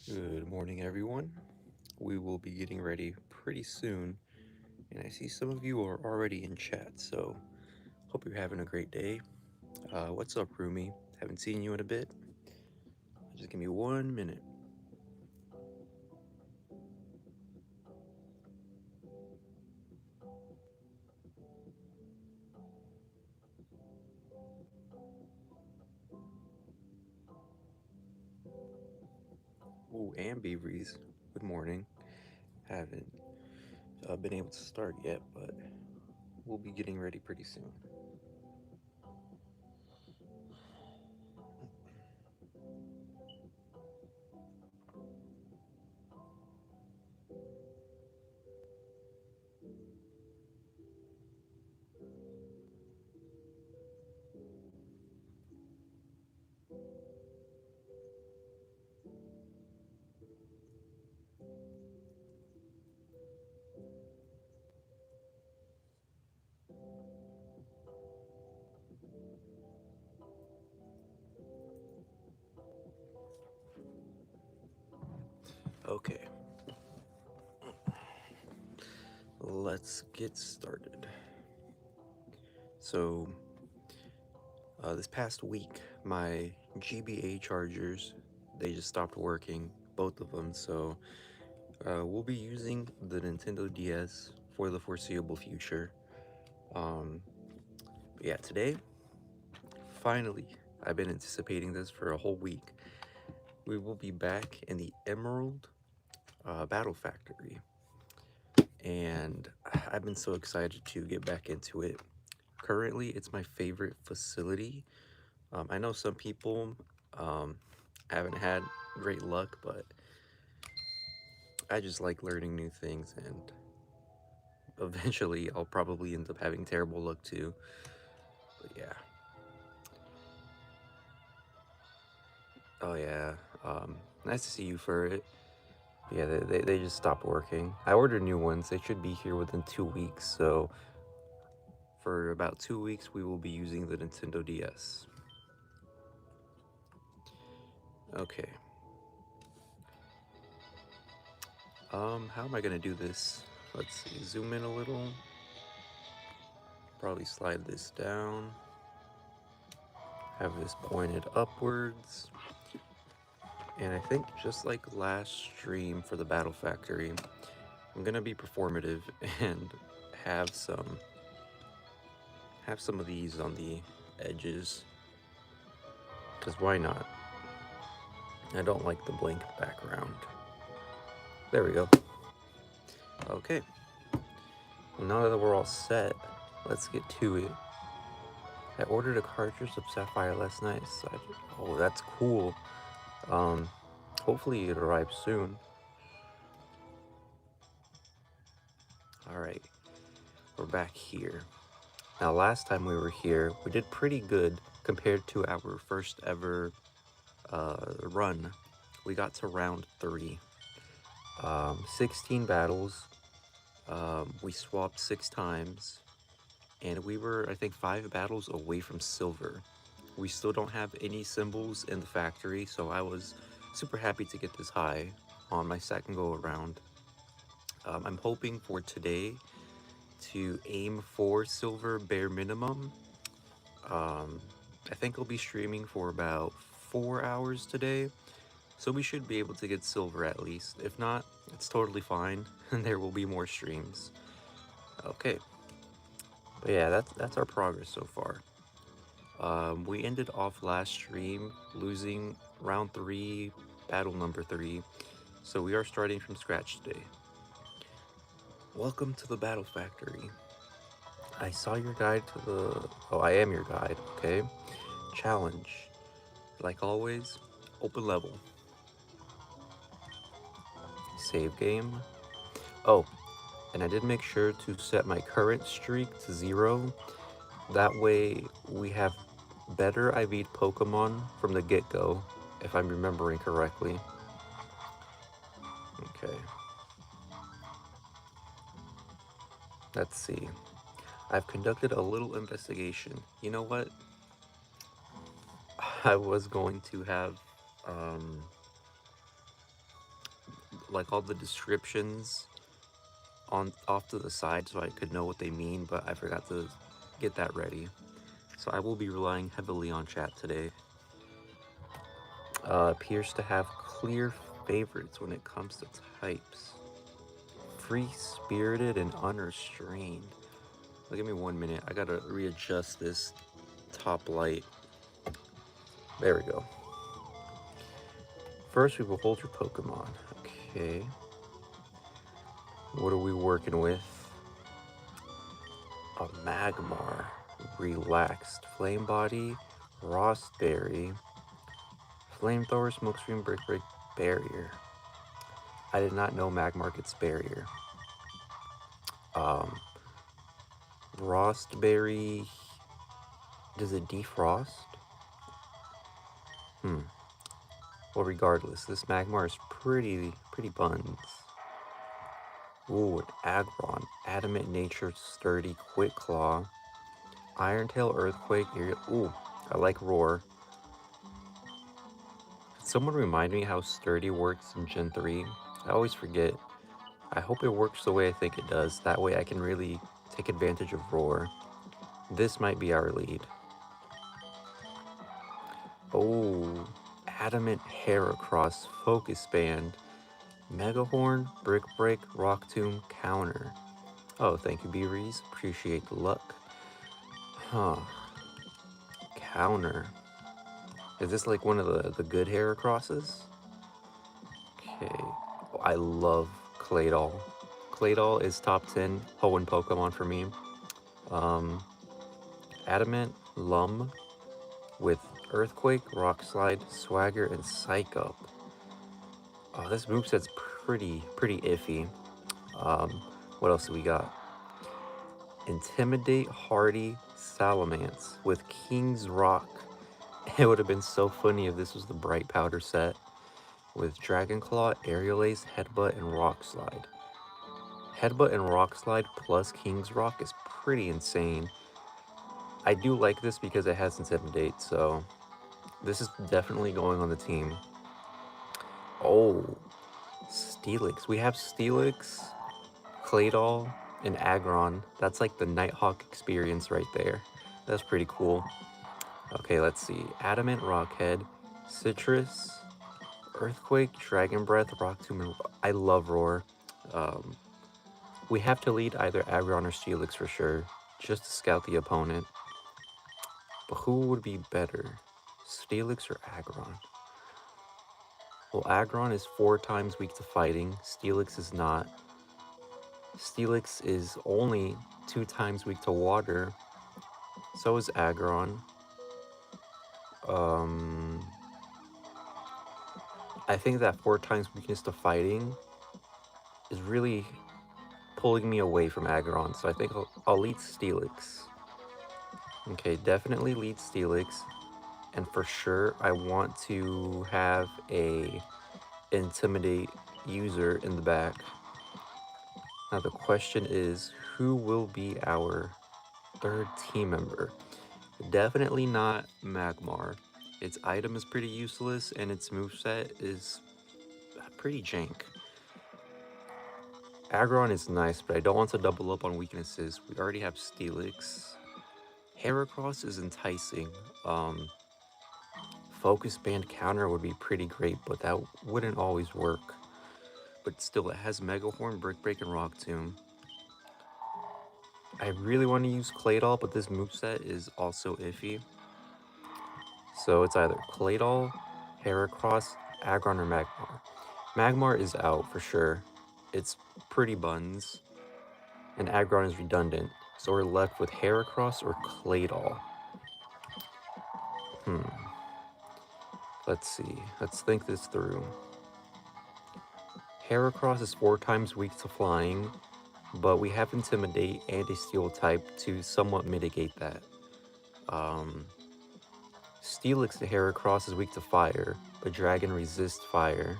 Good morning, everyone. We will be getting ready pretty soon, and I see some of you are already in chat, so hope you're having a great day. What's up, Rumi? Haven't seen you in a bit. Just give me 1 minute. Ooh, and Beaveries. Good morning. Haven't been able to start yet, but we'll be getting ready pretty soon. Okay, let's get started. So, this past week, my GBA chargers, they just stopped working, both of them, so we'll be using the Nintendo DS for the foreseeable future. Um, but yeah, today, finally, I've been anticipating this for a whole week. We will be back in the Emerald Battle Factory, and I've been so excited to get back into it. Currently, it's my favorite facility. I know some people haven't had great luck, but I just like learning new things, and eventually, I'll probably end up having terrible luck too. But yeah. Oh yeah. Nice to see you for it. Yeah, they just stopped working. I ordered new ones. They should be here within 2 weeks. So for about 2 weeks, we will be using the Nintendo DS. Okay. How am I gonna do this? Let's see. Zoom in a little. Probably slide this down. Have this pointed upwards. And I think just like last stream for the Battle Factory, I'm gonna be performative and have some have some of these on the edges, because why not? I don't like the blank background. There we go. Okay, well, now that we're all set, let's get to it. I ordered a cartridge of Sapphire last night, so oh, that's cool. Um, Hopefully it arrives soon. Alright, we're back here. Now, last time we were here, we did pretty good compared to our first ever run. We got to round 3. 16 battles. We swapped 6 times. And we were, I think, 5 battles away from silver. We still don't have any symbols in the factory, so I was super happy to get this high on my second go around. I'm hoping for today to aim for silver bare minimum. I think I'll be streaming for about 4 hours today, so we should be able to get silver at least. If not, it's totally fine, and there will be more streams. Okay, but yeah, that's our progress so far. We ended off last stream losing round 3, battle number 3, so we are starting from scratch today. Welcome to the Battle Factory. I saw your guide to the... Oh, I am your guide, okay. Challenge. Like always, open level. Save game. Oh, and I did make sure to set my current streak to 0. That way we have better IV'd Pokemon from the get-go, if I'm remembering correctly. Okay. Let's see. I've conducted a little investigation. You know what? I was going to have like all the descriptions on off to the side so I could know what they mean, but I forgot to get that ready. So I will be relying heavily on chat today. Appears to have clear favorites when it comes to types. Free spirited and unrestrained. Well, give me 1 minute. I gotta readjust this top light. There we go. First, we will hold your Pokemon. Okay. What are we working with? A Magmar. Relaxed. Flame Body. Rostberry. Flamethrower, Smokescreen, Brick Break, Barrier. I did not know Magmar gets Barrier. Rostberry. Does it defrost? Well, regardless, this Magmar is pretty buns. Ooh, an Aggron. Adamant Nature, Sturdy, Quick Claw. Iron Tail, Earthquake, Aerial. Ooh, I like Roar. Could someone remind me how Sturdy works in Gen 3? I always forget. I hope it works the way I think it does. That way I can really take advantage of Roar. This might be our lead. Oh, Adamant Heracross, Focus Band, Megahorn, Brick Break, Rock Tomb, Counter. Oh, thank you, Bearies. Appreciate the luck. Huh. Counter. Is this like one of the good Heracrosses? Okay. Oh, I love Claydol. Claydol is top 10 Hoenn Pokemon for me. Adamant, Lum, with Earthquake, Rock Slide, Swagger, and Psych Up. Oh, this moveset's pretty iffy. What else do we got? Intimidate, Hardy, Salamence with King's Rock. It would have been so funny if this was the Bright Powder set with Dragon Claw, Aerial Ace, Headbutt, and Rock Slide. Headbutt and Rock Slide plus King's Rock is pretty insane. I do like this because it has Intimidate, so this is definitely going on the team. Oh, Steelix. We have Steelix, Claydol, and Aggron. That's like the Nighthawk experience right there. That's pretty cool. Okay, let's see. Adamant, Rockhead, Citrus, Earthquake, Dragon Breath, Rock Tomb, and I love Roar. We have to lead either Aggron or Steelix for sure, just to scout the opponent. But who would be better, Steelix or Aggron? Well, Aggron is 4 times weak to fighting, Steelix is not. Steelix is only 2 times weak to water, so is Aggron. I think that 4 times weakness to fighting is really pulling me away from Aggron, so I think I'll lead Steelix. Okay, definitely lead Steelix, and for sure I want to have a Intimidate user in the back. Now the question is, who will be our 3rd team member? Definitely not Magmar. Its item is pretty useless, and its moveset is pretty jank. Aggron is nice, but I don't want to double up on weaknesses. We already have Steelix. Heracross is enticing. Focus Band counter would be pretty great, but that wouldn't always work. But still, it has Megahorn, Brick Break, and Rock Tomb. I really want to use Claydol, but this moveset is also iffy. So it's either Claydol, Heracross, Aggron, or Magmar. Magmar is out for sure. It's pretty buns. And Aggron is redundant. So we're left with Heracross or Claydol. Let's see. Let's think this through. Heracross is 4 times weak to flying, but we have Intimidate and a Steel type to somewhat mitigate that. Steelix to Heracross is weak to fire, but Dragon resists fire.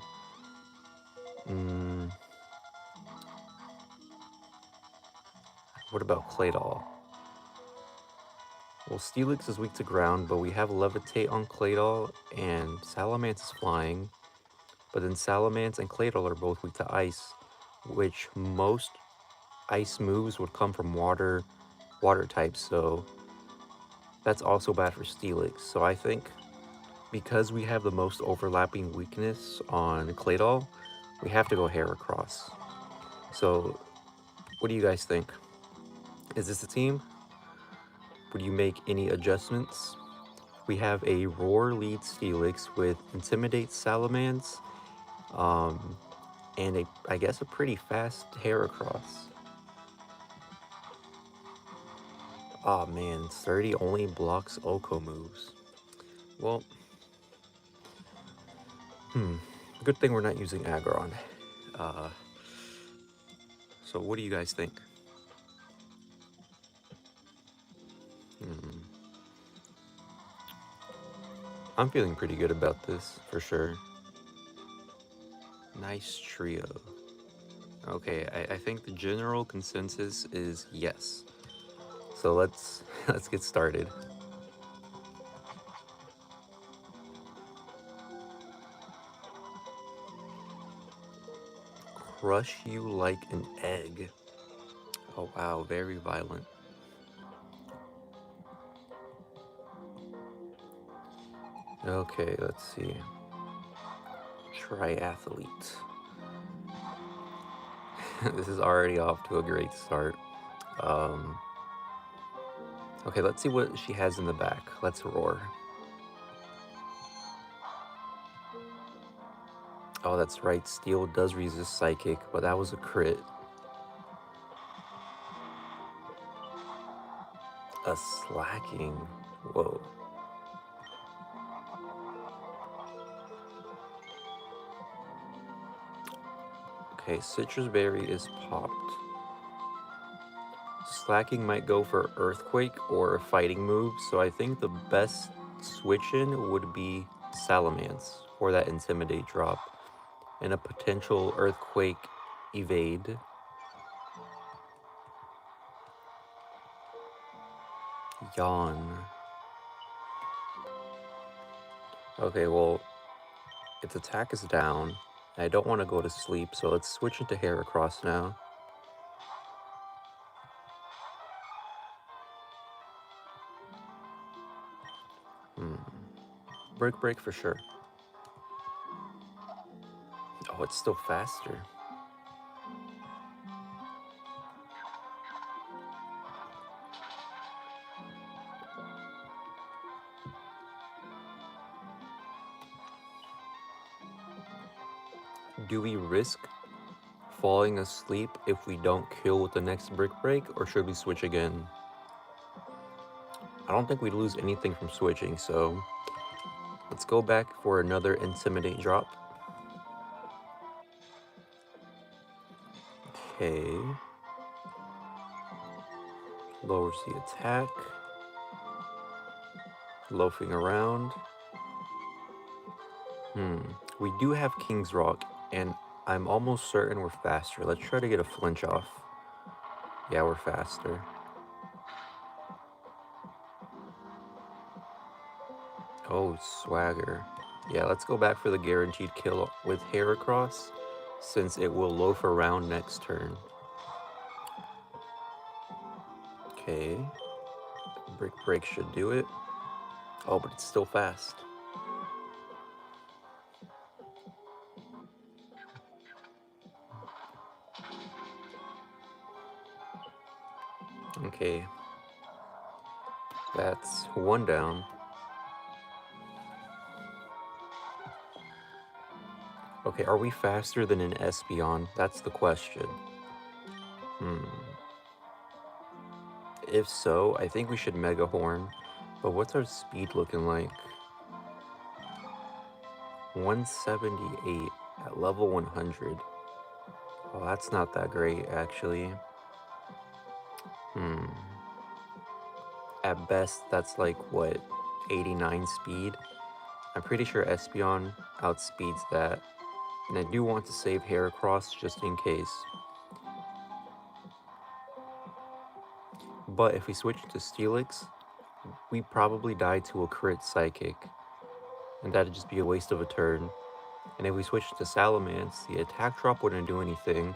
What about Claydol? Well, Steelix is weak to ground, but we have Levitate on Claydol, and Salamence is flying. But then Salamence and Claydol are both weak to ice, which most ice moves would come from water types, so that's also bad for Steelix. So I think because we have the most overlapping weakness on Claydol, we have to go Heracross. So what do you guys think? Is this a team? Would you make any adjustments? We have a Roar lead Steelix with Intimidate Salamence, and I guess a pretty fast Heracross. Oh man, 30 only blocks Oko moves. Well, good thing we're not using Aggron. Uh, so what do you guys think? I'm feeling pretty good about this, for sure. Nice trio. Okay, I think the general consensus is yes. So let's let's get started. Crush you like an egg. Oh wow, very violent. Okay, let's see. Triathlete. This is already off to a great start. Um, okay, let's see what she has in the back. Let's roar. Oh, that's right. Steel does resist Psychic, but that was a crit. A slacking. Whoa. Okay, Citrus Berry is popped. Slacking might go for Earthquake or a fighting move, so I think the best switch-in would be Salamence for that Intimidate drop and a potential Earthquake evade. Yawn. Okay, well, its attack is down. I don't want to go to sleep, so let's switch into Heracross now. Brick Break for sure. Oh, it's still faster. Do we risk falling asleep if we don't kill with the next Brick Break, or should we switch again? I don't think we lose anything from switching, so let's go back for another Intimidate drop. Okay. Lowers the attack. Loafing around. We do have King's Rock, and I'm almost certain we're faster. Let's try to get a flinch off. Yeah, we're faster. Oh, swagger. Yeah, let's go back for the guaranteed kill with Heracross, since it will loaf around next turn. Okay. Brick Break should do it. Oh, but it's still fast. Okay. That's one down. Okay, are we faster than an Espeon? That's the question. If so, I think we should Mega Horn. But what's our speed looking like? 178 at level 100. Well, that's not that great, actually. At best, that's like, what, 89 speed? I'm pretty sure Espeon outspeeds that. And I do want to save Heracross just in case. But if we switch to Steelix, we probably die to a crit Psychic. And that'd just be a waste of a turn. And if we switch to Salamence, the attack drop wouldn't do anything.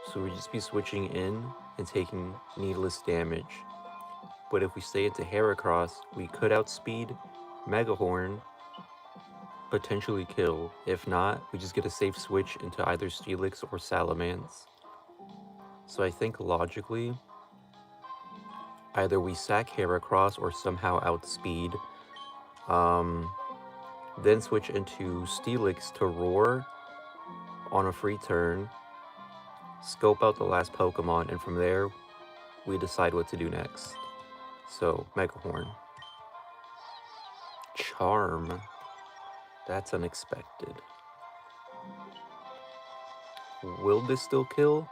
So we'd just be switching in and taking needless damage. But if we stay into Heracross, we could outspeed Megahorn, potentially kill. If not, we just get a safe switch into either Steelix or Salamence. So I think logically, either we sack Heracross or somehow outspeed, then switch into Steelix to Roar on a free turn, scope out the last Pokemon, and from there, we decide what to do next. So, Megahorn. Charm. That's unexpected. Will this still kill?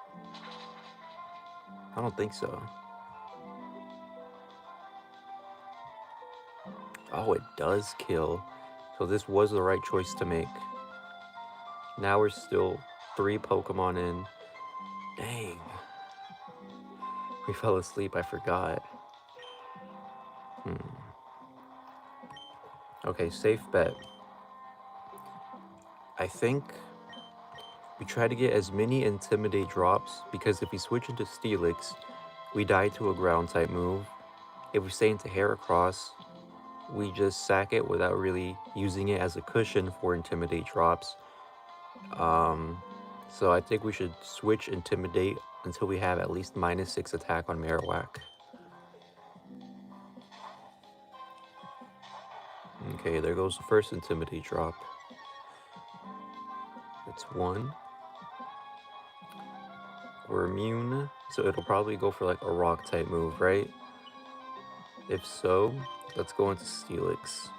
I don't think so. Oh, it does kill. So this was the right choice to make. Now we're still 3 Pokemon in. Dang. We fell asleep, I forgot. Okay, safe bet. I think we try to get as many Intimidate drops, because if we switch into Steelix, we die to a ground type move. If we stay into Heracross, we just sack it without really using it as a cushion for Intimidate drops. So I think we should switch Intimidate until we have at least -6 attack on Marowak. Okay, there goes the first Intimidate drop. That's 1. We're immune, so it'll probably go for like a rock type move, right? If so, let's go into Steelix.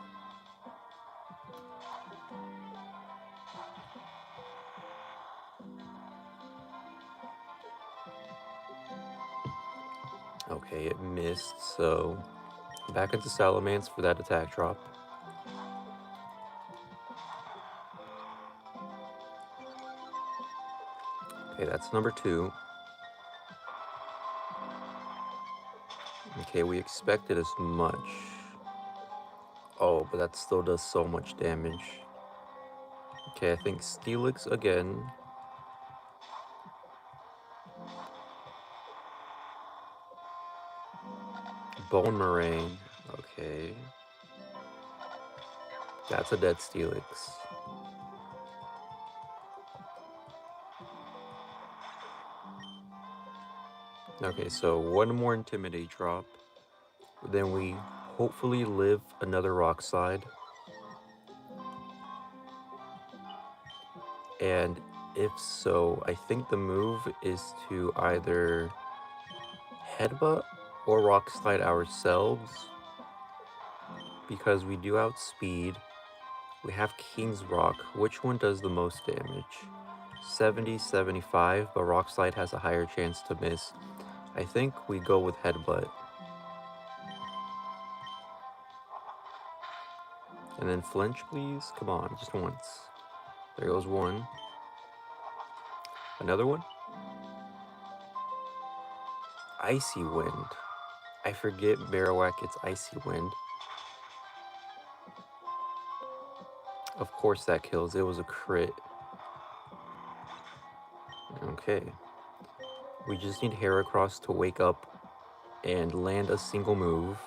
Okay, it missed, so back into Salamence for that attack drop. Okay, that's number 2. Okay, we expected as much. Oh, but that still does so much damage. Okay, I think Steelix again. Bone Meringue. Okay. That's a dead Steelix. Okay, so 1 more Intimidate drop. Then we hopefully live another Rock Slide. And if so, I think the move is to either Headbutt or Rock Slide ourselves, because we do outspeed. We have King's Rock. Which one does the most damage? 70, 75, but Rock Slide has a higher chance to miss. I think we go with Headbutt. And then flinch, please. Come on, just once. There goes 1. Another one. Icy Wind. I forget Marowak gets Icy Wind. Of course that kills. It was a crit. Okay. We just need Heracross to wake up and land a single move.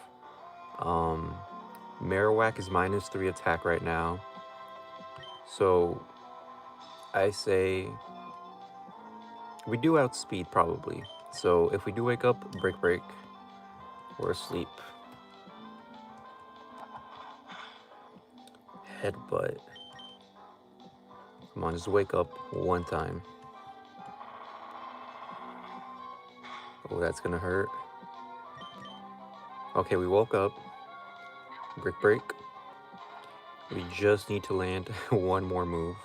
Marowak is -3 attack right now. So I say we do outspeed probably. So if we do wake up, break, we're asleep. Headbutt. Come on, just wake up 1 time. Oh, that's gonna hurt. Okay, we woke up. Break. We just need to land 1 more move.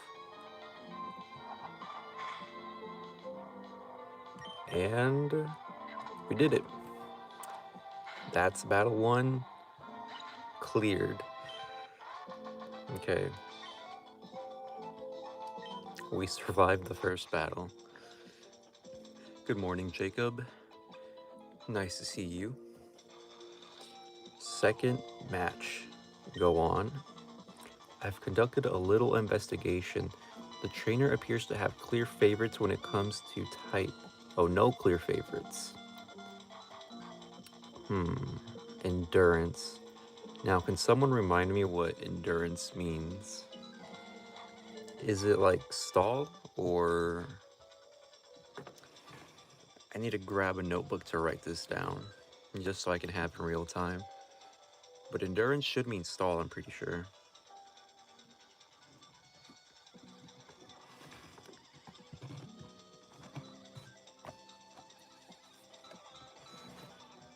And we did it. That's battle 1 cleared. Okay. We survived the first battle. Good morning, Jacob. Nice to see you. Second match. Go on. I've conducted a little investigation. The trainer appears to have clear favorites when it comes to type. Oh, no clear favorites. Endurance. Now, can someone remind me what endurance means? Is it like stall, or I need to grab a notebook to write this down just so I can have it in real time. But endurance should mean stall, I'm pretty sure.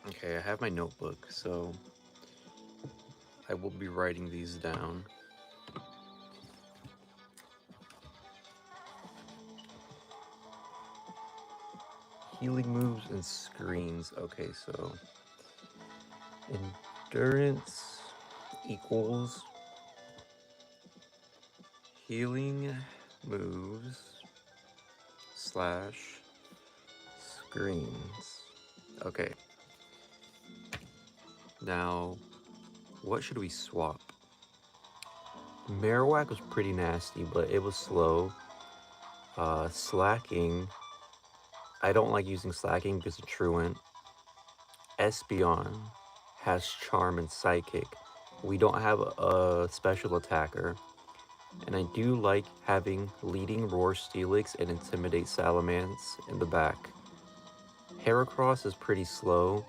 Okay, I have my notebook, so I will be writing these down. Healing moves and screens. Okay, so endurance equals healing moves slash screens. Okay. Now, what should we swap? Marowak was pretty nasty, but it was slow. Slacking. I don't like using slacking because of truant. Espeon has charm and psychic. We don't have a special attacker. And I do like having leading Roar Steelix and Intimidate Salamence in the back. Heracross is pretty slow,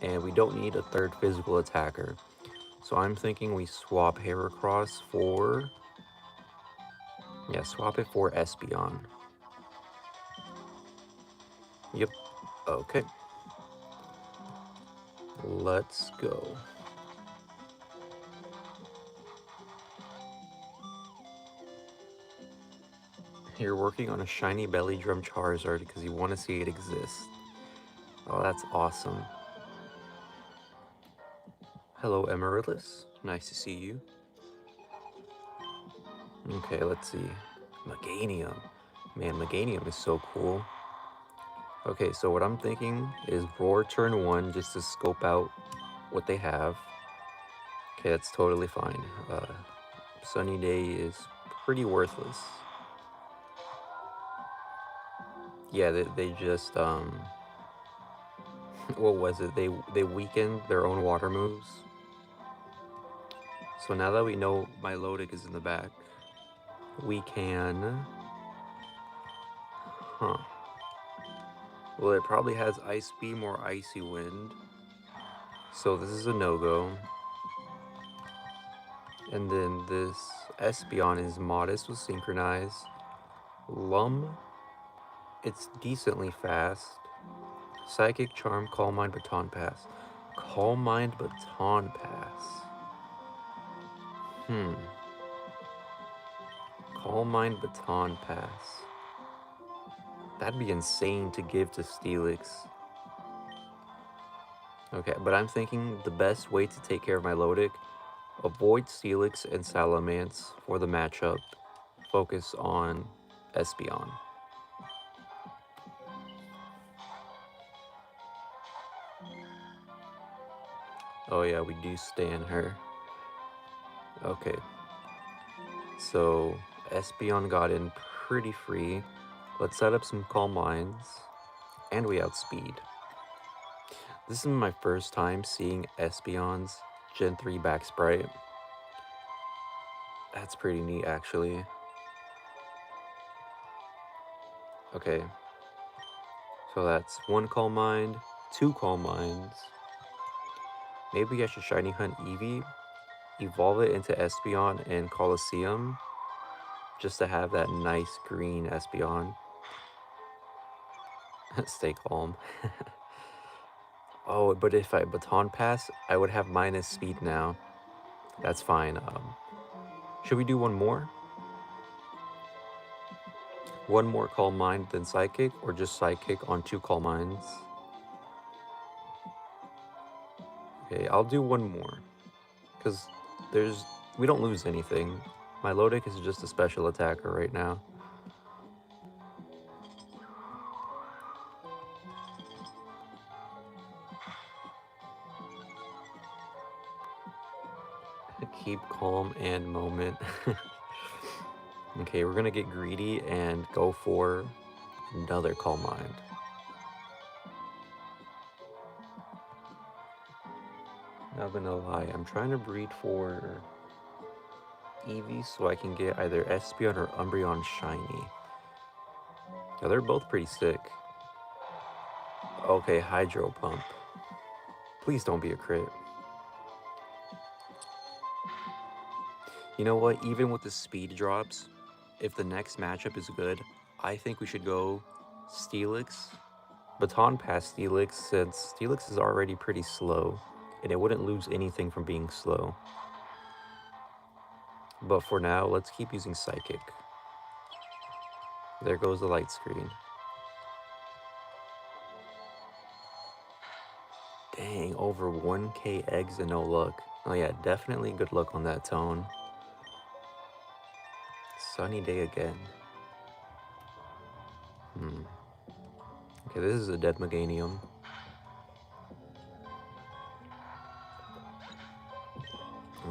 and we don't need a third physical attacker. So I'm thinking we swap Heracross for... yeah, swap it for Espeon. Yep, okay. Let's go. You're working on a shiny belly drum Charizard because you want to see it exist. Oh, that's awesome. Hello, Amaryllis. Nice to see you. Okay, let's see. Meganium. Man, Meganium is so cool. Okay, so what I'm thinking is Roar turn 1 just to scope out what they have. Okay, that's totally fine. Sunny Day is pretty worthless. Yeah, they just, what was it? They weakened their own water moves. So now that we know Milotic is in the back, we can... huh. Well, it probably has Ice Beam or Icy Wind. So this is a no-go. And then this Espeon is modest with Synchronize. Lum, it's decently fast. Psychic Charm, Calm Mind, Baton Pass. Calm Mind, Baton Pass. Calm Mind, Baton Pass. That'd be insane to give to Steelix. Okay, but I'm thinking the best way to take care of my Milotic, avoid Steelix and Salamence for the matchup. Focus on Espeon. Oh yeah, we do stan her. Okay. So Espeon got in pretty free. Let's set up some Calm Minds. And we outspeed. This is my first time seeing Espeon's Gen 3 back sprite. That's pretty neat, actually. Okay. So that's 1 Calm Mind, 2 Calm Minds. Maybe I should Shiny Hunt Eevee, evolve it into Espeon and Colosseum, just to have that nice green Espeon. Stay calm. Oh, but if I Baton Pass, I would have minus speed now. That's fine. Should we do one more? One more Calm Mind than Psychic, or just Psychic on 2 Calm Minds? Okay, I'll do one more. Because we don't lose anything. My Milotic is just a special attacker right now. Keep calm and moment. Okay, we're gonna get greedy and go for another Calm Mind. Not gonna lie, I'm trying to breed for Eevee so I can get either Espeon or Umbreon Shiny. Yeah, they're both pretty sick. Okay, Hydro Pump. Please don't be a crit. You know what? Even with the speed drops, if the next matchup is good, I think we should go Steelix. Baton Pass Steelix, since Steelix is already pretty slow, and it wouldn't lose anything from being slow. But for now, let's keep using Psychic. There goes the light screen. Dang, over 1k eggs and no luck. Oh yeah, definitely good luck on that tone. Sunny day again. Okay, this is a dead Meganium.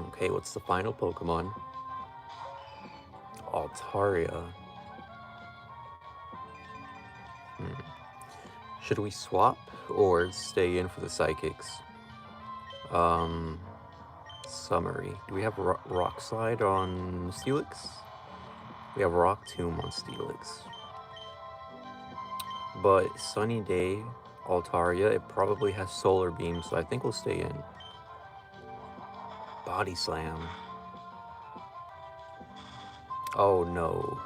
Okay, what's the final Pokemon? Altaria. Should we swap or stay in for the Psychics? Summary. Do we have Rock Slide on Steelix? We have Rock Tomb on Steelix. But Sunny Day, Altaria, it probably has Solar Beam, so I think we'll stay in. Body Slam. Oh no.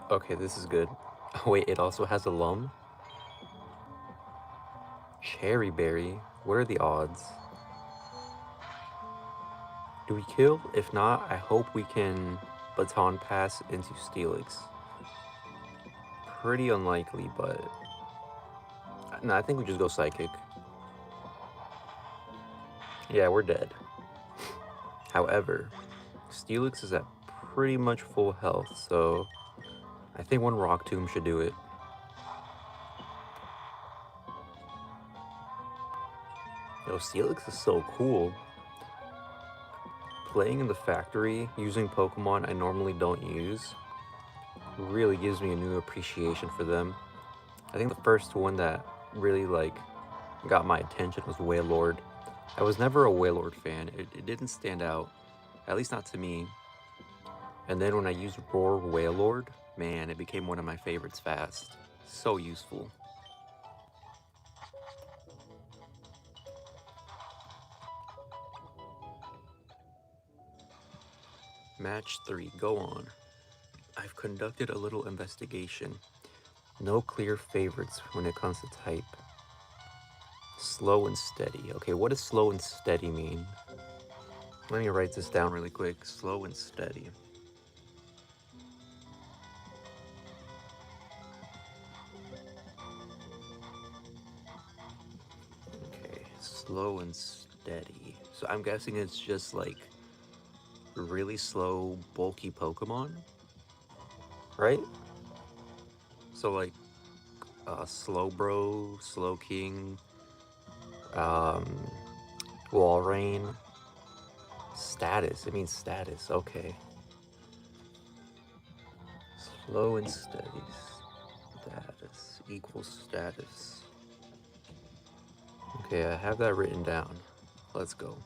Okay, this is good. Oh, wait, it also has a Lum? Cherry Berry? What are the odds? Do we kill? If not, I hope we can Baton Pass into Steelix. Pretty unlikely, but... No, I think we just go Psychic. Yeah, we're dead. However, Steelix is at pretty much full health, so I think one Rock Tomb should do it. Yo, Steelix is so cool. Playing in the factory, using Pokemon I normally don't use, really gives me a new appreciation for them. I think the first one that really got my attention was Wailord. I was never a Wailord fan. It didn't stand out, at least not to me. And then when I used Roar Wailord, man, it became one of my favorites fast. So useful. Match 3, go on. I've conducted a little investigation. No clear favorites when it comes to type. Slow and steady. Okay, what does slow and steady mean? Let me write this down really quick. Slow and steady. Okay, slow and steady. So I'm guessing it's just like really slow, bulky Pokemon, right? So like Slowbro, Slowking, Walrein. Status, it means status, okay. Slow and steady. Status equals status. Okay, I have that written down. Let's go.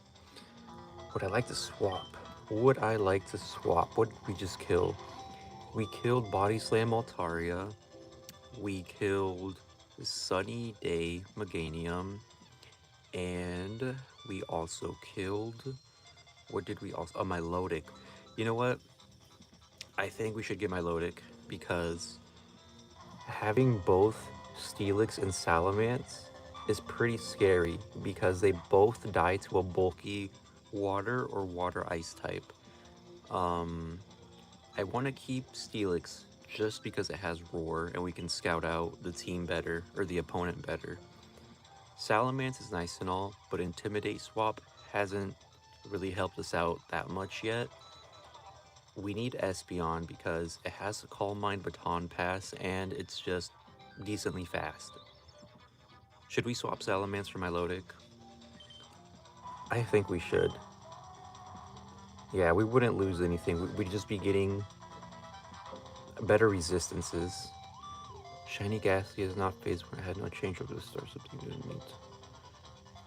Would I like to swap? Would I like to swap? What did we just kill? We killed Body Slam Altaria. We killed Sunny Day Meganium. And we also killed... What did we also... Oh, Milotic. You know what? I think we should get Milotic because having both Steelix and Salamence is pretty scary because they both die to a bulky water or water ice type. I want to keep Steelix just because it has Roar and we can scout out the team better or the opponent better. Salamence is nice and all, but Intimidate swap hasn't really helped us out that much yet. we need Espeon because it has a Calm Mind Baton Pass and it's just decently fast. Should we swap Salamence for Milotic? I think we should. Yeah, we wouldn't lose anything. We'd just be getting better resistances. Shiny Ghastly is not phased when I had no change over the star something didn't meet.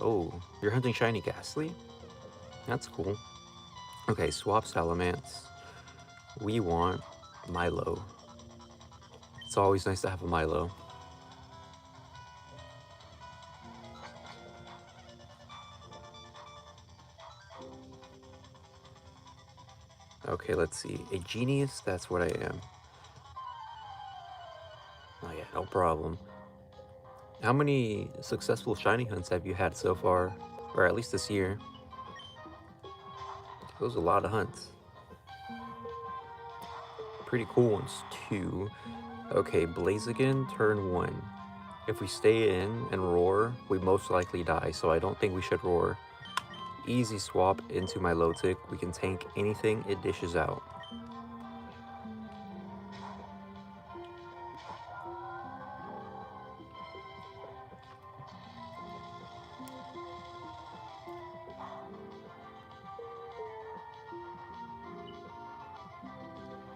Oh, you're hunting Shiny Ghastly? That's cool. Okay, swap Salamence. We want Milo. It's always nice to have a Milo. Okay, let's see. A genius, that's what I am. Oh yeah, no problem. How many successful shiny hunts have you had so far? Or at least this year? Those are a lot of hunts. Pretty cool ones too. Okay, Blaziken, turn 1. If we stay in and roar, we most likely die, so I don't think we should roar. Easy swap into my Milotic. We can tank anything it dishes out.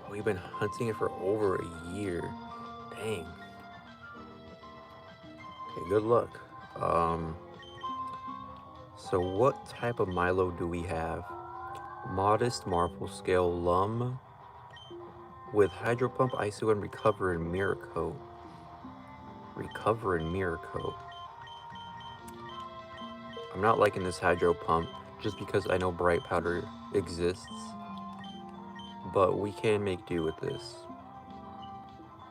Oh, we've been hunting it for over a year. Dang. Okay, good luck. So what type of Milo do we have? Modest Marble Scale Lum with Hydro Pump, ISO, and Recover and Mirror Coat. Recover and Mirror Coat. I'm not liking this Hydro Pump just because I know Bright Powder exists, but we can make do with this.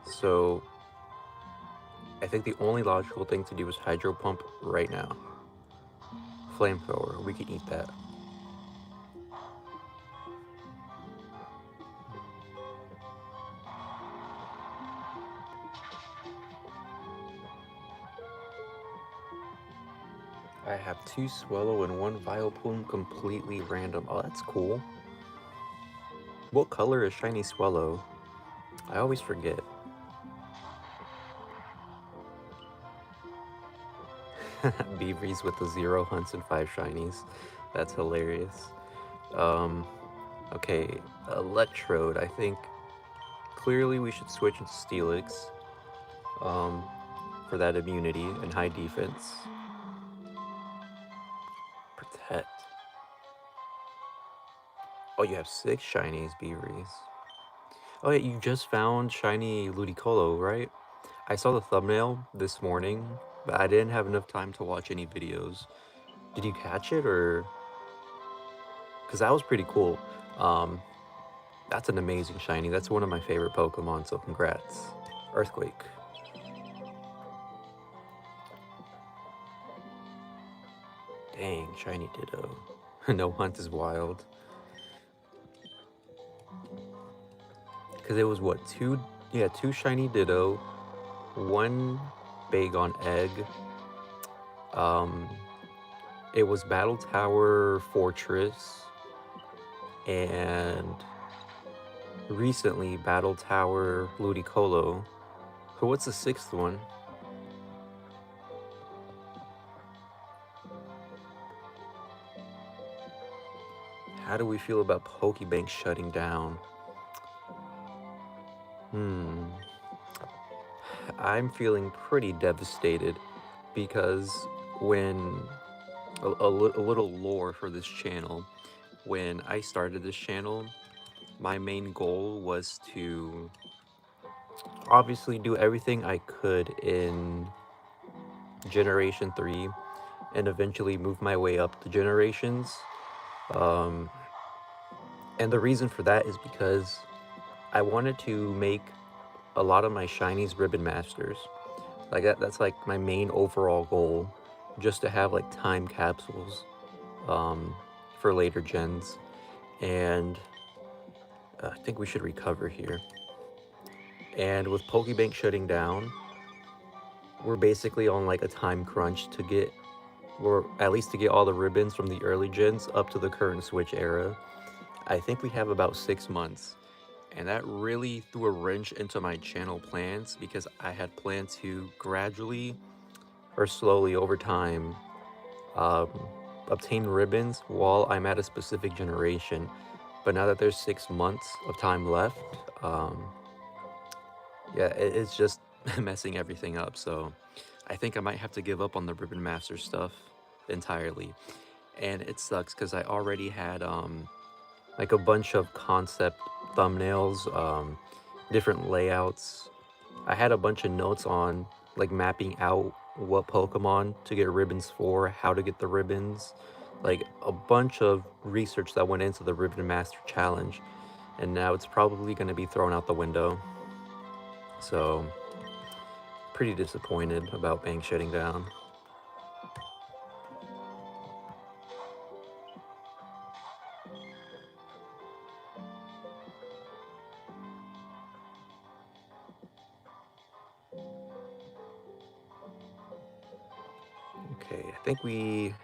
So I think the only logical thing to do is Hydro Pump right now. Flamethrower, we can eat that. I have 2 Swallow and 1 Vileplume completely random. Oh, that's cool. What color is Shiny Swallow? I always forget. Beavries with the 0 hunts and 5 shinies. That's hilarious. Okay, Electrode. I think clearly we should switch into Steelix for that immunity and high defense. Protect. Oh, you have 6 shinies, Beavries. Oh yeah, you just found shiny Ludicolo, right? I saw the thumbnail this morning, but I didn't have enough time to watch any videos. Did you catch it, or? Because that was pretty cool. That's an amazing shiny. That's one of my favorite Pokemon, so congrats. Earthquake. Dang, shiny Ditto. No hunt is wild. Because it was what, 2 shiny Ditto, 1 Bagon Egg. It was Battle Tower Fortress, and recently Battle Tower Ludicolo. So what's the 6th one? How do we feel about Pokebank shutting down? I'm feeling pretty devastated because when a little lore for this channel, when I started this channel, my main goal was to obviously do everything I could in Generation 3 and eventually move my way up the generations. And the reason for that is because I wanted to make a lot of my shinies Ribbon Masters. Like that's like my main overall goal, just to have like time capsules for later gens. And I think we should recover here. And with Pokebank shutting down, we're basically on like a time crunch to get, or at least to get all the ribbons from the early gens up to the current Switch era. I think we have about 6 months. And that really threw a wrench into my channel plans because I had planned to gradually or slowly over time um, obtain ribbons while I'm at a specific generation. But now that there's 6 months of time left, um, yeah, it's just messing everything up. So I think I might have to give up on the Ribbon Master stuff entirely. And it sucks because I already had like a bunch of concept thumbnails, different layouts. I had a bunch of notes on like mapping out what Pokemon to get ribbons for, how to get the ribbons, like a bunch of research that went into the Ribbon Master Challenge. And now it's probably going to be thrown out the window. So, pretty disappointed about Bank shutting down. Okay, I think we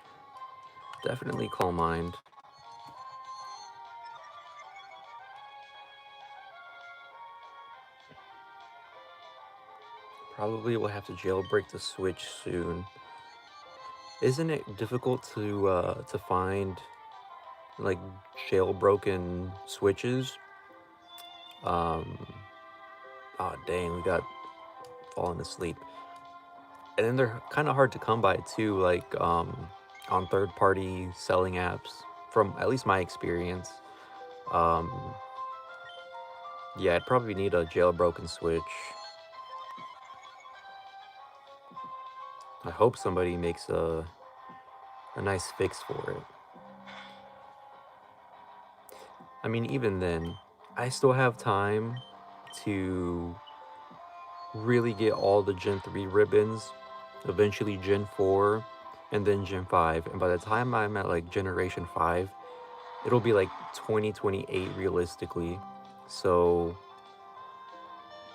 definitely Calm Mind. Probably will have to jailbreak the Switch soon. Isn't it difficult to find like jailbroken switches? Um, oh dang, we got fallen asleep. And then they're kind of hard to come by too, like on third-party selling apps. From at least my experience, um, yeah, I'd probably need a jailbroken switch. I hope somebody makes a nice fix for it. I mean, even then, I still have time to really get all the Gen 3 ribbons, eventually Gen 4, and then Gen 5. And by the time I'm at like Generation 5, it'll be like 2028 realistically. So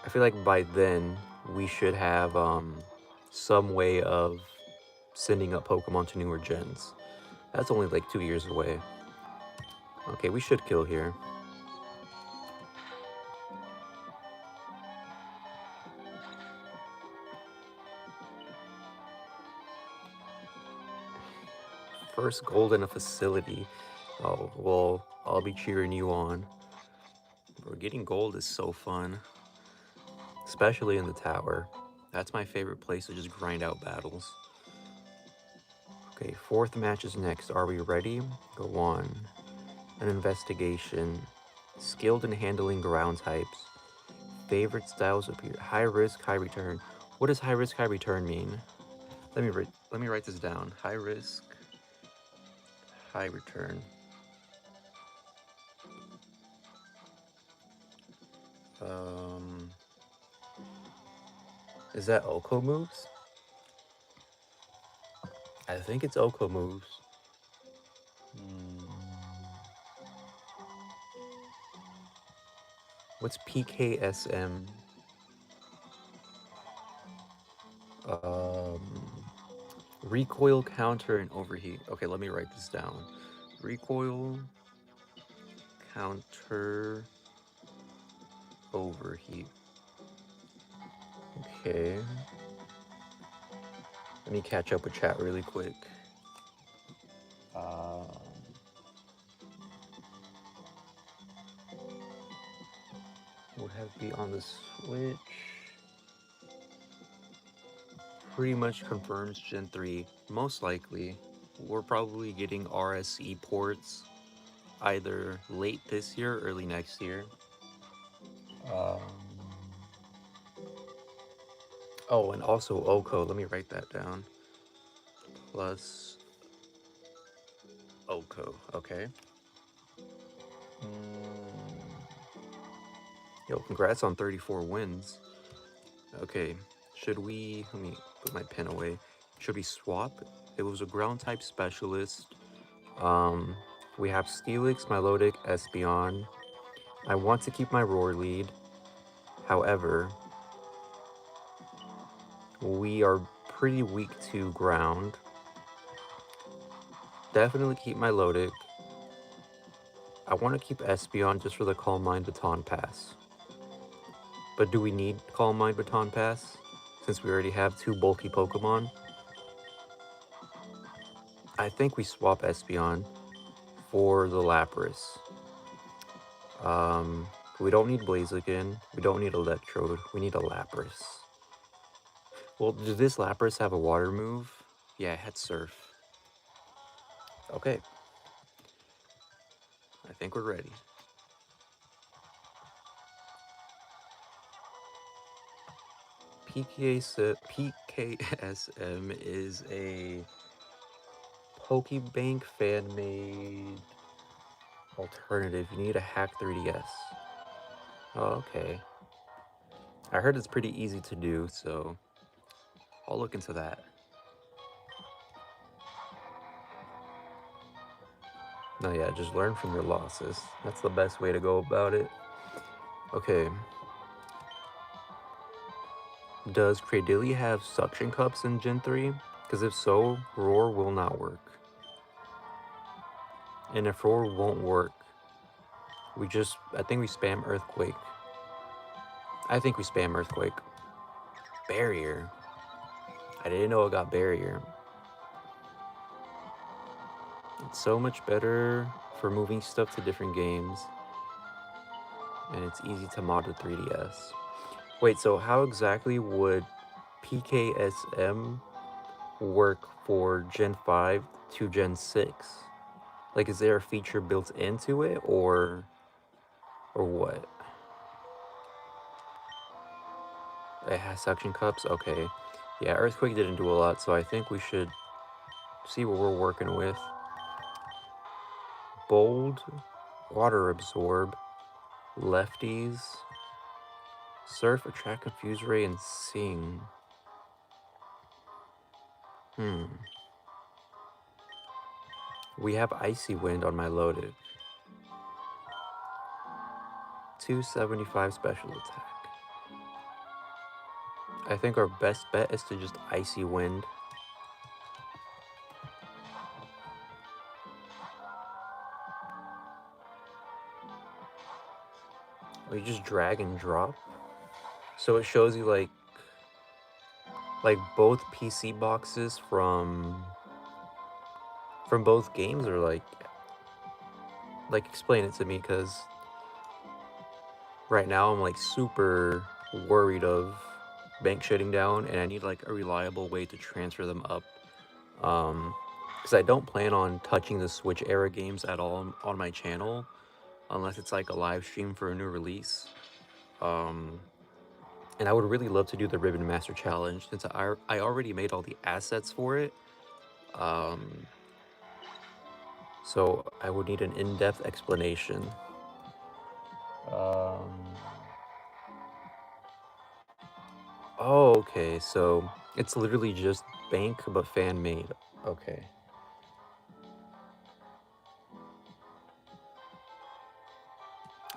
I feel like by then we should have some way of sending up Pokemon to newer gens. That's only like 2 years away. Okay, we should kill here. First gold in a facility. Oh, well, I'll be cheering you on. Bro, getting gold is so fun, especially in the tower. That's my favorite place to just grind out battles. Okay, fourth match is next. Are we ready? Go on. An investigation. Skilled in handling ground types. Favorite styles appear. High risk, high return. What does high risk, high return mean? Let me write this down. High risk, high return. Um, is that Oko moves? I think it's Oko moves. Hmm. What's PKSM? Um, recoil, counter, and overheat. Okay, let me write this down. Recoil, counter, overheat. Okay. Let me catch up with chat really quick. Would have to be on the Switch. Pretty much confirms Gen 3. Most likely, we're probably getting RSE ports either late this year or early next year. Um, oh, and also Oko. Let me write that down. Plus Oko. Okay. Yo, congrats on 34 wins. Okay. Should we... Let me put my pen away. Should we swap? It was a ground type specialist. We have Steelix, Milotic, Espeon. I want to keep my Roar lead. However, we are pretty weak to ground. Definitely keep my Milotic. I want to keep Espeon just for the Calm Mind Baton Pass. But do we need Calm Mind Baton Pass? Since we already have 2 bulky Pokemon? I think we swap Espeon for the Lapras. We don't need Blaziken. We don't need Electrode. We need a Lapras. Well, does this Lapras have a water move? Yeah, it had Surf. Okay. I think we're ready. PKSM is a Pokebank fan-made alternative. You need a hack 3DS. Oh, okay. I heard it's pretty easy to do, so I'll look into that. No, yeah, just learn from your losses. That's the best way to go about it. Okay. Does Cradily have suction cups in Gen 3? Because if so, Roar will not work. And if Roar won't work, I think we spam Earthquake. I think we spam Earthquake. Barrier. I didn't know it got Barrier. It's so much better for moving stuff to different games. And it's easy to mod with 3DS. Wait, so how exactly would PKSM work for Gen 5 to Gen 6? Like, is there a feature built into it, or what? It has suction cups? Okay. Yeah, Earthquake didn't do a lot, so I think we should see what we're working with. Bold, Water Absorb, Lefties, Surf, Attract, Confuse Ray, and Sing. We have Icy Wind on my loaded. 275 special attack. I think our best bet is to just Icy Wind. We just drag and drop. So it shows you like both PC boxes from both games, or like explain it to me, because right now I'm like super worried of bank shutting down, and I need like a reliable way to transfer them up. Because I don't plan on touching the Switch era games at all on my channel, unless it's like a live stream for a new release. And I would really love to do the Ribbon Master Challenge, since I already made all the assets for it. So I would need an in-depth explanation. Oh, okay, so it's literally just bank, but fan-made. Okay.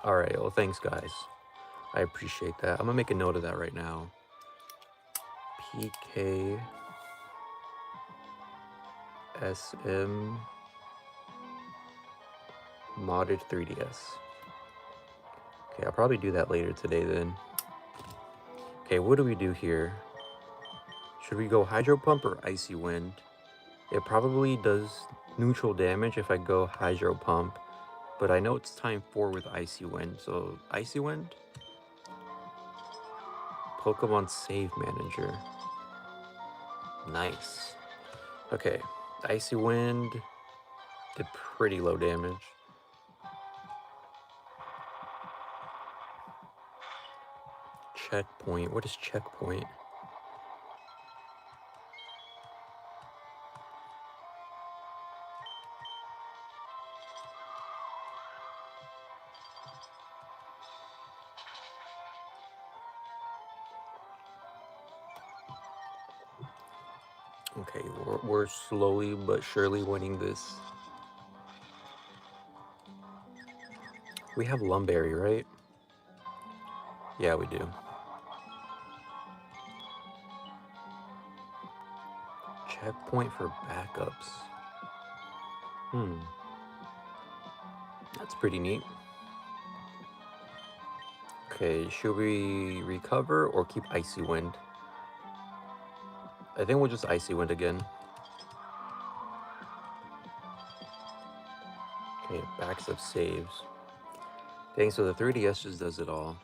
Alright, well, thanks, guys. I appreciate that. I'm gonna make a note of that right now. PKSM modded 3DS. Okay, I'll probably do that later today then. Okay, what do we do here? Should we go Hydro Pump or Icy Wind? It probably does neutral damage if I go Hydro Pump, but I know it's time 4 with Icy Wind, so Icy Wind? Pokemon Save Manager. Nice. Okay, Icy Wind did pretty low damage. Checkpoint. What is checkpoint? Okay, we're slowly but surely winning this. We have Lumberry, right? Yeah, we do. Checkpoint for backups. That's pretty neat. Okay, should we recover or keep Icy Wind? I think we'll just Icy Wind again. Okay, backs up saves. Dang, so the 3DS just does it all.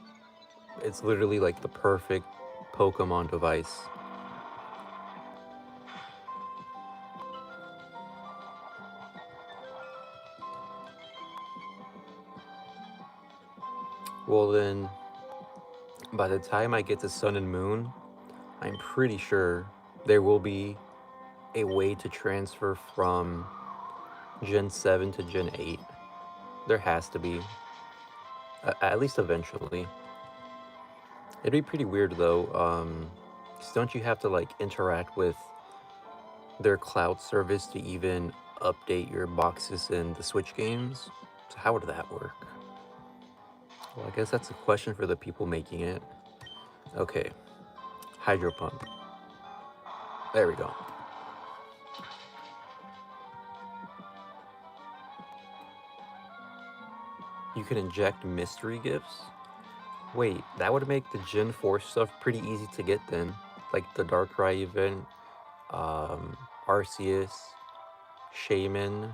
It's literally like the perfect Pokemon device. Well then, by the time I get to Sun and Moon, I'm pretty sure there will be a way to transfer from Gen 7 to Gen 8. There has to be. At least eventually. It'd be pretty weird though. 'Cause don't you have to like interact with their cloud service to even update your boxes in the Switch games? So how would that work? Well, I guess that's a question for the people making it. Okay, Hydro Pump. There we go. You can inject mystery gifts? Wait, that would make the Gen 4 stuff pretty easy to get then. Like the Darkrai event, Arceus, Shaman.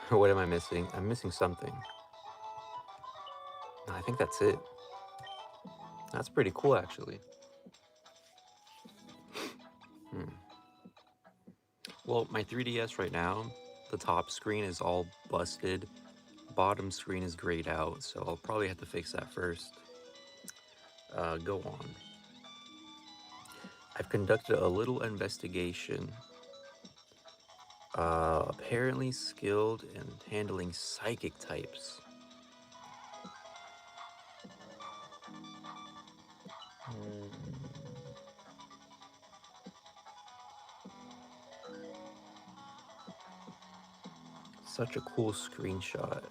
What am I missing? I'm missing something. No, I think that's it. That's pretty cool, actually. Well, my 3DS right now, the top screen is all busted. Bottom screen is grayed out, so I'll probably have to fix that first. Go on. I've conducted a little investigation. Apparently skilled in handling psychic types. Such a cool screenshot.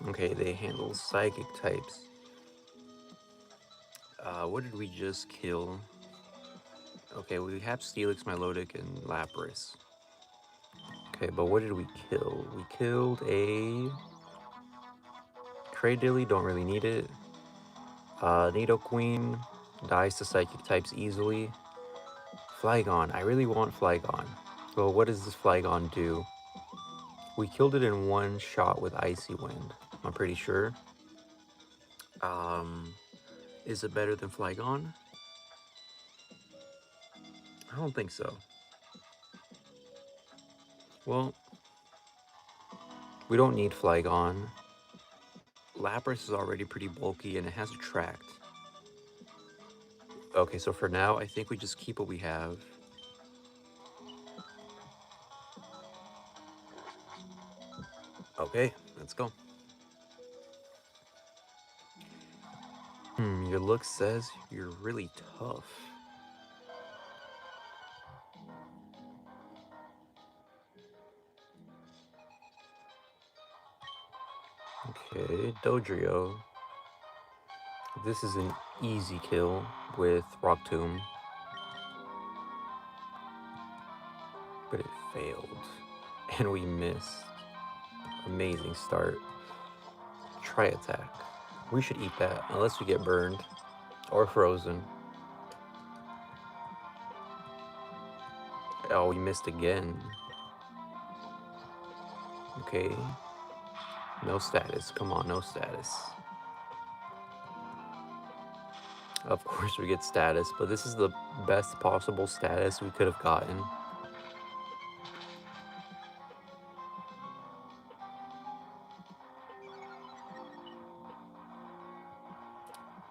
Okay, they handle psychic types. What did we just kill? Okay, we have Steelix, Milotic, and Lapras. Okay, but what did we kill? We killed a Cradilly, don't really need it. Nidoqueen dies to psychic types easily. Flygon, I really want Flygon. Well, what does this Flygon do? We killed it in one shot with Icy Wind, I'm pretty sure. Is it better than Flygon? I don't think so. Well, we don't need Flygon. Lapras is already pretty bulky and it has Attract. Okay, so for now, I think we just keep what we have. Okay, let's go. Your look says you're really tough. Okay, Dodrio. This is an easy kill with Rock Tomb. But it failed. And we missed. Amazing start. Try attack. We should eat that, unless we get burned. Or frozen. Oh, we missed again. Okay. No status. Come on, no status. Of course we get status, but this is the best possible status we could have gotten.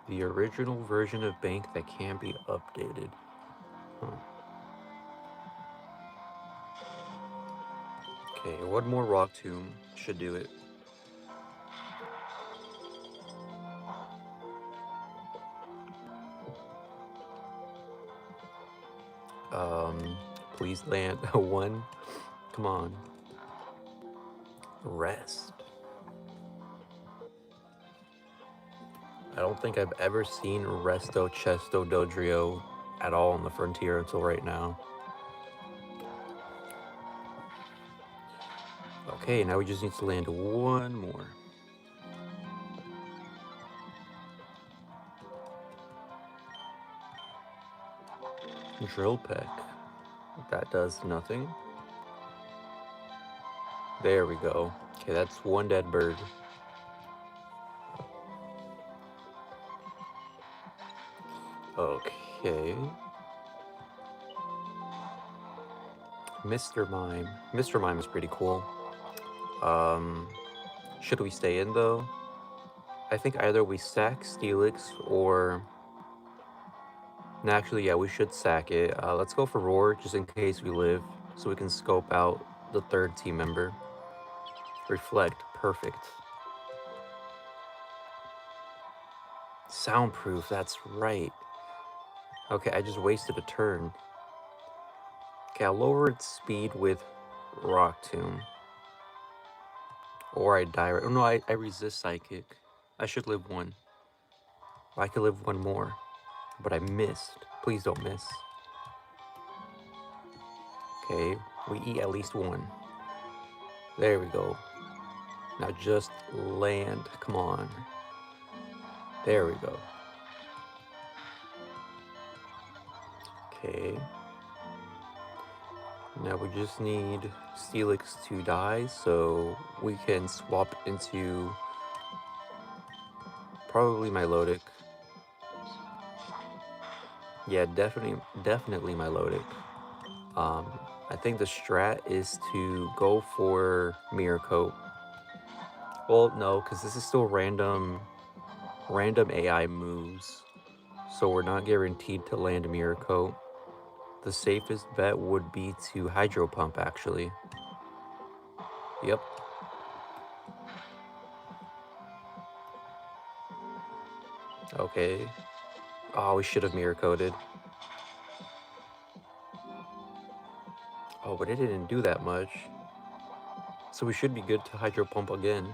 The original version of Bank that can't be updated. Huh. Okay, one more Rock Tomb should do it. Please land a 1. Come on. Rest. I don't think I've ever seen Resto, Chesto, Dodrio at all on the Frontier until right now. Okay, now we just need to land one more. Drill peck. That does nothing. There we go. Okay, that's one dead bird. Okay. Mr. Mime. Mr. Mime is pretty cool. Should we stay in though? I think either we sack Steelix or... No, actually, yeah, we should sack it. Let's go for Roar just in case we live, so we can scope out the third team member. Reflect, perfect. Soundproof, that's right. Okay, I just wasted a turn. Okay, I'll lower its speed with Rock Tomb. Or I die. Oh no, I resist Psychic. I should live one. I could live one more. But I missed. Please don't miss. Okay, we eat at least one. There we go. Now just land. Come on. There we go. Okay. Now we just need Steelix to die so we can swap into probably Milotic. Yeah, definitely Milotic. I think the strat is to go for Mirror Coat. Well, no, because this is still random AI moves, so we're not guaranteed to land Mirror Coat. The safest bet would be to Hydro Pump, actually. Yep. Okay. Oh, we should have Mirror Coated. Oh, but it didn't do that much. So we should be good to Hydro Pump again.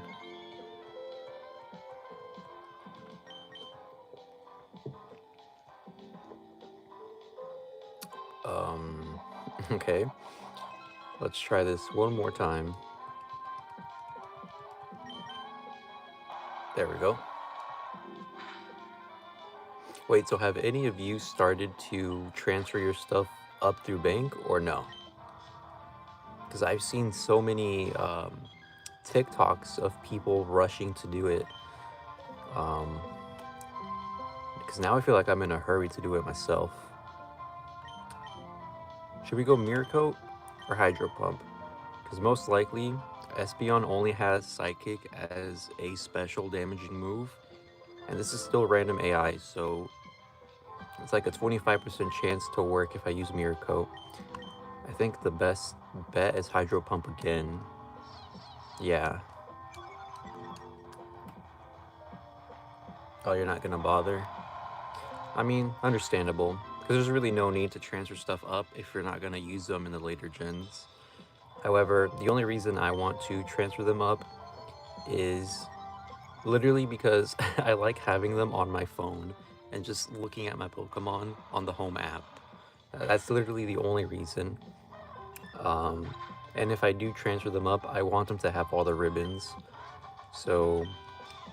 Okay. Let's try this one more time. There we go. Wait, so have any of you started to transfer your stuff up through bank or no? Because I've seen so many TikToks of people rushing to do it. Because now I feel like I'm in a hurry to do it myself. Should we go Mirror Coat or Hydro Pump? Because most likely, Espeon only has Psychic as a special damaging move. And this is still random AI, so it's like a 25% chance to work if I use Mirror Coat. I think the best bet is Hydro Pump again. Yeah. Oh, you're not gonna bother? I mean, understandable. Because there's really no need to transfer stuff up if you're not gonna use them in the later gens. However, the only reason I want to transfer them up is literally because I like having them on my phone and just looking at my Pokemon on the home app. That's literally the only reason. And if I do transfer them up, I want them to have all the ribbons. So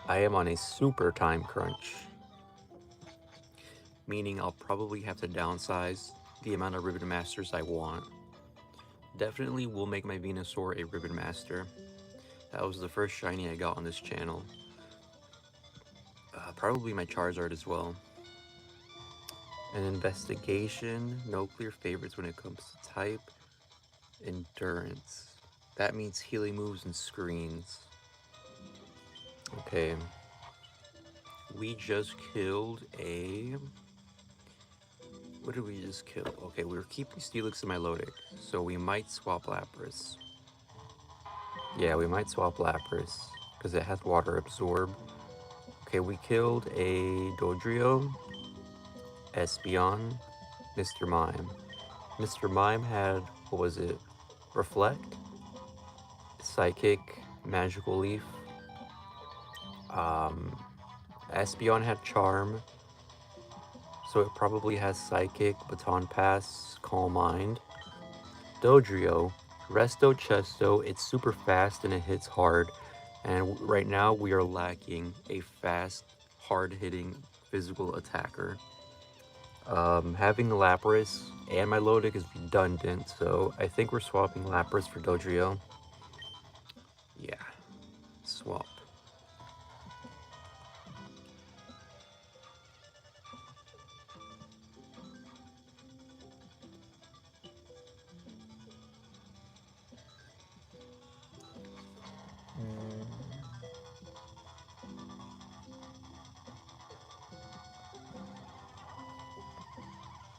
I am on a super time crunch. Meaning I'll probably have to downsize the amount of Ribbon Masters I want. Definitely will make my Venusaur a Ribbon Master. That was the first shiny I got on this channel. Probably my Charizard as well. An investigation, no clear favorites when it comes to type. Endurance. That means healing moves and screens. Okay. We just killed a... What did we just kill? Okay, we were keeping Steelix and Milotic, so we might swap Lapras. Yeah, we might swap Lapras, because it has Water Absorb. Okay, we killed a Dodrio, Espeon, Mr. Mime. Mr. Mime had, what was it? Reflect, Psychic, Magical Leaf. Espeon had Charm, so it probably has Psychic, Baton Pass, Calm Mind. Dodrio Resto Chesto, it's super fast and it hits hard. And right now we are lacking a fast, hard-hitting physical attacker. Having Lapras and my Milotic is redundant, so I think we're swapping Lapras for Dodrio. Yeah, swap.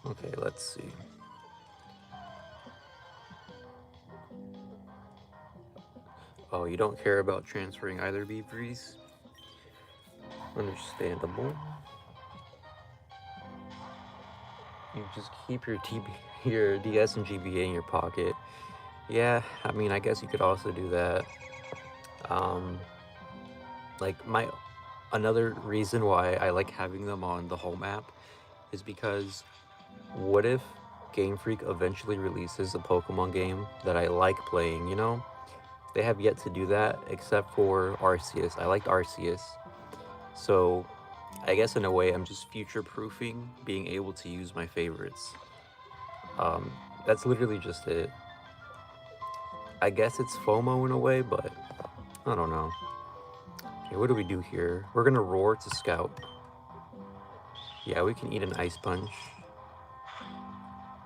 Okay, let's see. Oh, you don't care about transferring either Beavries? Understandable. You just keep your your DS and GBA in your pocket. Yeah, I mean, I guess you could also do that. Um, like another reason why I like having them on the home app is because what if Game Freak eventually releases a Pokemon game that I like playing, you know? They have yet to do that except for Arceus. I liked Arceus. So I guess in a way I'm just future proofing being able to use my favorites. That's literally just it. I guess it's FOMO in a way, but I don't know. Okay, what do we do here? We're gonna roar to scout. Yeah, we can eat an ice punch.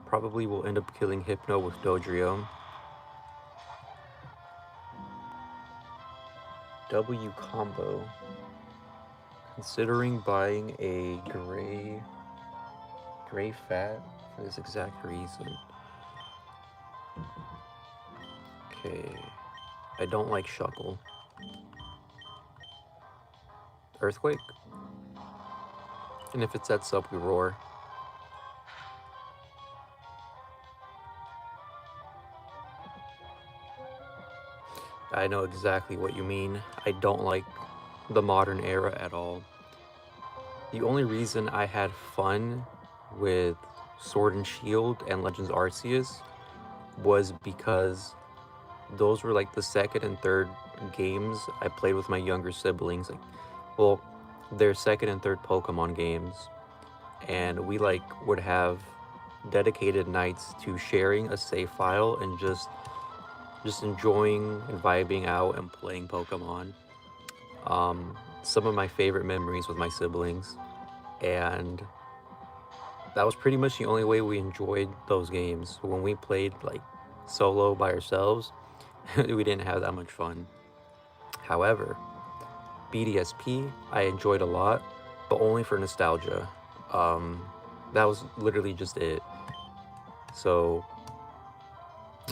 Probably will end up killing Hypno with Dodrio. W combo. Considering buying a gray fat for this exact reason. Okay. I don't like Shuckle. Earthquake? And if it sets up, we roar. I know exactly what you mean. I don't like the modern era at all. The only reason I had fun with Sword and Shield and Legends Arceus was because those were like the second and third games I played with my younger siblings. Like, well, their second and third Pokemon games, and we like would have dedicated nights to sharing a save file and just enjoying and vibing out and playing Pokemon. Some of my favorite memories with my siblings, and that was pretty much the only way we enjoyed those games. When we played like solo by ourselves, we didn't have that much fun. However, BDSP I enjoyed a lot, but only for nostalgia. Um, that was literally just it. So,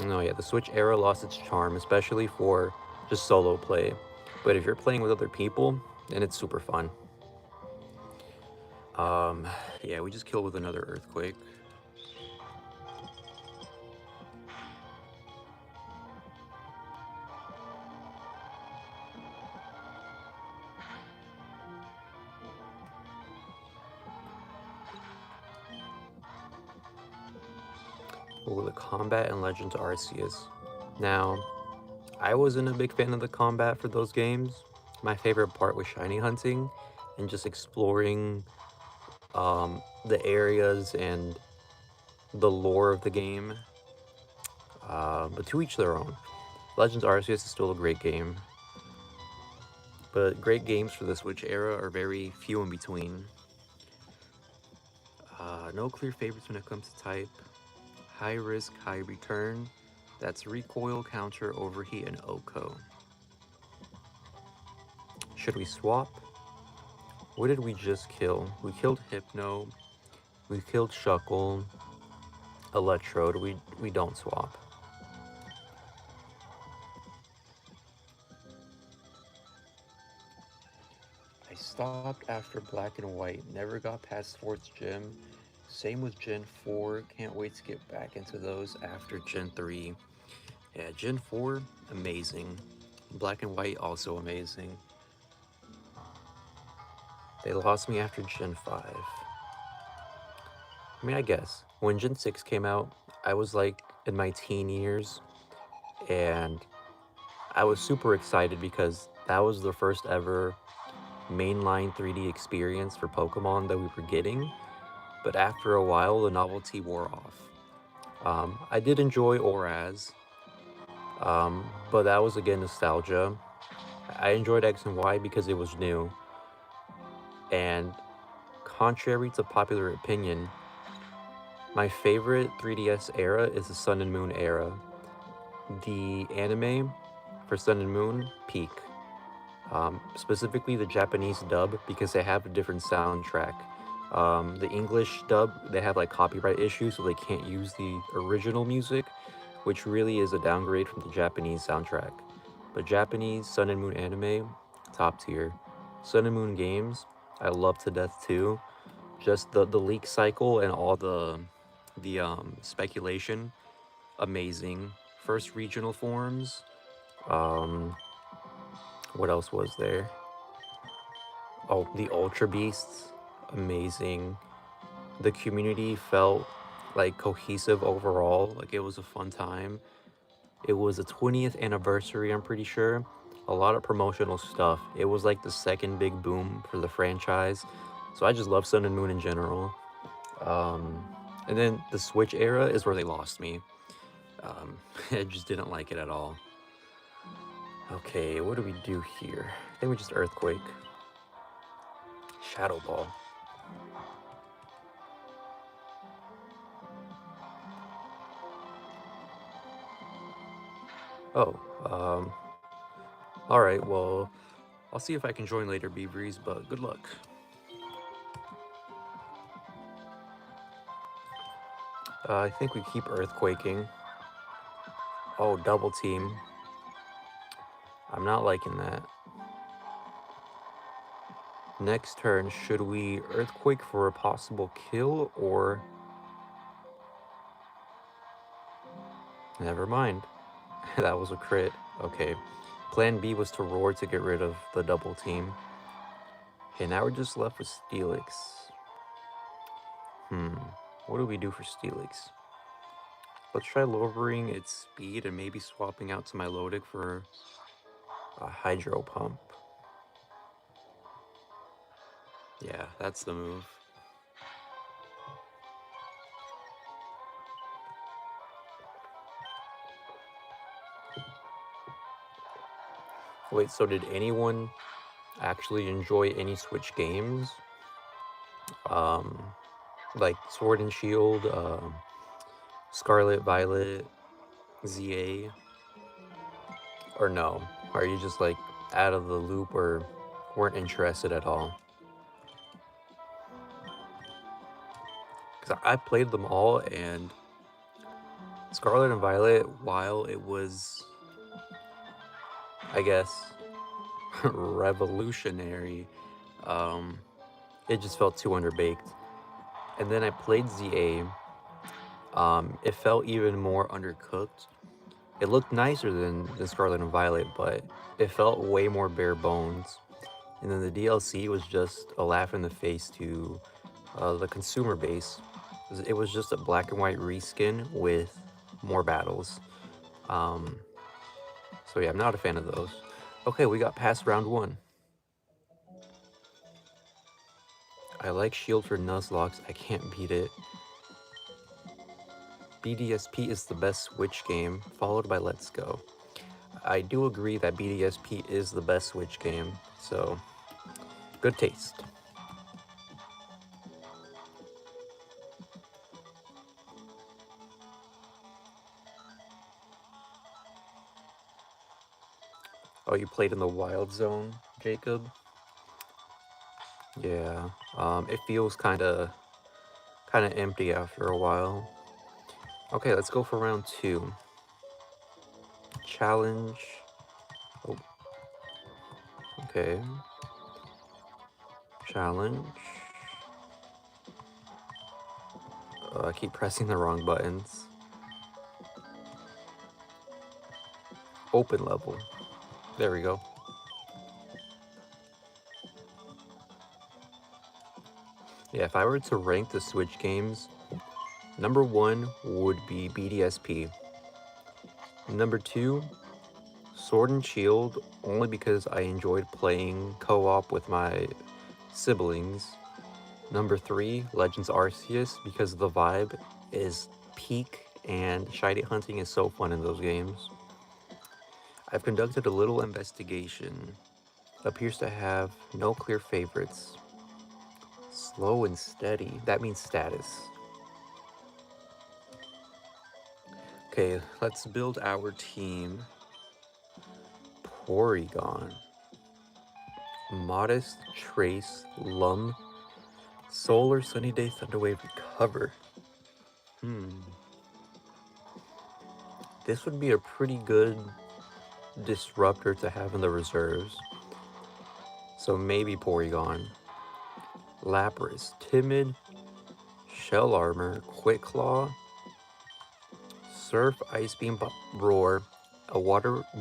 no, yeah, the Switch era lost its charm, especially for just solo play. But if you're playing with other people, then it's super fun. Um, yeah, we just killed with another Earthquake. Oh, the combat in Legends Arceus. Now, I wasn't a big fan of the combat for those games. My favorite part was shiny hunting and just exploring the areas and the lore of the game. But to each their own. Legends Arceus is still a great game, but great games for the Switch era are very few in between. No clear favorites when it comes to type. High risk, high return. That's recoil, counter, overheat, and OHKO. Should we swap? What did we just kill? We killed Hypno. We killed Shuckle. Electrode. We don't swap. I stopped after Black and White. Never got past Sports Gym. Same with Gen 4. Can't wait to get back into those after Gen 3. Yeah, Gen 4, amazing. Black and White, also amazing. They lost me after Gen 5. I mean, I guess. When Gen 6 came out, I was like in my teen years. and I was super excited because that was the first ever mainline 3D experience for Pokemon that we were getting. But after a while, the novelty wore off. I did enjoy Oraz, but that was again nostalgia. I enjoyed X and Y because it was new, and contrary to popular opinion, my favorite 3DS era is the Sun and Moon era. The anime for Sun and Moon peak. Specifically the Japanese dub because they have a different soundtrack. The English dub, they have like copyright issues, so they can't use the original music, which really is a downgrade from the Japanese soundtrack. But Japanese Sun and Moon anime, top tier. Sun and Moon games, I love to death too. Just the leak cycle and all the speculation, amazing. First regional forms. Um, what else was there? Oh, the Ultra Beasts, amazing. The community felt like cohesive overall. Like it was a fun time. It was the 20th anniversary, I'm pretty sure. A lot of promotional stuff. It was like the second big boom for the franchise. So I just love Sun and Moon in general. Um, and then the Switch era is where they lost me. I just didn't like it at all. Okay, what do we do here? I think we just Earthquake. Shadow Ball. Oh, alright, well, I'll see if I can join later, Beavries, but good luck. I think we keep Earthquaking. Oh, double team. I'm not liking that. Next turn, should we Earthquake for a possible kill, or... Never mind. That was a crit. Okay. Plan B was to Roar to get rid of the double team. Okay, now we're just left with Steelix. What do we do for Steelix? Let's try lowering its speed and maybe swapping out to my Milotic for a Hydro Pump. Yeah, that's the move. Wait, so did anyone actually enjoy any Switch games? Like Sword and Shield, Scarlet, Violet, ZA? Or no? Are you just like out of the loop or weren't interested at all? Because I played them all, and Scarlet and Violet, while it was, I guess, revolutionary, it just felt too underbaked. And then I played ZA. It felt even more undercooked. It looked nicer than Scarlet and Violet, but it felt way more bare bones. And then the DLC was just a laugh in the face to the consumer base. It was just a black and white reskin with more battles. So yeah, I'm not a fan of those. Okay, we got past round 1. I like Shield for Nuzlocke. I can't beat it. BDSP is the best Switch game, followed by Let's Go. I do agree that BDSP is the best Switch game, so good taste. Oh, you played in the Wild Zone, Jacob? Yeah, it feels kind of empty after a while. Okay, let's go for round 2. Challenge. Oh, okay. Challenge. I keep pressing the wrong buttons. Open level. There we go. Yeah, if I were to rank the Switch games, number 1 would be BDSP. Number 2, Sword and Shield, only because I enjoyed playing co-op with my siblings. Number 3, Legends Arceus, because the vibe is peak and shiny hunting is so fun in those games. I've conducted a little investigation. Appears to have no clear favorites. Slow and steady, that means status. Okay, let's build our team. Porygon. Modest, Trace, Lum, Solar, Sunny Day, Thunderwave, Recover. This would be a pretty good disruptor to have in the reserves. So maybe Porygon. Lapras, Timid, Shell Armor, Quick Claw, Surf, Ice Beam, Roar, a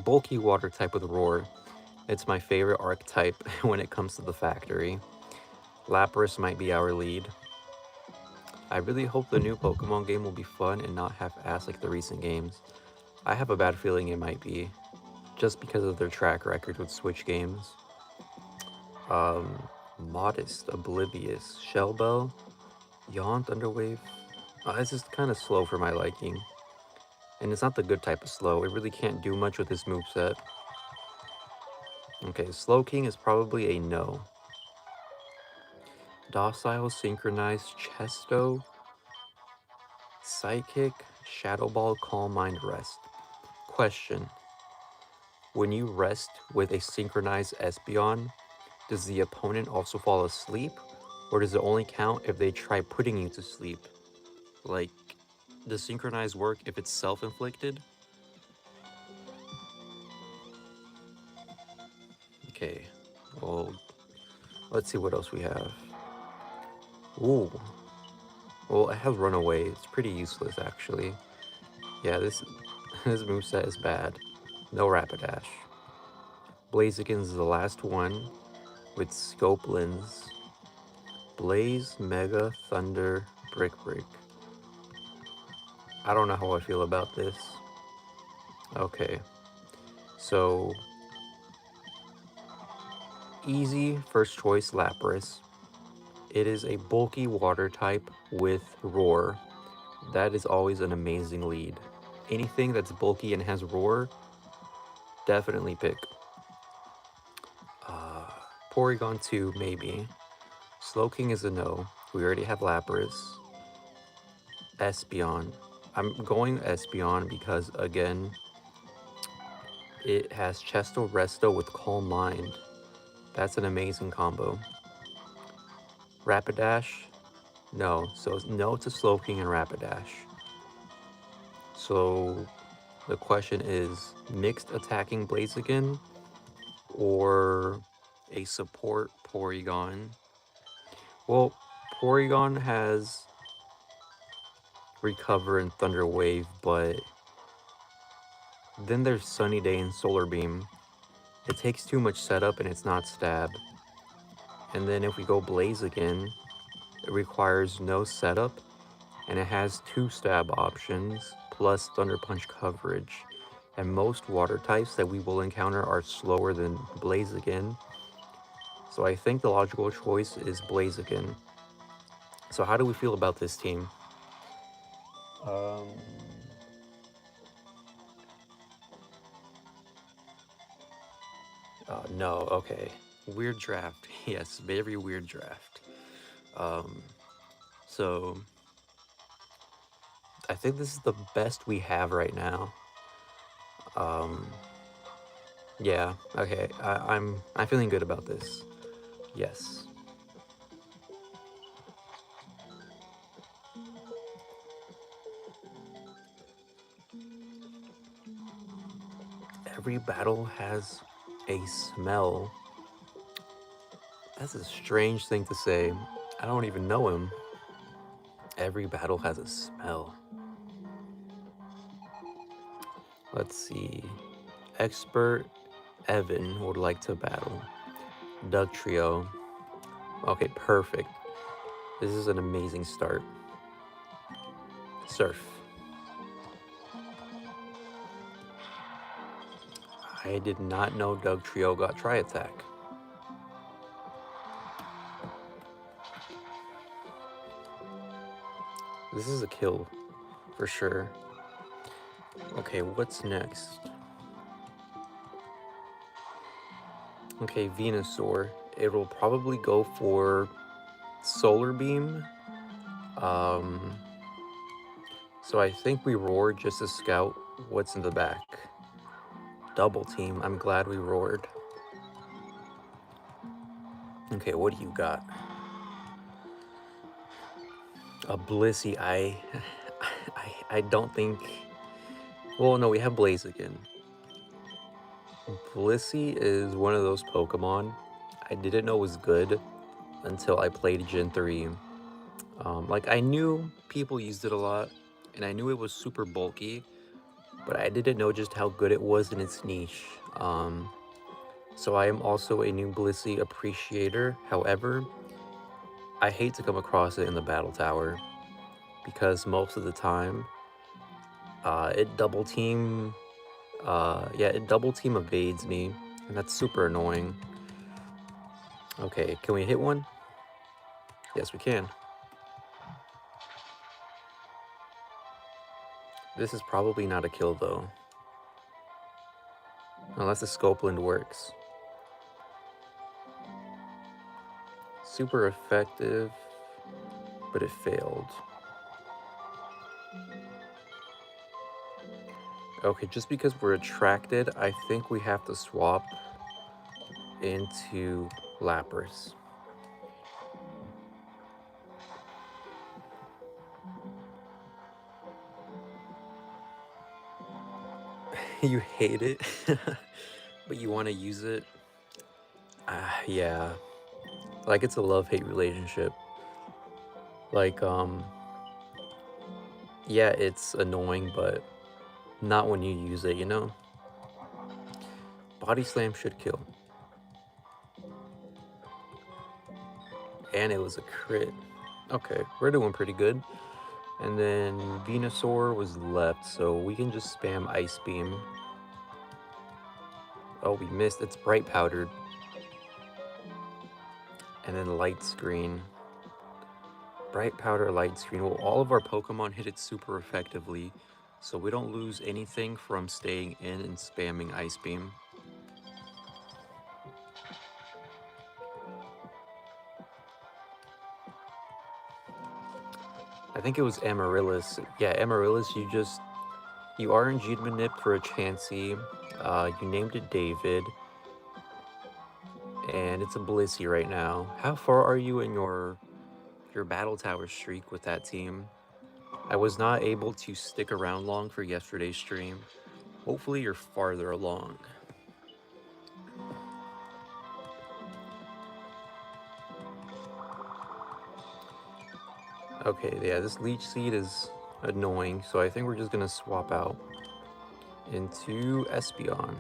bulky water type with Roar. It's my favorite archetype when it comes to the factory. Lapras might be our lead. I really hope the new Pokemon game will be fun and not half-assed like the recent games. I have a bad feeling it might be, just because of their track record with Switch games. Modest, Oblivious, Shellbell, Yawn, Thunderwave. This is kind of slow for my liking. And it's not the good type of slow. It really can't do much with this moveset. Okay, Slowking is probably a no. Docile, Synchronized, Chesto, Psychic, Shadow Ball, Calm Mind, Rest. Question. When you rest with a synchronized Espeon, does the opponent also fall asleep? Or does it only count if they try putting you to sleep? Like, does synchronized work if it's self-inflicted? Okay, well, let's see what else we have. Ooh. Well, it has Runaway. It's pretty useless, actually. Yeah, this moveset is bad. No Rapidash. Blaziken's is the last one with Scope Lens. Blaze, Mega, Thunder, Brick Break. I don't know how I feel about this. Okay. So, easy first choice Lapras. It is a bulky water type with Roar. That is always an amazing lead. Anything that's bulky and has Roar, definitely pick. Porygon 2, maybe. Slowking is a no. We already have Lapras. Espeon. I'm going Espeon because, again, it has Chesto Resto with Calm Mind. That's an amazing combo. Rapidash? No. So no to Slowking and Rapidash. So the question is mixed attacking Blaziken or a support Porygon? Well, Porygon has Recover and Thunder Wave, but then there's Sunny Day and Solar Beam. It takes too much setup and it's not stab. And then if we go Blaziken, it requires no setup and it has 2 stab options plus Thunder Punch coverage. And most water types that we will encounter are slower than Blaziken. So I think the logical choice is Blaziken. So how do we feel about this team? No, okay. Weird draft. Yes, very weird draft. So I think this is the best we have right now. Yeah, okay. I'm feeling good about this. Yes. Every battle has a smell. That's a strange thing to say. I don't even know him. Every battle has a smell. Let's see. Expert Evan would like to battle. Doug Trio. Okay, perfect. This is an amazing start. Surf. I did not know Doug Trio got Tri-Attack. This is a kill, for sure. Okay, what's next? Okay, Venusaur. It will probably go for Solar Beam. So I think we roared just to scout what's in the back. Double team. I'm glad we roared. Okay, what do you got? A Blissey. I don't think. Well, no, we have Blaziken. Blissey is one of those Pokemon I didn't know was good until I played Gen 3. Like, I knew people used it a lot, and I knew it was super bulky, but I didn't know just how good it was in its niche. So I am also a new Blissey appreciator. However, I hate to come across it in the battle tower because most of the time, it double team evades me, and that's super annoying. Okay, can we hit one? Yes, we can. This is probably not a kill though, unless the Scopeland works. Super effective, but it failed. Okay, just because we're attracted, I think we have to swap into Lapras. You hate it, but you want to use it? Yeah. Like, it's a love-hate relationship. Like, yeah, it's annoying, but not when you use it, you know? Body Slam should kill. And it was a crit. Okay, we're doing pretty good. And then Venusaur was left, so we can just spam Ice Beam. Oh, we missed. It's Bright Powdered. And then Light Screen. Bright Powder, Light Screen. Well, all of our Pokemon hit it super effectively, so we don't lose anything from staying in and spamming Ice Beam. I think it was Amaryllis. Yeah, Amaryllis, you RNG'd Manip for a Chansey. You named it David. And it's a Blissey right now. How far are you in your Battle Tower streak with that team? I was not able to stick around long for yesterday's stream. Hopefully you're farther along. Okay, yeah, this Leech Seed is annoying, so I think we're just gonna swap out into Espeon.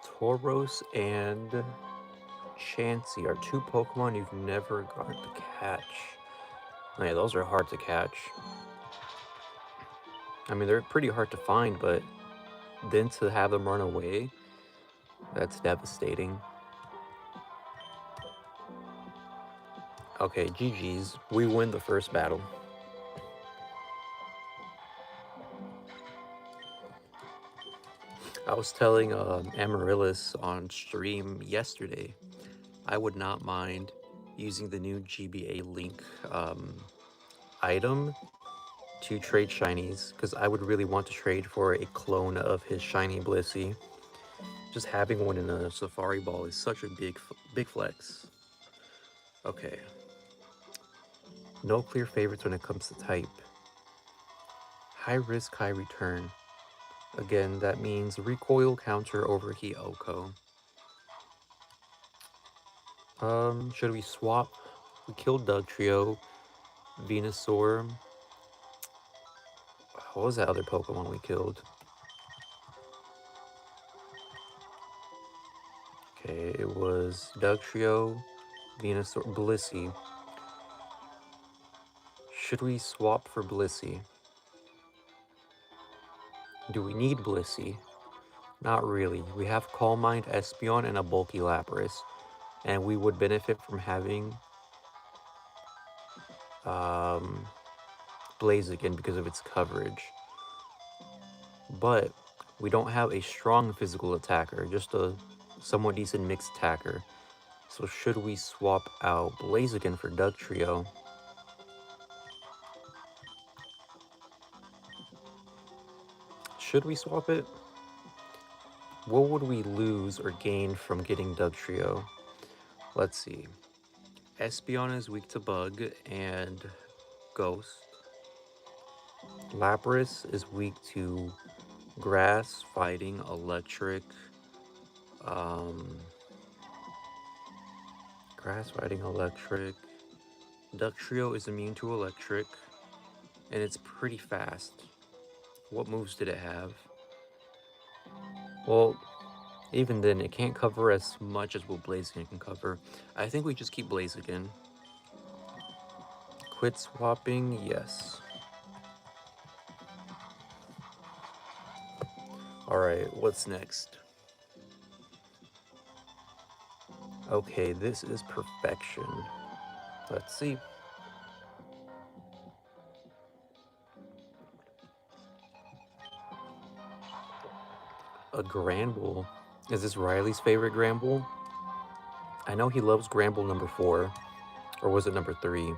Tauros and Chansey are two Pokemon you've never got to catch. Oh, yeah, those are hard to catch. I mean, they're pretty hard to find, but then to have them run away, that's devastating. Okay, GG's. We win the first battle. I was telling Amaryllis on stream yesterday, I would not mind using the new GBA link item to trade shinies, because I would really want to trade for a clone of his shiny Blissey. Just having one in a Safari Ball is such a big flex. Okay. No clear favorites when it comes to type. High risk, high return. Again, that means recoil, counter, overheat, OHKO. Should we swap? We killed Doug Trio, Venusaur. What was that other Pokemon we killed? Okay, it was Doug Trio, Venusaur, Blissey. Should we swap for Blissey? Do we need Blissey? Not really. We have Calm Mind, Espeon, and a bulky Lapras, and we would benefit from having Blaziken because of its coverage. But we don't have a strong physical attacker, just a somewhat decent mixed attacker. So should we swap out Blaziken for Dugtrio? Should we swap it? What would we lose or gain from getting Dugtrio? Let's see. Espeon is weak to Bug and Ghost. Lapras is weak to Grass, Fighting, Electric. Grass, Fighting, Electric. Dugtrio is immune to Electric, and it's pretty fast. What moves did it have? Well, even then, it can't cover as much as what Blaziken can cover. I think we just keep Blaziken. Quit swapping, yes. Alright, what's next? Okay, this is perfection. Let's see. A Granbull. Is this Riley's favorite Granbull? I know he loves Granbull number 4. Or was it number 3?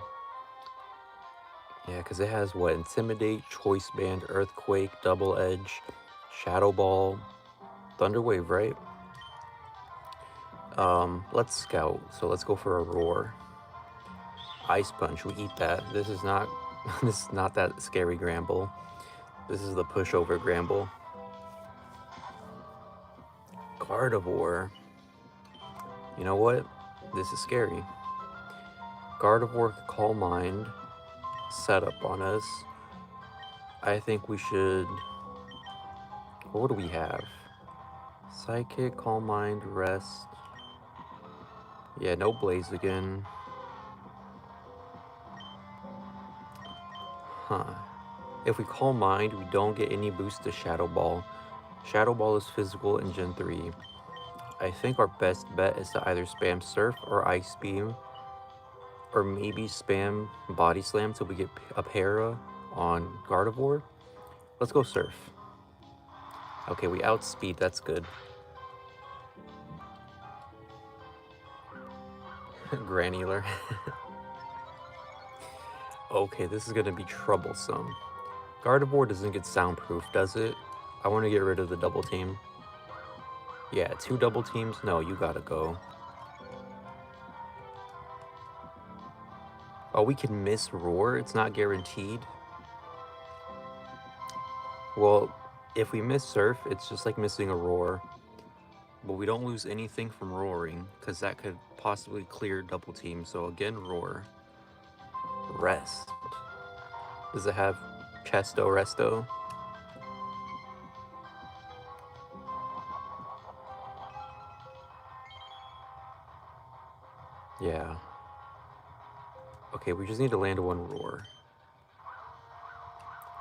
Yeah, because it has what? Intimidate, Choice Band, Earthquake, Double Edge, Shadow Ball, Thunder Wave, right? Let's scout. So let's go for a Roar. Ice Punch, we eat that. This is not this is not that scary Granbull. This is the pushover Granbull. Gardevoir. You know what? This is scary. Gardevoir Calm Mind set up on us. I think we should... What do we have? Psychic, Calm Mind, Rest. Yeah, no Blaziken. Huh. If we Calm Mind, we don't get any boost to Shadow Ball. Shadow Ball is physical in Gen 3. I think our best bet is to either spam Surf or Ice Beam, or maybe spam Body Slam till we get a Para on Gardevoir. Let's go Surf. Okay, we outspeed, that's good. Granular. Okay, this is gonna be troublesome. Gardevoir doesn't get soundproof, does it? I want to get rid of the double team. Yeah, 2 double teams? No, you gotta go. Oh, we can miss Roar? It's not guaranteed? Well, if we miss Surf, it's just like missing a Roar. But we don't lose anything from roaring, because that could possibly clear double team. So again, Roar. Rest. Does it have Chesto Resto? Yeah. Okay, we just need to land 1 Roar.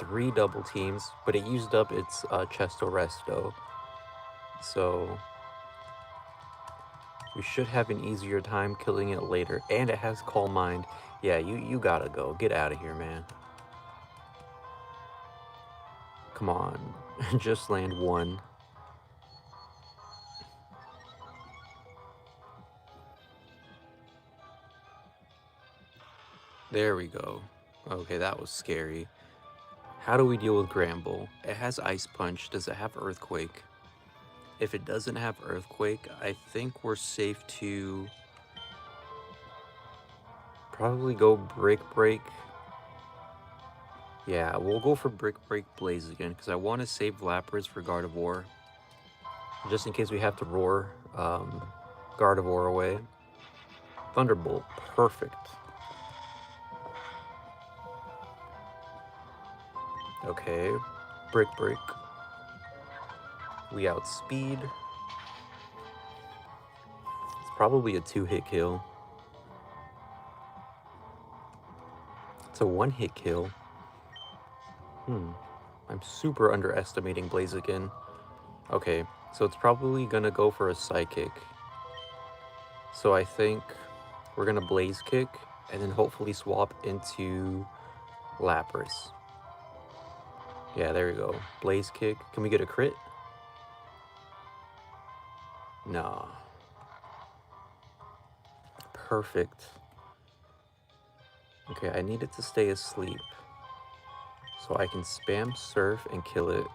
3 double teams, but it used up its Chesto Resto. So we should have an easier time killing it later. And it has Calm Mind. Yeah, you gotta go. Get out of here, man. Come on. Just land 1. There we go. Okay, that was scary. How do we deal with Granbull? It has Ice Punch. Does it have Earthquake? If it doesn't have Earthquake, I think we're safe to probably go Brick Break. Yeah, we'll go for Brick Break Blaziken because I want to save Lapras for Gardevoir. Just in case we have to roar Gardevoir away. Thunderbolt, perfect. Okay, Brick Break. We outspeed. It's probably a 2-hit kill. It's a one-hit kill. I'm super underestimating Blaziken. Okay, so it's probably gonna go for a Psychic. So I think we're gonna Blaze Kick and then hopefully swap into Lapras. Yeah, there we go. Blaze Kick. Can we get a crit? Nah. Perfect. Okay, I need it to stay asleep so I can spam Surf and kill it.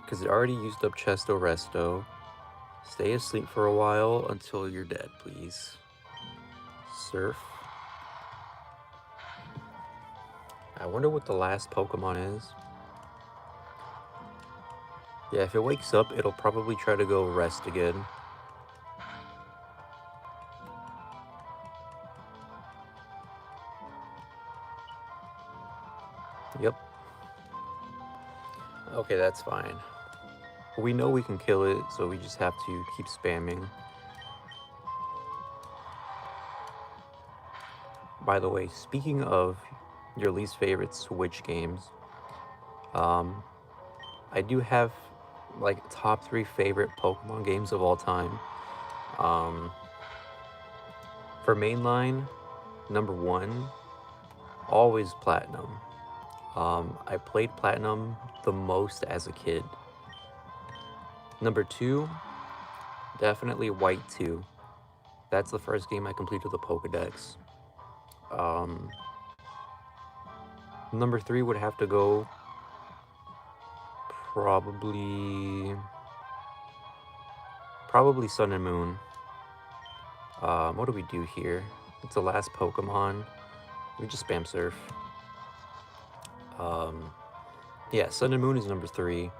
Because it already used up Chesto Resto. Stay asleep for a while until you're dead, please. Surf. I wonder what the last Pokemon is. Yeah, if it wakes up, it'll probably try to go rest again. Yep. Okay, that's fine. We know we can kill it, so we just have to keep spamming. By the way, speaking of your least favorite Switch games, I do have like top 3 favorite Pokemon games of all time. For mainline, number 1, always Platinum. I played Platinum the most as a kid. Number 2, definitely White 2. That's the first game I completed the Pokedex. Number 3 would have to go probably Sun and Moon. What do we do here? It's the last Pokemon. We just spam Surf. Yeah, Sun and Moon is number 3.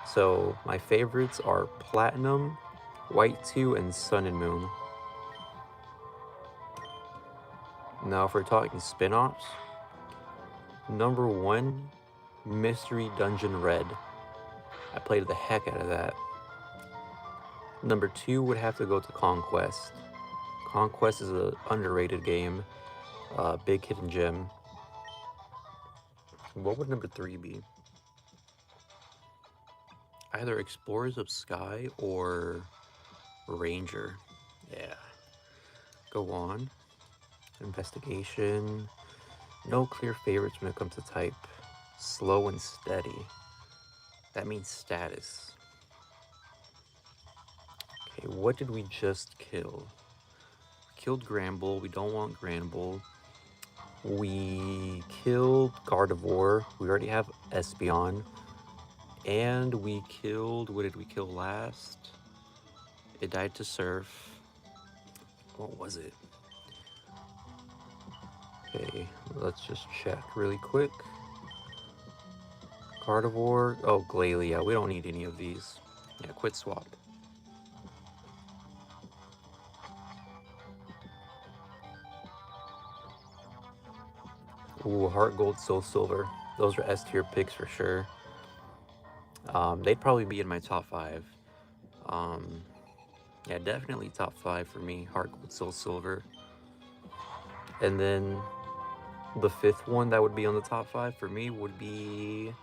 So my favorites are Platinum, White 2, and Sun and Moon. Now, if we're talking spin-offs, number 1, Mystery Dungeon Red. I played the heck out of that. Number 2 would have to go to Conquest. Conquest is an underrated game. Big hidden gem. What would number 3 be? Either Explorers of Sky or Ranger. Yeah. Go on. Investigation. No clear favorites when it comes to type. Slow and steady. That means status. Okay, what did we just kill? Killed Granbull. We don't want Granbull. We killed Gardevoir. We already have Espeon. And we killed... What did we kill last? It died to Surf. What was it? Okay, let's just check really quick. Gardevoir. Oh, Glalie. We don't need any of these. Yeah, quit swap. Ooh, Heart Gold, Soul Silver. Those are S tier picks for sure. They'd probably be in my top 5. Yeah, definitely top 5 for me. Heart Gold, Soul Silver. And then the 5th one that would be on the top 5 for me would be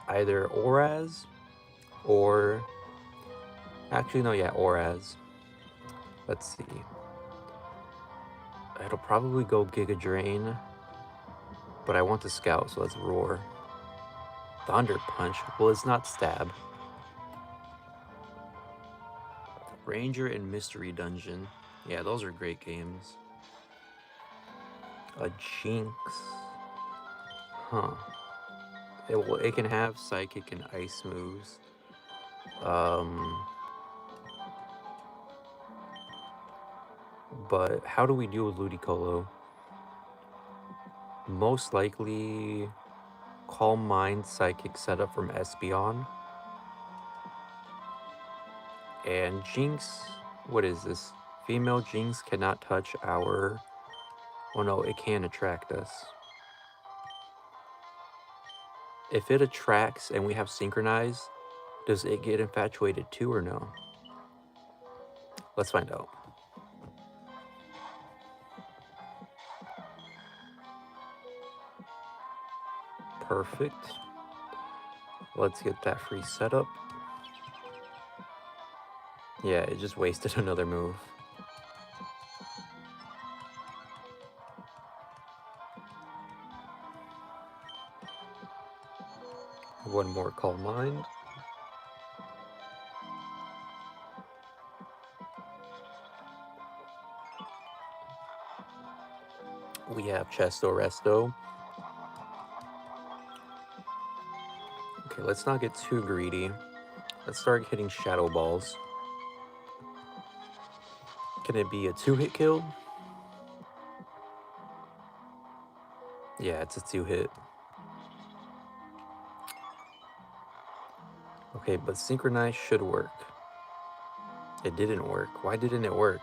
either Oraz or... Actually, no, yeah, Oraz. Let's see. It'll probably go Giga Drain, but I want to Scout, so let's Roar. Thunder Punch. Well, it's not Stab. Ranger and Mystery Dungeon. Yeah, those are great games. A Jinx. Huh. It can have Psychic and Ice moves. But how do we deal with Ludicolo? Most likely Calm Mind Psychic setup from Espeon. And Jinx, what is this? Female Jinx cannot touch our... Oh no, it can attract us. If it attracts and we have Synchronize, does it get infatuated too or no? Let's find out. Perfect. Let's get that free setup. Yeah, it just wasted another move. One more Calm Mind. We have Chesto Resto. Okay, let's not get too greedy. Let's start hitting Shadow Balls. Can it be a 2-hit kill? Yeah, it's a 2-hit. Okay, but Synchronize should work. It didn't work. Why didn't it work?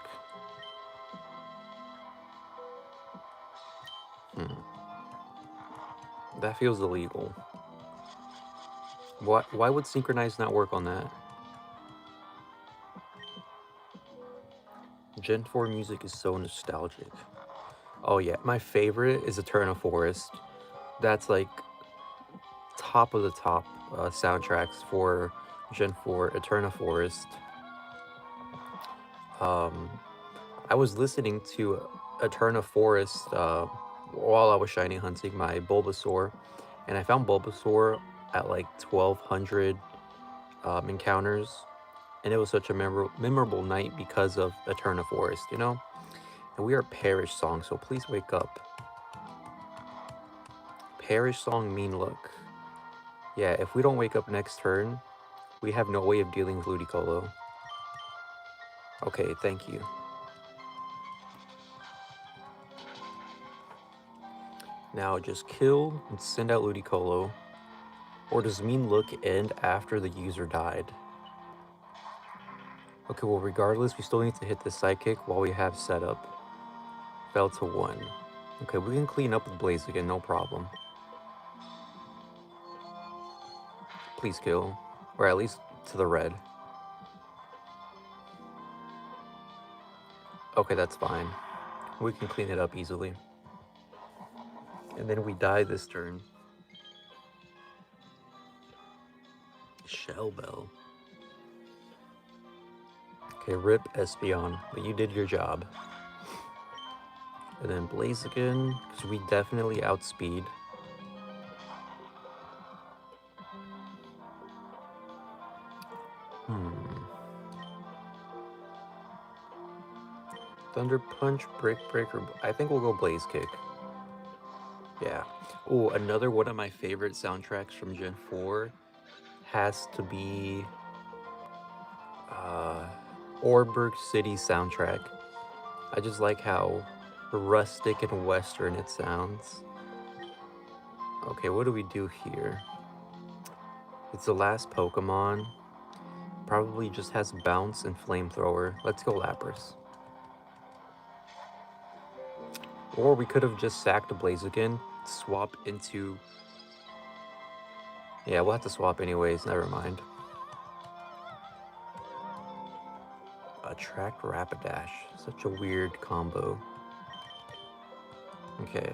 That feels illegal. Why would Synchronize not work on that? Gen 4 music is so nostalgic. Oh yeah, my favorite is Eterna Forest. That's like top of the top soundtracks for Gen 4, Eterna Forest. I was listening to Eterna Forest while I was shiny hunting my Bulbasaur, and I found Bulbasaur at like 1200 encounters, and it was such a memorable night because of Eterna Forest, you know? And we are Perish Song, so please wake up. Perish Song, Mean Look. Yeah, if we don't wake up next turn, we have no way of dealing with Ludicolo. Okay, thank you. Now just kill and send out Ludicolo. Or does Mean Look end after the user died? Okay, well regardless, we still need to hit the Psychic while we have setup. Fell to 1. Okay, we can clean up with Blaziken, no problem. Please kill. Or at least to the red. Okay, that's fine. We can clean it up easily. And then we die this turn. Shell Bell. Okay, rip Espeon, but you did your job. And then Blaziken, because we definitely outspeed. Thunder Punch, Brick Breaker. I think we'll go Blaze Kick. Yeah. Oh, another one of my favorite soundtracks from Gen 4 has to be Orberg City soundtrack. I just like how rustic and western it sounds. Okay, what do we do here? It's the last Pokemon. Probably just has Bounce and Flamethrower. Let's go Lapras. Or we could have just sacked a Blaziken, swap into... Yeah, we'll have to swap anyways, never mind. Attract Rapidash. Such a weird combo. Okay.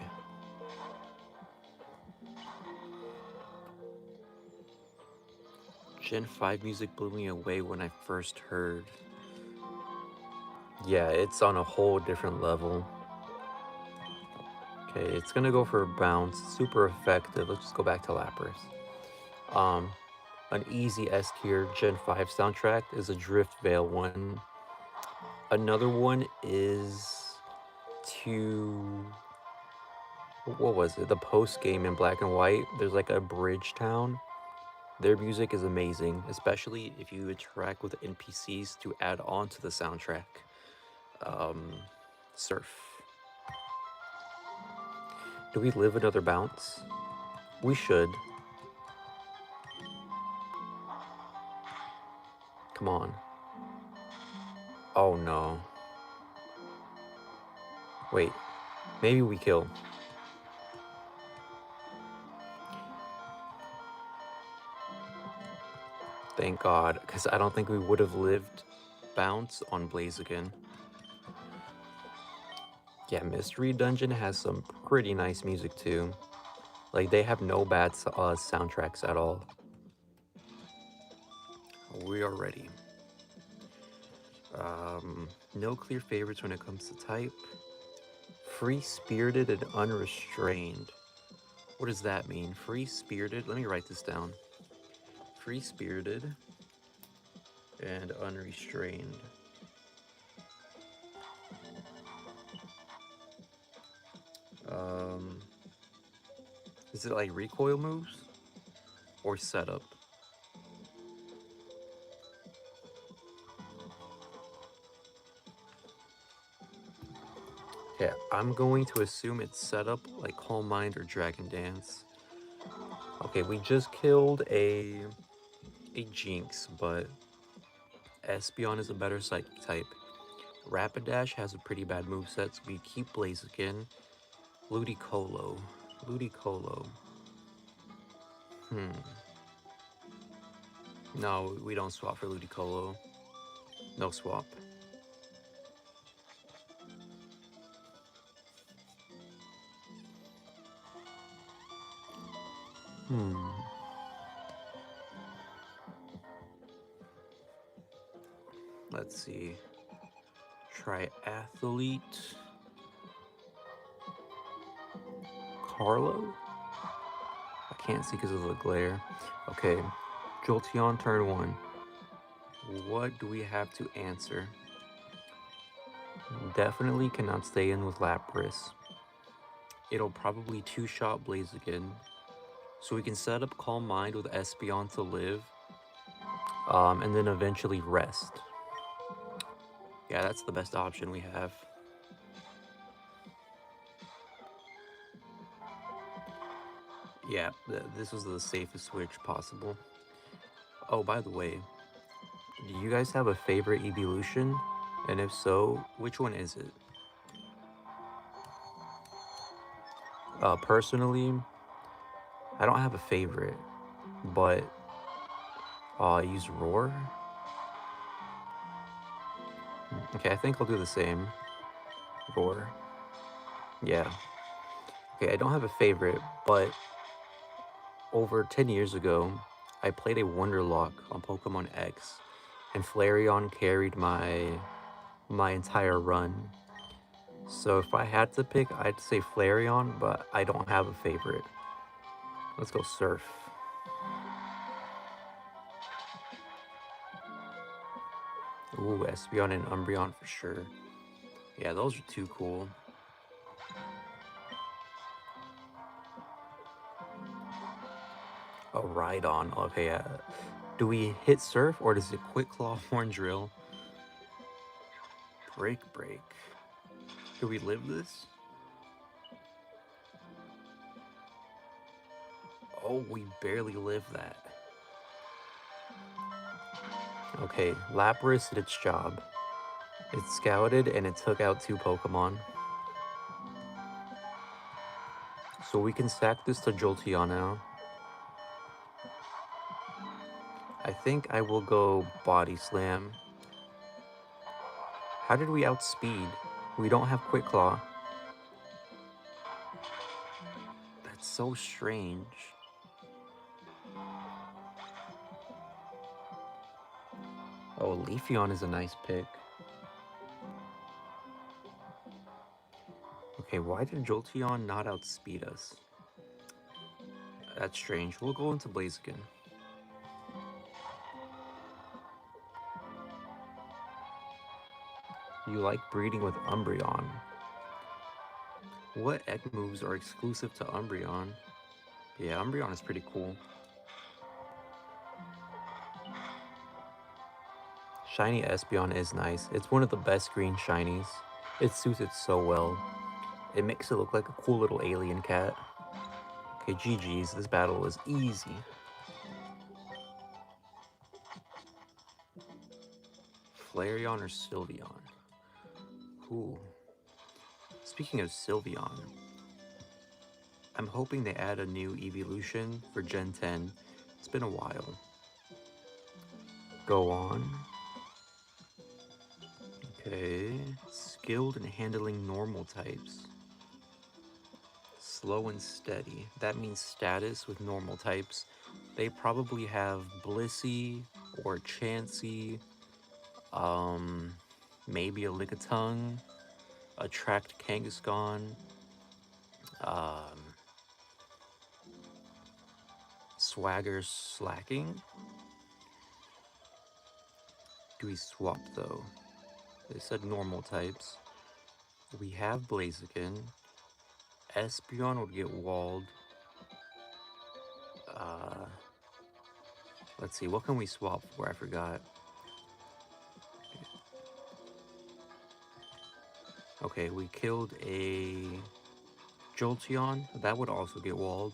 Gen 5 music blew me away when I first heard. Yeah, it's on a whole different level. Okay, it's gonna go for a Bounce. Super effective. Let's just go back to Lapras. An easy S tier Gen 5 soundtrack is a Drift Veil one. Another one is to... What was it? The post game in Black and White. There's like a bridge town. Their music is amazing, especially if you interact with NPCs to add on to the soundtrack. Surf. Do we live another bounce? We should. Come on. Oh no. Wait, maybe we kill. Thank God, because I don't think we would have lived bounce on Blaziken. Yeah, Mystery Dungeon has some pretty nice music too. Like, they have no bad soundtracks at all. We are ready. No clear favorites when it comes to type. Free-spirited and unrestrained. What does that mean? Free-spirited? Let me write this down. Free-spirited and unrestrained. Um, is it like recoil moves or setup? Okay, I'm going to assume it's setup like Calm Mind or Dragon Dance. Okay, we just killed a Jinx, but Espeon is a better psychic type. Rapidash has a pretty bad moveset, so we keep Blaziken. Ludicolo. Ludicolo. No, we don't swap for Ludicolo. No swap. Let's see. Triathlete. Carlo? I can't see because of the glare. Okay. Jolteon turn 1. What do we have to answer? Definitely cannot stay in with Lapras. It'll probably two-shot Blaziken. So we can set up Calm Mind with Espeon to live. And then eventually rest. Yeah, that's the best option we have. Yeah, this was the safest switch possible. Oh, by the way, do you guys have a favorite evolution? And if so, which one is it? Personally, I don't have a favorite, but I use Roar. Okay, I think I'll do the same. Roar. Yeah. Okay, I don't have a favorite, but over 10 years ago, I played a Wonderlock on Pokemon X, and Flareon carried my entire run. So if I had to pick, I'd say Flareon, but I don't have a favorite. Let's go Surf. Ooh, Espeon and Umbreon for sure. Yeah, those are too cool. A Rhydon. Okay, do we hit Surf or does it Quick Claw, Horn Drill? Break. Do we live this? Oh, we barely live that. Okay, Lapras did its job. It scouted and it took out 2 Pokemon. So we can sack this to Jolteon now. I think I will go Body Slam. How did we outspeed? We don't have Quick Claw. That's so strange. Oh, Leafeon is a nice pick. Okay, why did Jolteon not outspeed us? That's strange. We'll go into Blaziken. You like breeding with Umbreon. What egg moves are exclusive to Umbreon? Yeah, Umbreon is pretty cool. Shiny Espeon is nice. It's one of the best green shinies. It suits it so well. It makes it look like a cool little alien cat. Okay, GG's. This battle is easy. Flareon or Sylveon? Ooh. Speaking of Sylveon, I'm hoping they add a new evolution for Gen 10. It's been a while. Go on. Okay. Skilled in handling normal types. slow and steady. That means status with normal types. They probably have Blissey or Chansey, maybe a Lickitung, Attract Kangaskhan, Swagger Slacking. Do we swap though? They said normal types. We have Blaziken. Espeon would get walled. Let's see, what can we swap for? I forgot. Okay, we killed a Jolteon. That would also get walled.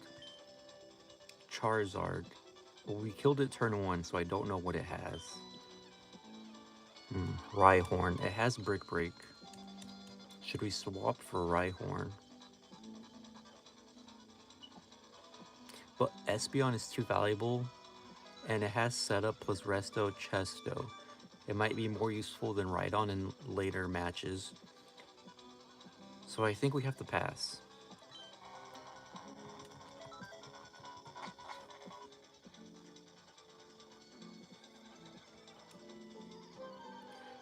Charizard. Well, we killed it turn 1, so I don't know what it has. Rhyhorn. It has Brick Break. Should we swap for Rhyhorn? But Espeon is too valuable, and it has Setup plus Resto Chesto. It might be more useful than Rhydon in later matches. So I think we have to pass.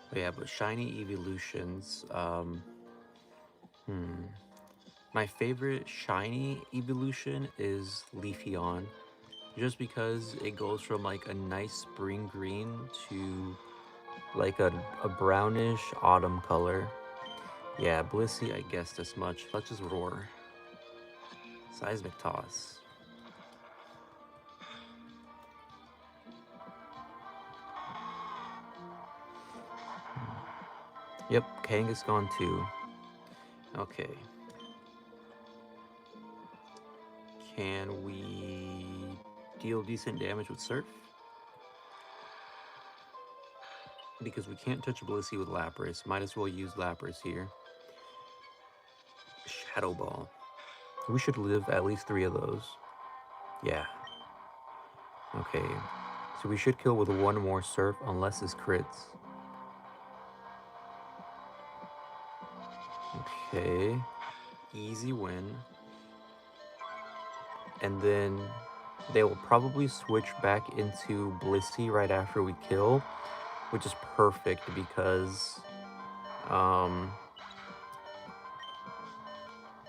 But yeah, but shiny evolutions. My favorite shiny evolution is Leafeon, just because it goes from like a nice spring green to like a brownish autumn color. Yeah, Blissey, I guessed as much. Let's just roar. Seismic Toss. Yep, Kangaskhan too. Okay. Can we deal decent damage with Surf? Because we can't touch Blissey with Lapras. Might as well use Lapras here. Shadow Ball. We should live at least 3 of those. Yeah. Okay. So we should kill with 1 more Surf unless it's crits. Okay. Easy win. And then they will probably switch back into Blissey right after we kill, which is perfect because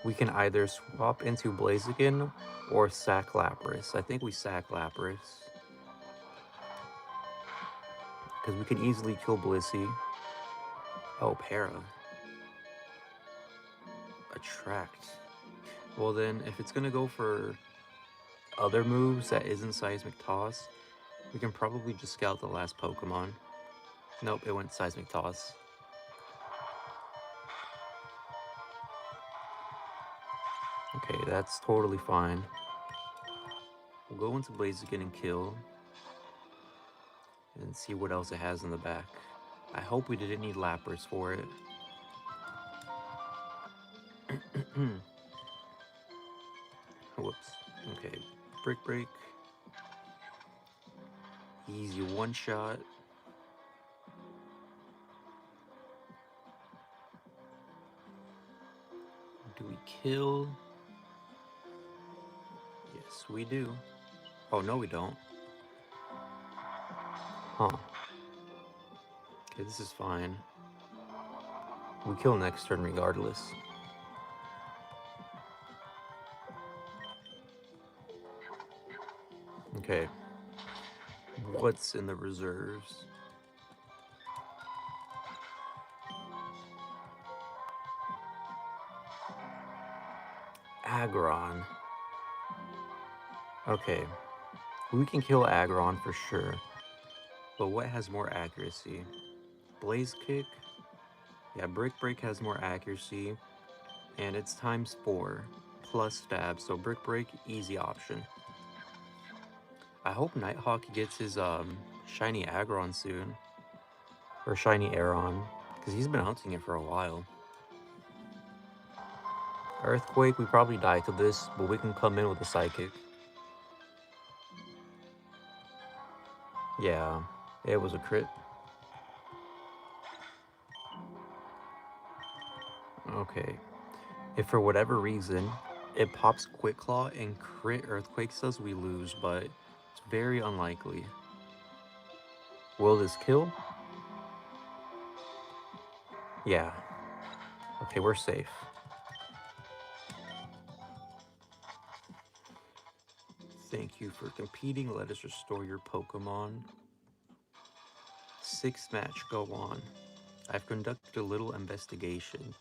we can either swap into Blaziken or sack Lapras. I think we sack Lapras because we can easily kill Blissey. Oh, Para. Attract. Well then, if it's gonna go for other moves that isn't Seismic Toss, we can probably just scout the last Pokemon. Nope, it went Seismic Toss. Okay, that's totally fine. We'll go into Blaziken and kill. And see what else it has in the back. I hope we didn't need Lapras for it. Whoops. Okay, Brick Break. Easy one-shot. Do we kill? Yes, we do. Oh, no, we don't. Huh. Okay, this is fine. We kill next turn regardless. Okay. What's in the reserves? Aggron. Okay. We can kill Aggron for sure. But what has more accuracy? Blaze Kick? Yeah, Brick Break has more accuracy. And it's times 4 plus stab, so Brick Break, easy option. I hope Nighthawk gets his shiny Aggron soon. Or shiny Aeron, because he's been hunting it for a while. Earthquake, we probably die to this, but we can come in with a Psychic. Yeah, it was a crit. Okay. If for whatever reason It pops Quick Claw and crit Earthquakes us, we lose, but it's very unlikely. Will this kill? Yeah. Okay, we're safe. Thank you for competing. Let us restore your Pokemon. 6th match, go on. I've conducted a little investigation.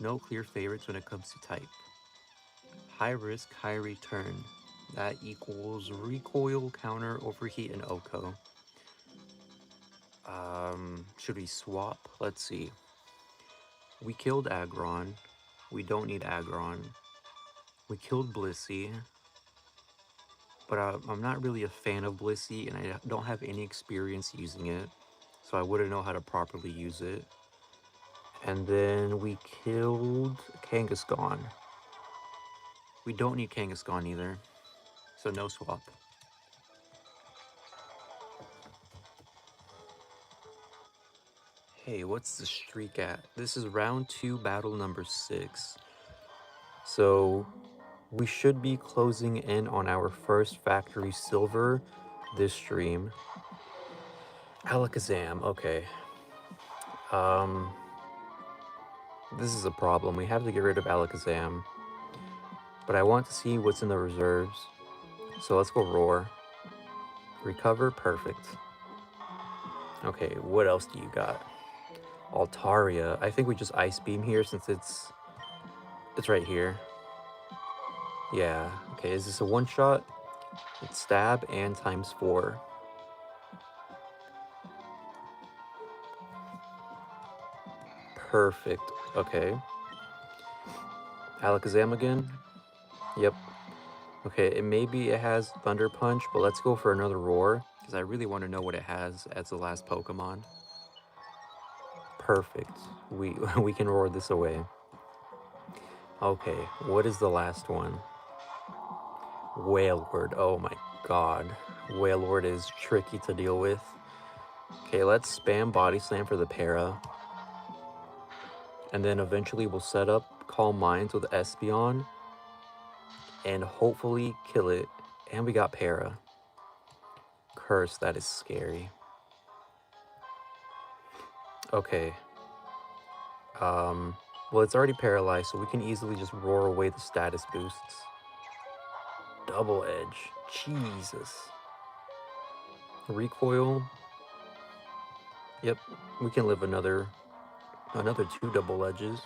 No clear favorites when it comes to type. High risk, high return. That equals recoil, counter, overheat, and OHKO. Should we swap? Let's see. We killed Aggron. We don't need Aggron. We killed Blissey. But I'm not really a fan of Blissey, and I don't have any experience using it. So I wouldn't know how to properly use it. And then we killed Kangaskhan. We don't need Kangaskhan either. So no swap. Hey, what's the streak at? This is round 2, battle number 6. So we should be closing in on our first factory silver this stream. Alakazam, okay. This is a problem. We have to get rid of Alakazam. But I want to see what's in the reserves. So let's go Roar. Recover, perfect. Okay, what else do you got? Altaria. I think we just Ice Beam here since it's right here. Yeah. Okay, is this a one-shot? It's stab and ×4. Perfect. Okay. Alakazam again? Yep. Okay, maybe it has Thunder Punch, but let's go for another Roar, because I really want to know what it has as the last Pokemon. Perfect. We can roar this away. Okay, what is the last one? Wailord. Oh my god. Wailord is tricky to deal with. Okay, let's spam Body Slam for the para. And then eventually we'll set up Calm Minds with Espeon. And hopefully kill it. And we got para. Curse, that is scary. Okay. Well, it's already paralyzed, so we can easily just roar away the status boosts. Double Edge. Jesus. Recoil. Yep, we can live another 2 double edges.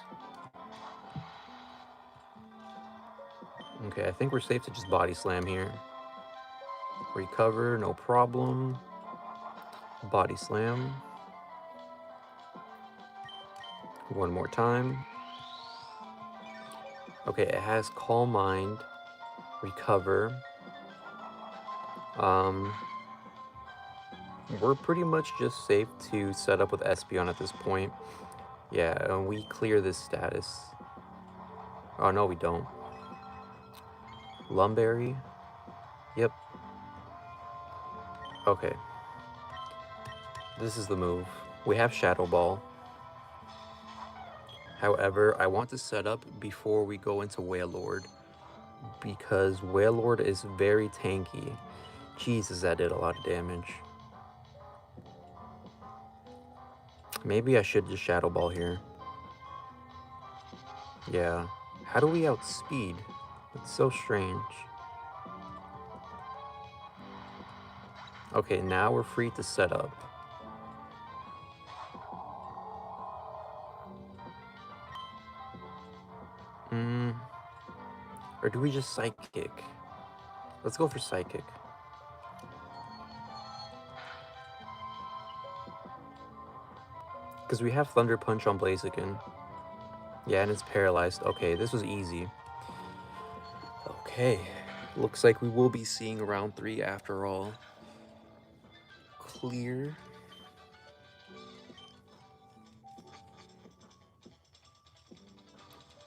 Okay, I think we're safe to just Body Slam here. Recover, no problem. Body Slam. One more time. Okay, it has Calm Mind. Recover. We're pretty much just safe to set up with Espeon at this point. Yeah, and we clear this status. Oh, no, we don't. Lumberry. Yep. Okay. This is the move. We have Shadow Ball. However, I want to set up before we go into Wailord, because Wailord is very tanky. Jesus, that did a lot of damage. Maybe I should just Shadow Ball here. Yeah. How do we outspeed? It's so strange. Okay, now we're free to set up. Or do we just Psychic? Let's go for Psychic. Because we have Thunder Punch on Blaziken. Yeah, and it's paralyzed. Okay, this was easy. Okay, looks like we will be seeing round 3 after all. Clear.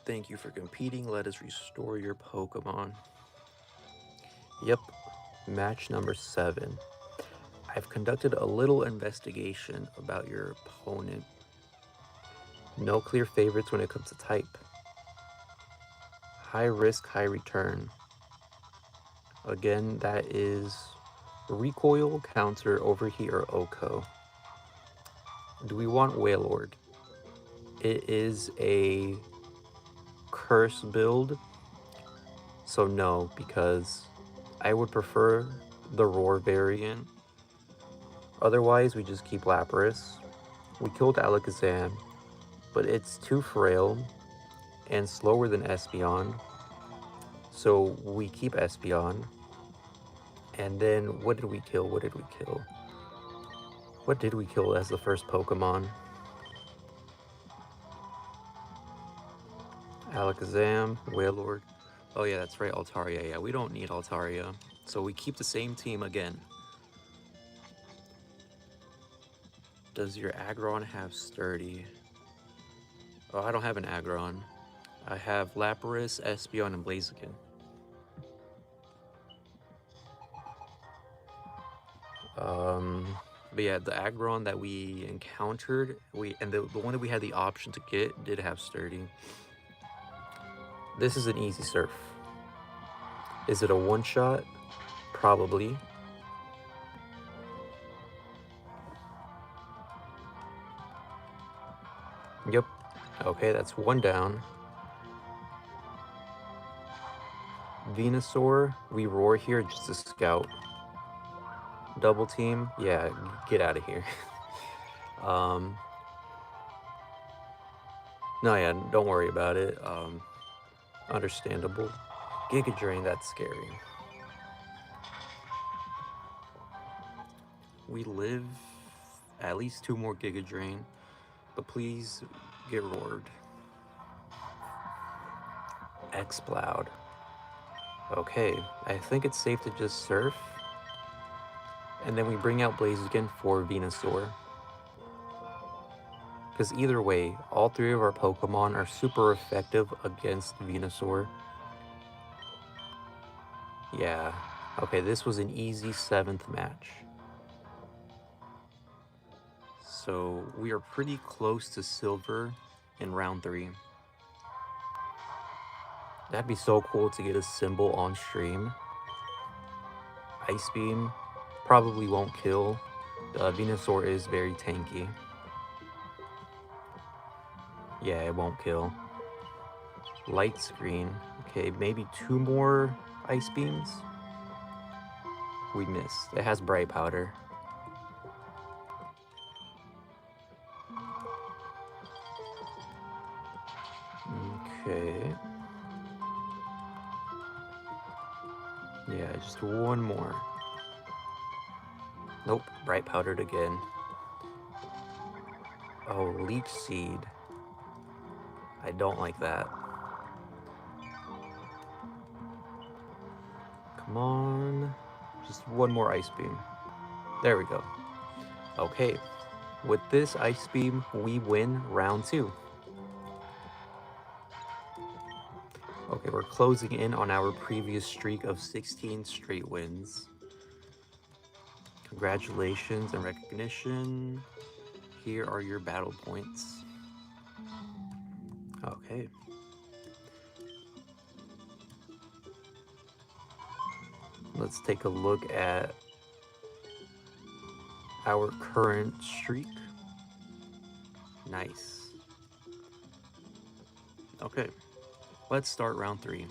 Thank you for competing. Let us restore your Pokemon. Yep, match number 7. I've conducted a little investigation about your opponent. No clear favorites when it comes to type. High risk, high return. Again, that is recoil, counter, overheat, or OCO. Do we want Wailord? It is a curse build, so no, because I would prefer the Roar variant. Otherwise, we just keep Lapras. We killed Alakazam, but it's too frail and slower than Espeon, so we keep Espeon. And then, what did we kill? What did we kill? What did we kill as the first Pokemon? Alakazam, Wailord. Oh yeah, that's right, Altaria. Yeah, we don't need Altaria. So we keep the same team again. Does your Aggron have Sturdy? Oh, I don't have an Aggron. I have Lapras, Espeon, and Blaziken. But yeah, the Aggron that we encountered, the one that we had the option to get did have Sturdy. This is an easy surf. Is it a one-shot? Probably. Yep. Okay, that's one down. Venusaur, we roar here just to scout. Double team, yeah, get out of here. No, yeah, don't worry about it. Understandable. Giga Drain, that's scary. We live at least 2 more Giga Drain, but please get roared. Exploud. Okay, I think it's safe to just surf. And then we bring out Blaziken for Venusaur. Because either way, all 3 of our Pokemon are super effective against Venusaur. Yeah. Okay, this was an easy 7th match. So we are pretty close to silver in round 3. That'd be so cool to get a symbol on stream. Ice Beam probably won't kill. Venusaur is very tanky. Yeah, it won't kill. Light Screen. Okay, maybe 2 more Ice Beams. We missed. It has Bright Powder. Okay. Yeah, just 1 more. Nope, Bright Powdered again. Oh, Leech Seed. I don't like that. Come on. Just 1 more Ice Beam. There we go. Okay. With this Ice Beam, we win round 2. Okay, we're closing in on our previous streak of 16 straight wins. Congratulations and recognition. Here are your battle points. Okay. Let's take a look at our current streak. Nice. Okay, let's start round 3.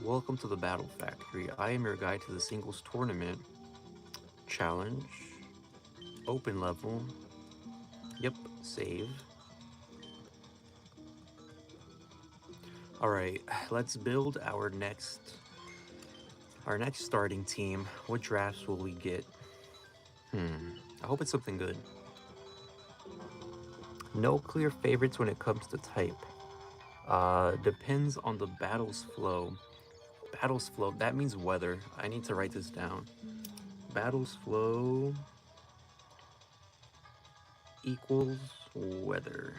Welcome to the Battle Factory. I am your guide to the singles tournament. Challenge. Open level. Yep, save. Alright, let's build our next starting team. What drafts will we get? I hope it's something good. No clear favorites when it comes to type. Depends on the battle's flow. Battle's flow, that means weather. I need to write this down. Battle's flow equals weather.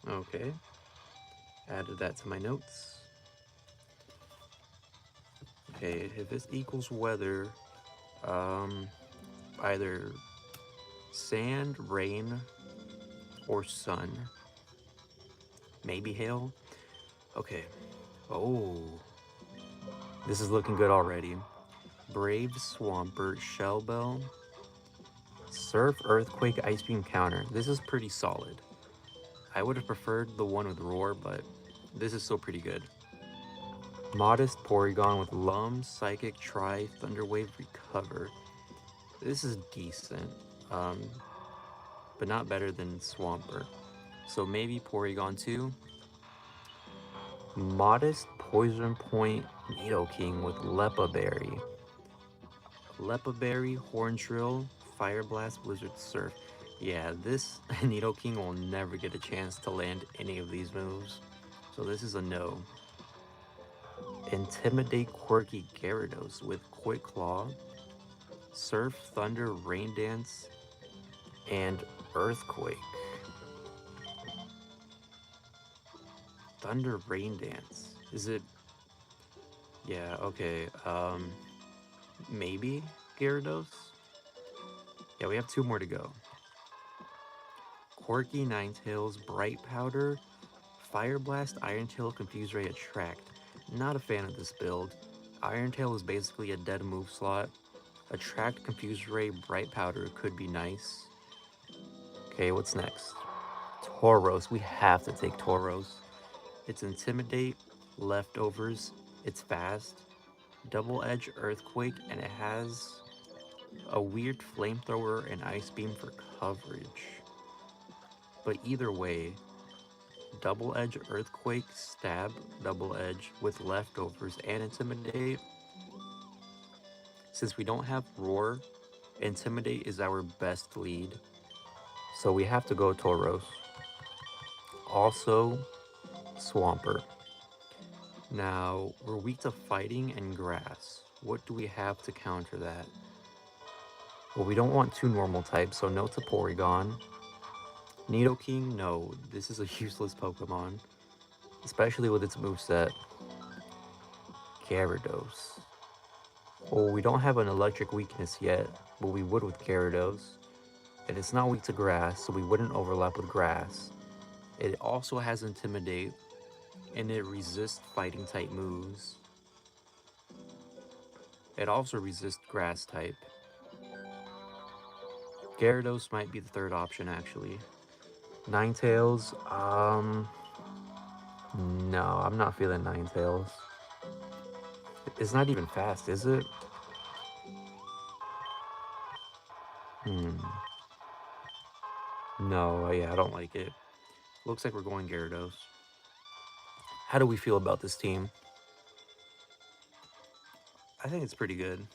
Okay. Added that to my notes. Okay, if this equals weather, either sand, rain, or sun. Maybe hail. Okay. Oh, this is looking good already. Brave Swampert, Shell Bell, Surf, Earthquake, Ice Beam Counter. This is pretty solid. I would have preferred the one with Roar, but this is still pretty good. Modest Porygon with Lum, Psychic, Try, Thunderwave, Recover. This is decent, um, but not better than Swampert. So maybe Porygon 2. Modest Poison Point Nidoking with Lepa Berry. Lepa Berry, Horn Drill, Fire Blast, Blizzard Surf. Yeah, this Nidoking will never get a chance to land any of these moves. So this is a no. Intimidate Quirky Gyarados with Quick Claw, Surf, Thunder, Rain Dance, and Earthquake. Thunder, Rain Dance. Is it? Yeah, okay. Maybe Gyarados? Yeah, we have 2 more to go. Quirky, Ninetales, Bright Powder, Fire Blast, Iron Tail, Confuse Ray, Attract. Not a fan of this build. Iron Tail is basically a dead move slot. Attract, Confuse Ray, Bright Powder could be nice. Okay, what's next? Tauros. We have to take Tauros. It's Intimidate, Leftovers, it's fast, Double Edge Earthquake, and it has a weird Flamethrower and Ice Beam for coverage. But either way, Double Edge Earthquake, Stab, Double Edge with Leftovers and Intimidate. Since we don't have Roar, Intimidate is our best lead. So we have to go Tauros. Also, Swampert. Now, we're weak to Fighting and Grass. What do we have to counter that? Well, we don't want 2 normal types, so no to Porygon. Nidoking, no. This is a useless Pokemon, especially with its moveset. Gyarados. Well, we don't have an electric weakness yet, but we would with Gyarados. And it's not weak to grass, so we wouldn't overlap with grass. It also has Intimidate, and it resists fighting type moves. It also resists grass type. Gyarados might be the 3rd option, actually. Ninetales, no, I'm not feeling Ninetales. It's not even fast, is it? No, yeah, I don't like it. Looks like we're going Gyarados. How do we feel about this team? I think it's pretty good.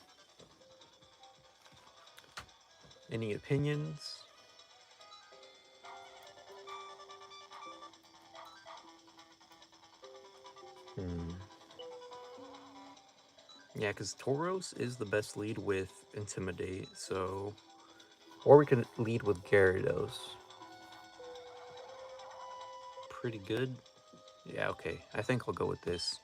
Any opinions? Yeah, because Tauros is the best lead with Intimidate, so... Or we can lead with Gyarados. Pretty good. Yeah, okay. I think I'll go with this.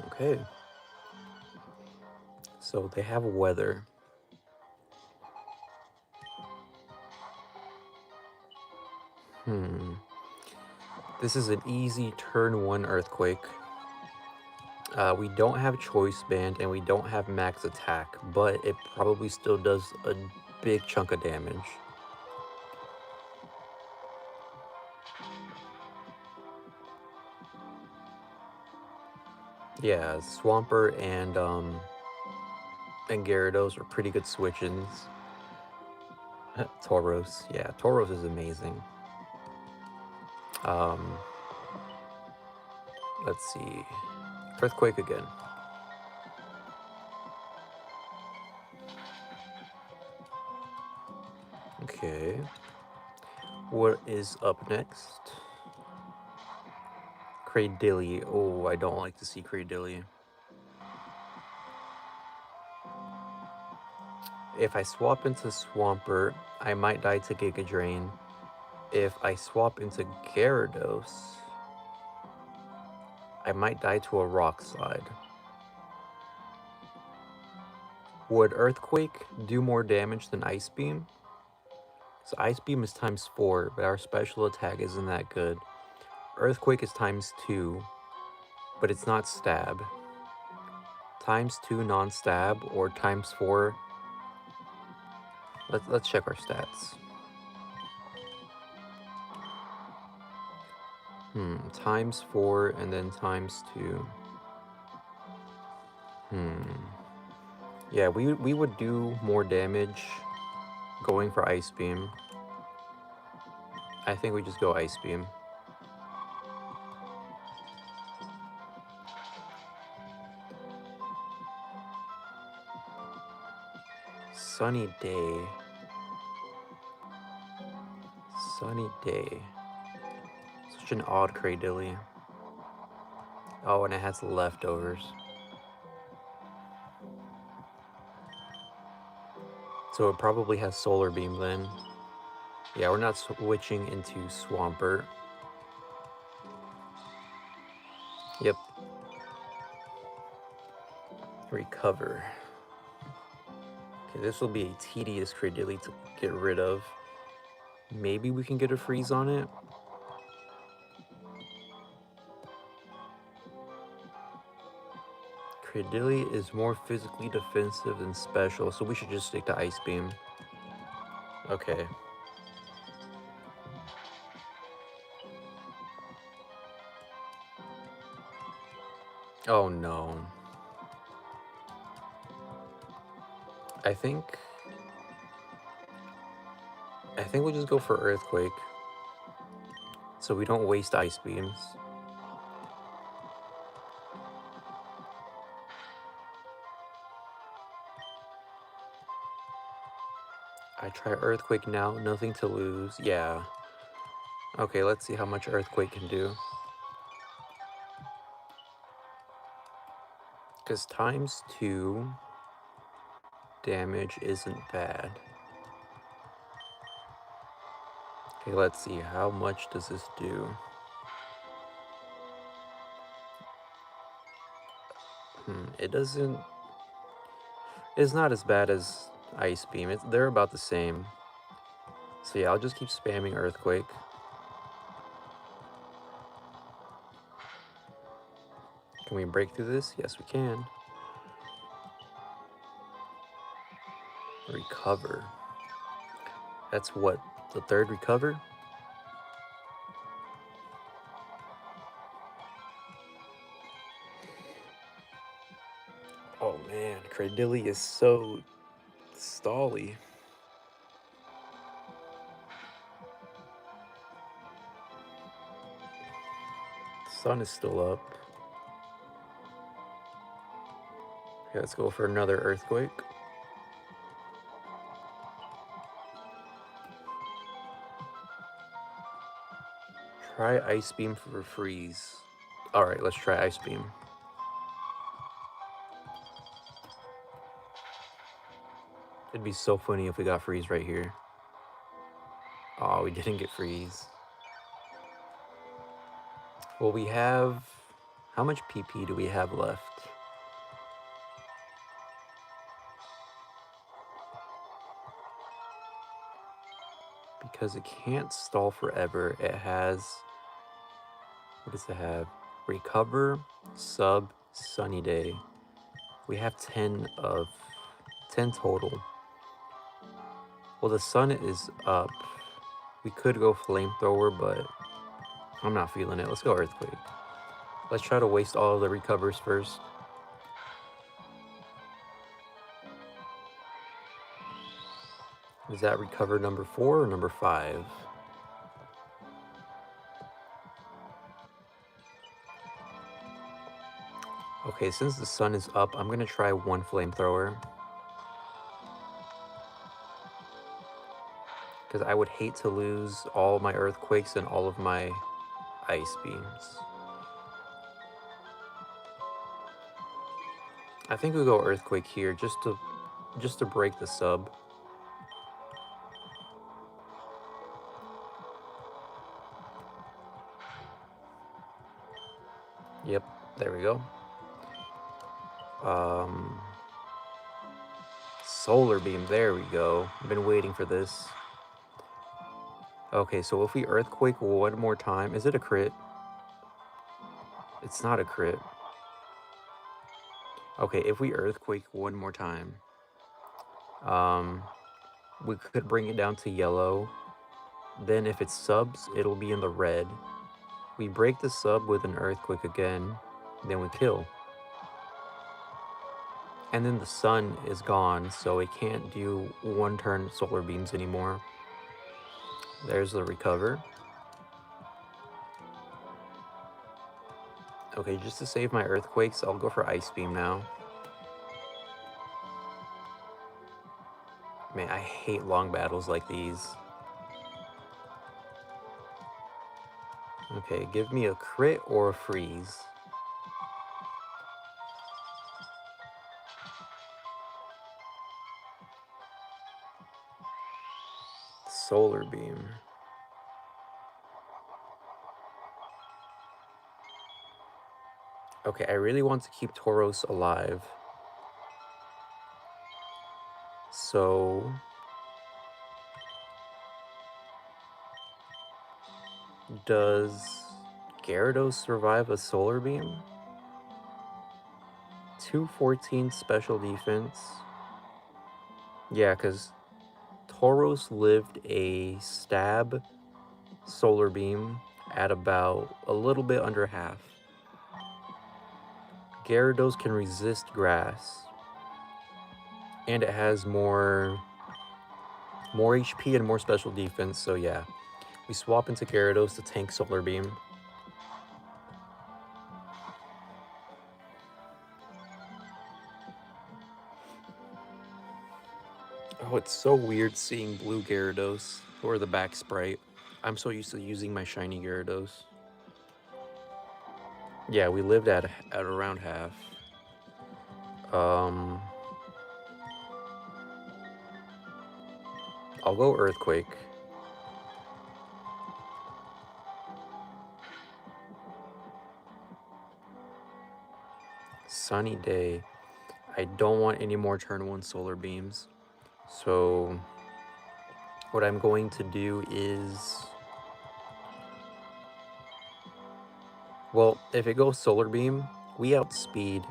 Okay. So they have weather. This is an easy turn 1 Earthquake. We don't have Choice Band and we don't have Max Attack, but it probably still does a big chunk of damage. Yeah, Swampert and Gyarados are pretty good switch-ins. Tauros, yeah, Tauros is amazing. Let's see. Earthquake again. Okay. What is up next? Cradilly. Oh, I don't like to see Cradilly. If I swap into Swampert, I might die to Giga Drain. If I swap into Gyarados, I might die to a Rock Slide. Would Earthquake do more damage than Ice Beam? So Ice Beam is ×4, but our special attack isn't that good. Earthquake is ×2, but it's not stab. ×2 non-stab or ×4. Let's check our stats. ×4 and then ×2. Yeah, we would do more damage going for Ice Beam. I think we just go Ice Beam. Sunny Day. Sunny Day. Such an odd Cradilly. Oh, and it has leftovers. So it probably has Solar Beam then. Yeah, we're not switching into Swampert. Yep. Recover. Okay, this will be a tedious Cradilly to get rid of. Maybe we can get a freeze on it. Cradilly is more physically defensive than special, so we should just stick to Ice Beam. Okay. Oh no. I think we'll just go for Earthquake, so we don't waste Ice Beams. I try Earthquake now, nothing to lose. Yeah. Okay, let's see how much Earthquake can do. Because ×2 damage isn't bad. Okay, let's see, how much does this do? It doesn't... It's not as bad as Ice Beam. They're about the same. So yeah, I'll just keep spamming Earthquake. Can we break through this? Yes, we can. Recover. That's what, the third recover? Oh man, Cradilly is so stally. Sun is still up. Okay, let's go for another Earthquake. Try Ice Beam for freeze. Alright, let's try Ice Beam. It'd be so funny if we got freeze right here. Oh, we didn't get freeze. Well, we have... How much PP do we have left? Because it can't stall forever. It has... What does it have? Recover, Sub, Sunny Day. We have 10 total. Well, the sun is up. We could go Flamethrower, but I'm not feeling it. Let's go Earthquake. Let's try to waste all of the recovers first. Is that recover number 4 or number 5? Okay, since the sun is up, I'm gonna try one Flamethrower. Because I would hate to lose all my Earthquakes and all of my Ice Beams. I think we'll go Earthquake here just to break the sub. Yep, there we go. Solar beam, there we go. I've been waiting for this. Okay, so if we earthquake one more time, is it a crit? It's not a crit. Okay, if we earthquake one more time, we could bring it down to yellow. Then if it subs, it'll be in the red. We break the sub with an earthquake again, then we kill. And then the sun is gone, so it can't do one turn solar beams anymore. There's the recover. Okay, just to save my earthquakes, I'll go for ice beam now. Man, I hate long battles like these. Okay, give me a crit or a freeze. Solar beam. Okay, I really want to keep Tauros alive. So does Gyarados survive a solar beam? 214 special defense. Yeah, because Tauros lived a stab solar beam at about a little bit under half. Gyarados can resist grass. And it has more HP and more special defense, so yeah. We swap into Gyarados to tank Solar Beam. Oh, it's so weird seeing blue Gyarados, or the back sprite. I'm so used to using my shiny Gyarados. Yeah, we lived at around half. I'll go Earthquake. Sunny day. I don't want any more turn 1 solar beams. So what I'm going to do is, well, if it goes solar beam, we outspeed.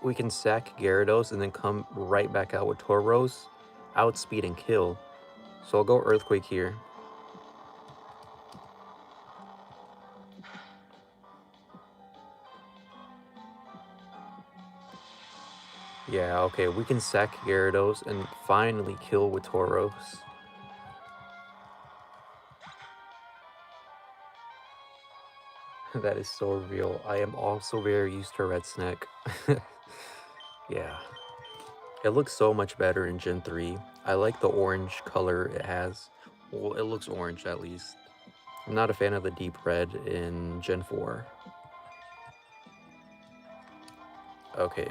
We can sack Gyarados and then come right back out with Tauros, outspeed and kill. So I'll go Earthquake here. Yeah, okay, we can sack Gyarados and finally kill with Tauros. That is so real. I am also very used to Red Snake. Yeah. It looks so much better in Gen 3. I like the orange color it has. Well, it looks orange at least. I'm not a fan of the deep red in Gen 4. Okay.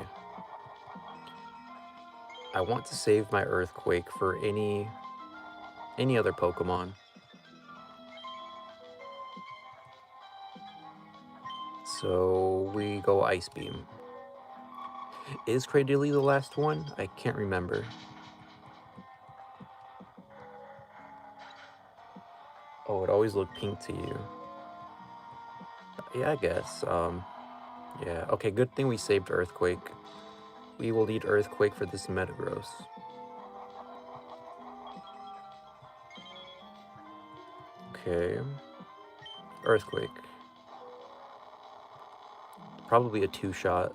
I want to save my Earthquake for any other Pokemon. So we go Ice Beam. Is Cradily the last one? I can't remember. Oh, it always looked pink to you. Yeah, I guess. Yeah. Okay, good thing we saved Earthquake. We will need Earthquake for this Metagross. Okay. Earthquake. Probably a 2-shot.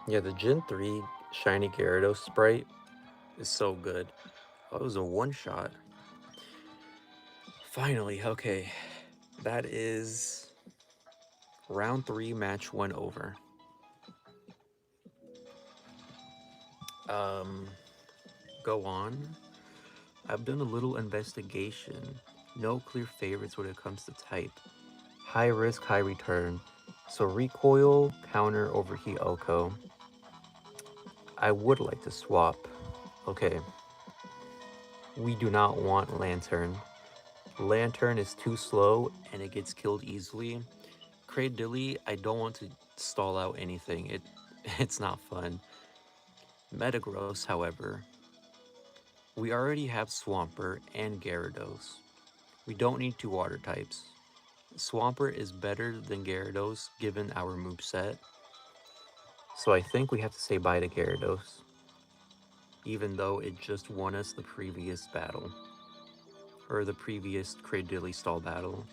Yeah, the Gen 3 Shiny Gyarados sprite is so good. Oh, it was a 1-shot. Finally, okay. That is round 3, match 1 over. Go on. I've done a little investigation. No clear favorites when it comes to type. High risk, high return. So recoil, counter, overheat, Oko. I would like to swap. Okay. We do not want Lantern. Lantern is too slow and it gets killed easily. Cradilly, I don't want to stall out anything. It's not fun. Metagross, however, we already have Swampert and Gyarados. We don't need two water types. Swampert is better than Gyarados given our moveset, so I think we have to say bye to Gyarados, even though it just won us the previous battle, or the previous Cradilly stall battle.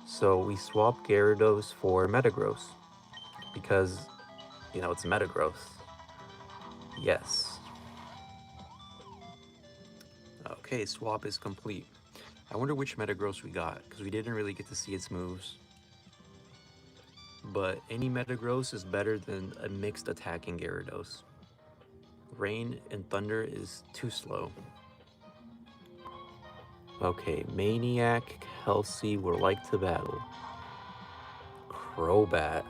So we swap Gyarados for Metagross, because, you know, it's Metagross. Yes. Okay, swap is complete. I wonder which Metagross we got, because we didn't really get to see its moves. But any Metagross is better than a mixed attacking Gyarados. Rain and Thunder is too slow. Okay, Maniac, Kelsey would like to battle. Crobat.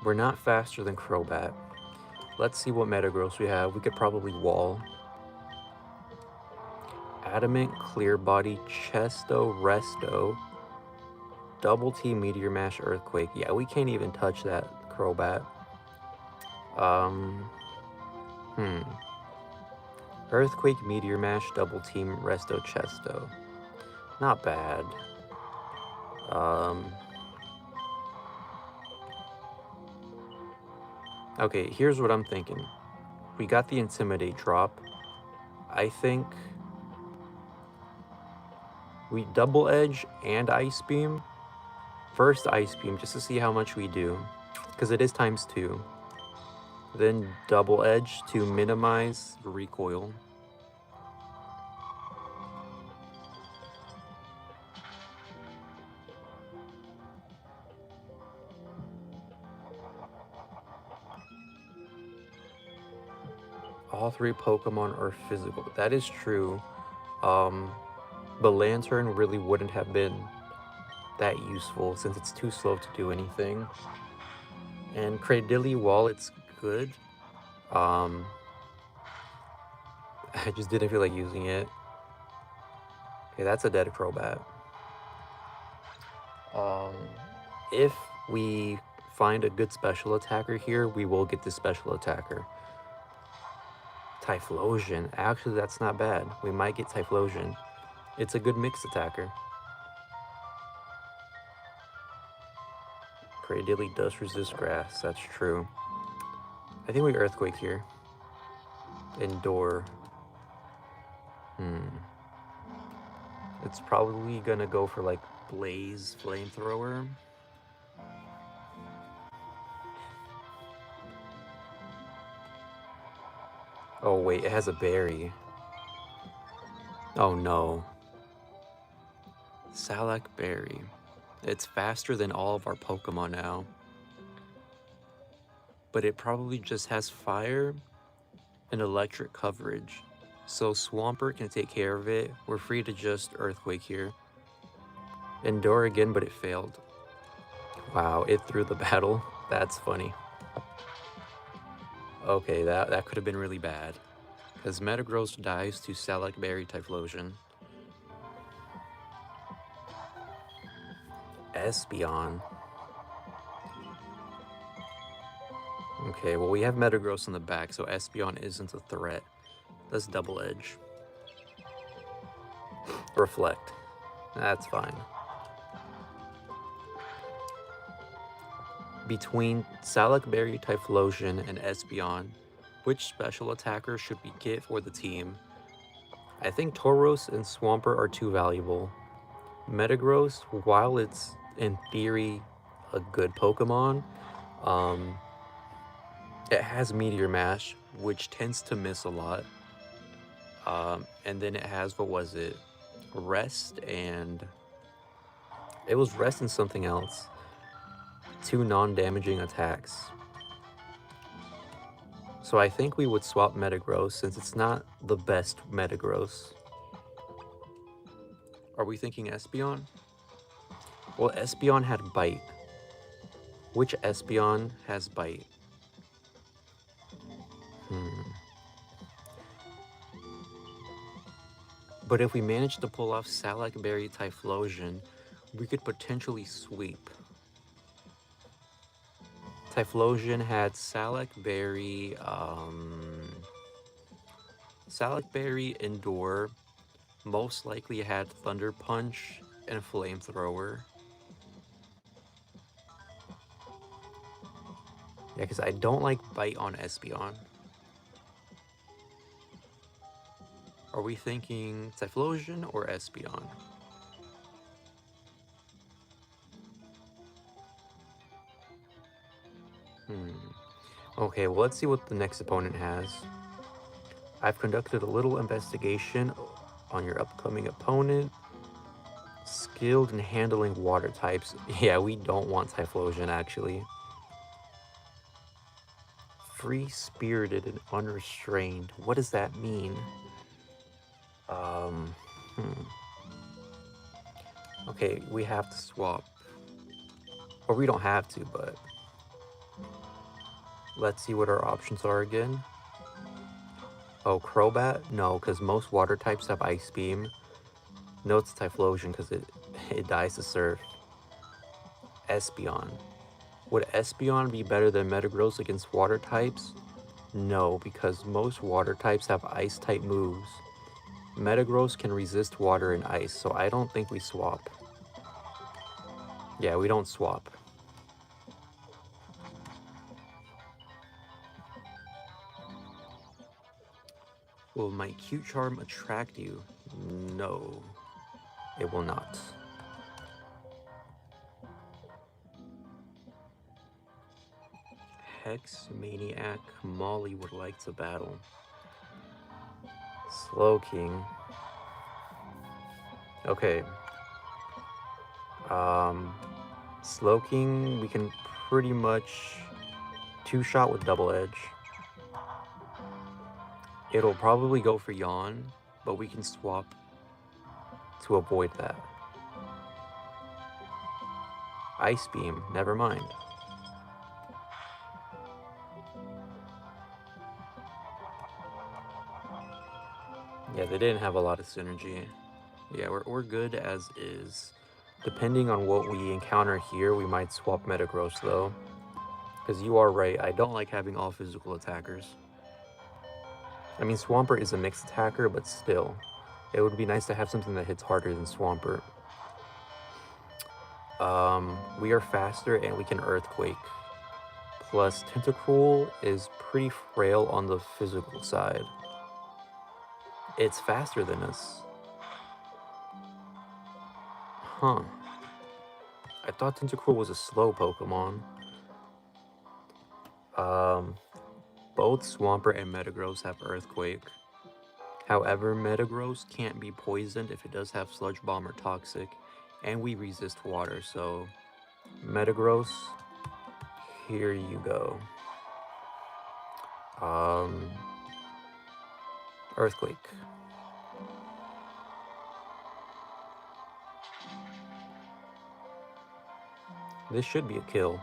We're not faster than Crobat. Let's see what Metagross we have. We could probably Wall. Adamant, Clear Body, Chesto, Resto, Double T, Meteor Mash, Earthquake. Yeah, we can't even touch that Crobat. Earthquake, Meteor Mash, Double Team, Resto, Chesto. Not bad. Okay, here's what I'm thinking. We got the Intimidate drop. I think we Double Edge and Ice Beam. First Ice Beam, just to see how much we do, because it is ×2. Then Double Edge to minimize recoil. All three Pokemon are physical. That is true. But Lantern really wouldn't have been that useful since it's too slow to do anything. And Cradilly, while it's good, I just didn't feel like using it. Okay, that's a dead Crobat. If we find a good special attacker here, we will get this special attacker. Typhlosion. Actually, that's not bad. We might get Typhlosion. It's a good mixed attacker. Cradilly does resist grass. That's true. I think we Earthquake here. Endure. It's probably gonna go for like Blaze Flamethrower. Oh wait, it has a berry. Oh no. Salac Berry. It's faster than all of our Pokemon now. But it probably just has fire and electric coverage. So Swampert can take care of it. We're free to just Earthquake here. Endure again, but it failed. Wow, it threw the battle. That's funny. Okay, that could have been really bad. Because Metagross dies to Salac Berry Typhlosion. Espeon. Okay, well we have Metagross in the back, so Espeon isn't a threat. Let's Double Edge. Reflect. That's fine. Between Salac Berry Typhlosion and Espeon, which special attacker should we get for the team? I think Tauros and Swampert are too valuable. Metagross, while it's in theory a good Pokemon, it has Meteor Mash, which tends to miss a lot. And then it has, what was it? Rest and... It was Rest and something else. 2 non-damaging attacks. So I think we would swap Metagross since it's not the best Metagross. Are we thinking Espeon? Well, Espeon had Bite. Which Espeon has Bite? But if we manage to pull off Salak Berry Typhlosion, we could potentially sweep. Typhlosion had Salak Berry Indoor, most likely had Thunder Punch and Flamethrower. Yeah, because I don't like Bite on Espeon. Are we thinking Typhlosion or Espeon? Okay, well, let's see what the next opponent has. I've conducted a little investigation on your upcoming opponent. Skilled in handling water types. Yeah, we don't want Typhlosion, actually. Free-spirited and unrestrained. What does that mean? Um, hmm. Okay, we have to swap. Or we don't have to, but... Let's see what our options are again. Oh, Crobat? No, because most water types have Ice Beam. No, it's Typhlosion because it dies to Surf. Espeon. Would Espeon be better than Metagross against water types? No, because most water types have Ice type moves. Metagross can resist water and ice, so I don't think we swap. Yeah, we don't swap. Will my cute charm attract you? No, it will not. Hex Maniac Molly would like to battle. Slowking. Okay. Slowking, we can pretty much two-shot with Double Edge. It'll probably go for Yawn, but we can swap to avoid that. Ice Beam, never mind. Yeah, they didn't have a lot of synergy. Yeah, we're good as is. Depending on what we encounter here, we might swap Metagross though. Because you are right, I don't like having all physical attackers. I mean, Swampert is a mixed attacker, but still. It would be nice to have something that hits harder than Swampert. We are faster and we can Earthquake. Plus, Tentacruel is pretty frail on the physical side. It's faster than us. Huh. I thought Tentacruel was a slow Pokemon. Both Swampert and Metagross have Earthquake. However, Metagross can't be poisoned if it does have Sludge Bomb or Toxic, and we resist water, so Metagross, here you go. Earthquake. This should be a kill.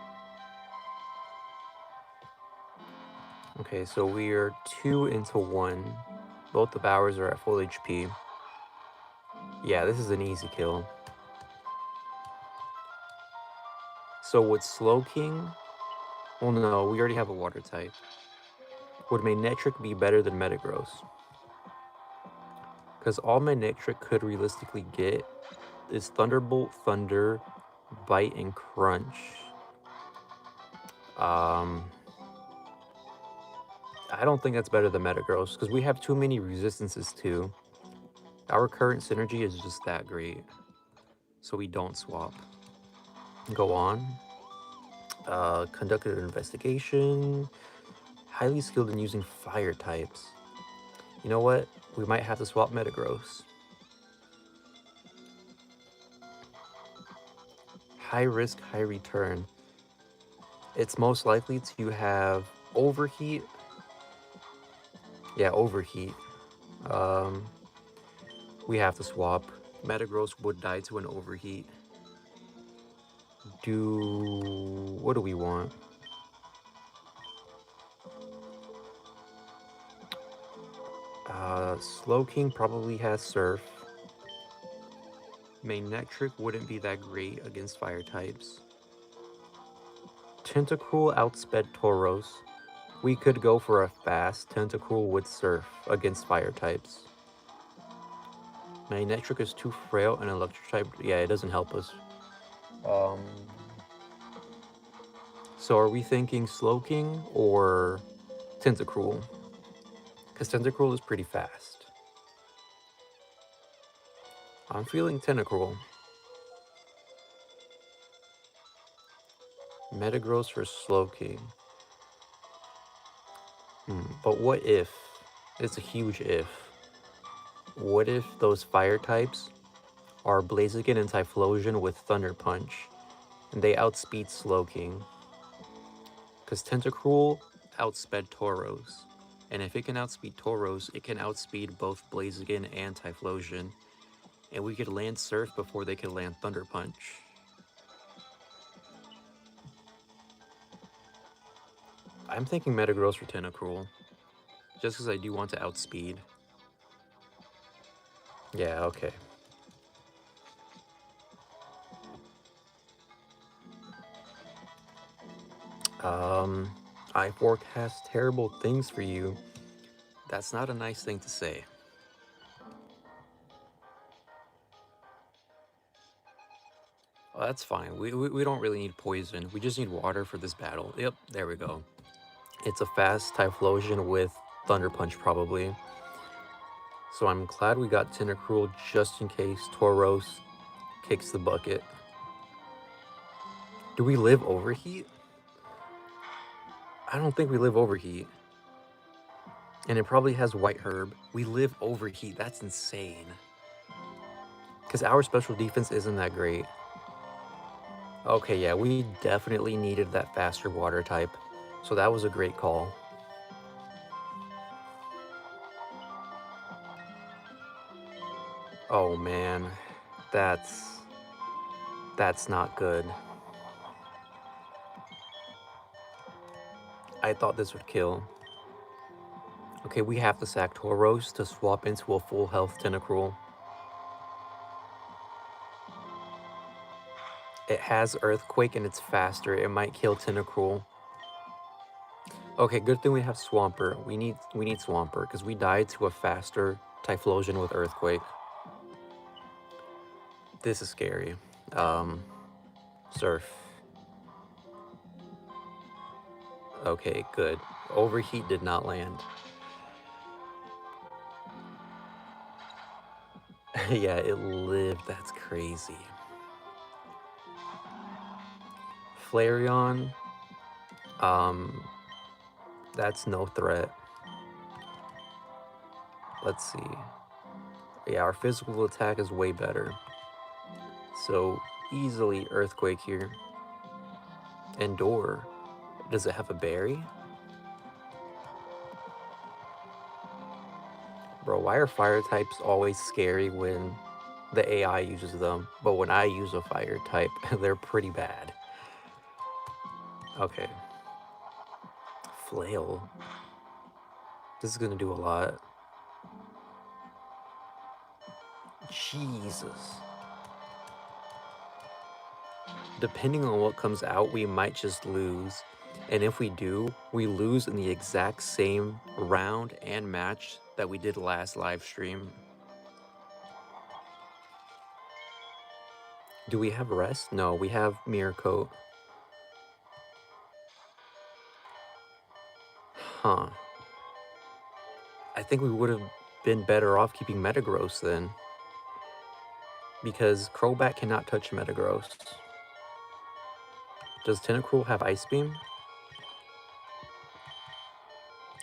Okay, so we're 2 into 1. Both the Bowers are at full HP. Yeah, this is an easy kill. So would Slowking... Well, no, we already have a water type. Would Manectric be better than Metagross? Because all Manectric could realistically get is Thunderbolt, Thunder, Bite, and Crunch. I don't think that's better than Metagross, because we have too many resistances too. Our current synergy is just that great. So we don't swap. Go on. Conducted an investigation. Highly skilled in using fire types. You know what? We might have to swap Metagross. High risk, high return. It's most likely to have Overheat. Yeah, Overheat. We have to swap. Metagross would die to an Overheat. What do we want? Slowking probably has Surf. Magnetric wouldn't be that great against fire types. Tentacruel outsped Tauros. We could go for a fast Tentacruel with Surf against fire types. Magnetric is too frail and electric type. Yeah, it doesn't help us. So are we thinking Slowking or Tentacruel? Because Tentacruel is pretty fast. I'm feeling Tentacruel. Metagross for Slowking. But what if? It's a huge if. What if those fire types are Blaziken and Typhlosion with Thunder Punch, and they outspeed Slowking? Because Tentacruel outsped Tauros, and if it can outspeed Tauros, it can outspeed both Blaziken and Typhlosion, and we could land Surf before they could land Thunder Punch. I'm thinking Metagross for Tentacruel, just because I do want to outspeed. Yeah, okay. I forecast terrible things for you. That's not a nice thing to say. Well, that's fine. We don't really need poison. We just need water for this battle. Yep, there we go. It's a fast Typhlosion with Thunder Punch, probably. So I'm glad we got Tentacruel just in case Tauros kicks the bucket. Do we live Overheat? I don't think we live Overheat. And it probably has White Herb. We live Overheat. That's insane. Because our special defense isn't that great. Okay, yeah, we definitely needed that faster water type. So that was a great call. Oh man, that's not good. I thought this would kill. Okay, we have to sack Tauros to swap into a full health Tentacruel. It has Earthquake and it's faster. It might kill Tentacruel. Okay, good thing we have Swampert. We need Swampert because we died to a faster Typhlosion with Earthquake. This is scary. Surf. Okay, good. Overheat did not land. Yeah, it lived. That's crazy. Flareon. That's no threat. Let's see. Yeah, our physical attack is way better. So, easily Earthquake here. Endure. Does it have a berry? Bro, why are fire types always scary when the AI uses them? But when I use a fire type, they're pretty bad. Okay. Flail. This is gonna do a lot. Jesus. Depending on what comes out, we might just lose. And if we do, we lose in the exact same round and match that we did last live stream. Do we have rest? No, we have Mirror Coat. Huh. I think we would have been better off keeping Metagross then. Because Crobat cannot touch Metagross. Does Tentacruel have Ice Beam?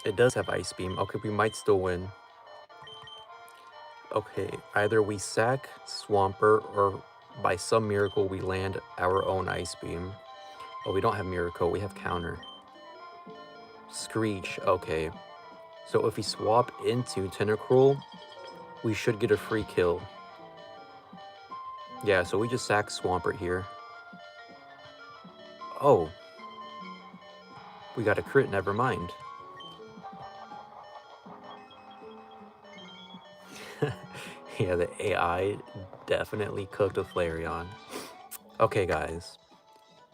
It does have Ice Beam. Okay, we might still win. Okay, either we sack Swampert or by some miracle we land our own Ice Beam. Oh, we don't have Miracle, we have Counter. Screech, okay. So if we swap into Tentacruel, we should get a free kill. Yeah, so we just sack Swampert here. Oh. We got a crit, never mind. Yeah, the AI definitely cooked with Flareon. Okay, guys,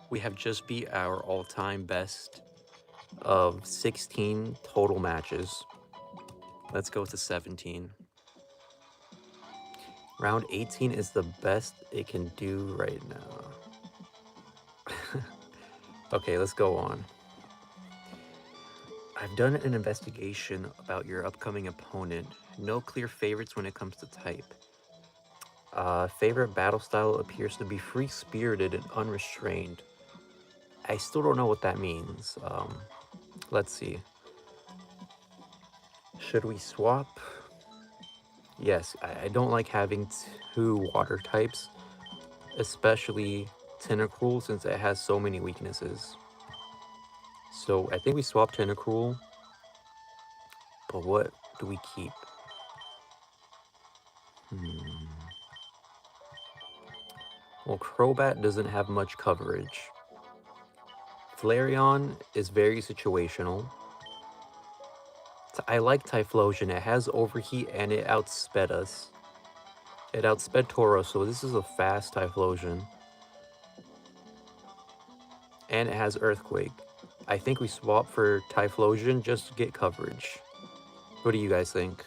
we have just beat our all-time best of 16 total matches. Let's go to 17. Round 18 is the best it can do right now. Okay, let's go on. I've done an investigation about your upcoming opponent. No clear favorites when it comes to type. Favorite battle style appears to be free-spirited and unrestrained. I still don't know what that means. Let's see. Should we swap? Yes, I don't like having two water types, especially Tentacruel since it has so many weaknesses. So I think we swap Tentacruel, but what do we keep? Well, Crobat doesn't have much coverage. Flareon is very situational. I like Typhlosion. It has Overheat and it outsped us. It outsped Tauros, so this is a fast Typhlosion. And it has Earthquake. I think we swap for Typhlosion just to get coverage. What do you guys think?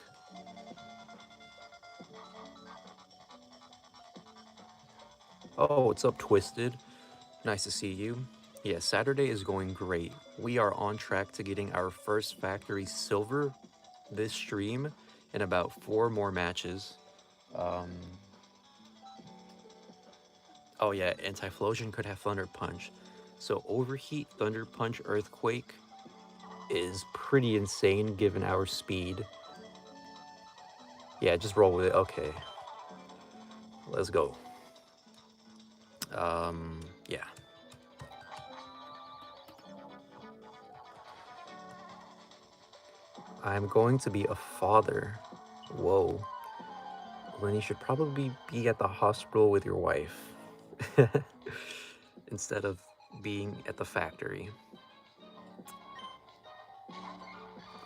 Oh, it's up, Twisted. Nice to see you. Yeah, Saturday is going great. We are on track to getting our first factory silver this stream in about 4 more matches. Oh yeah, and Typhlosion could have Thunder Punch. So Overheat, Thunder Punch, Earthquake is pretty insane given our speed. Yeah, just roll with it. Okay. Let's go. Yeah. I'm going to be a father. Whoa. When you should probably be at the hospital with your wife. Instead of being at the factory.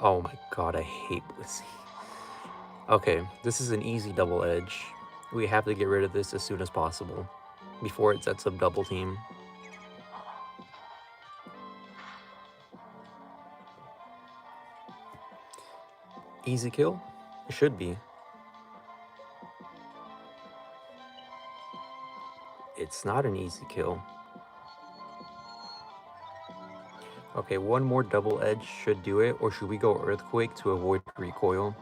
Oh my god, I hate Blissey. Okay, this is an easy double edge. We have to get rid of this as soon as possible. Before it sets up double team. Easy kill? It should be. It's not an easy kill. Okay, one more double edge should do it, or should we go Earthquake to avoid recoil?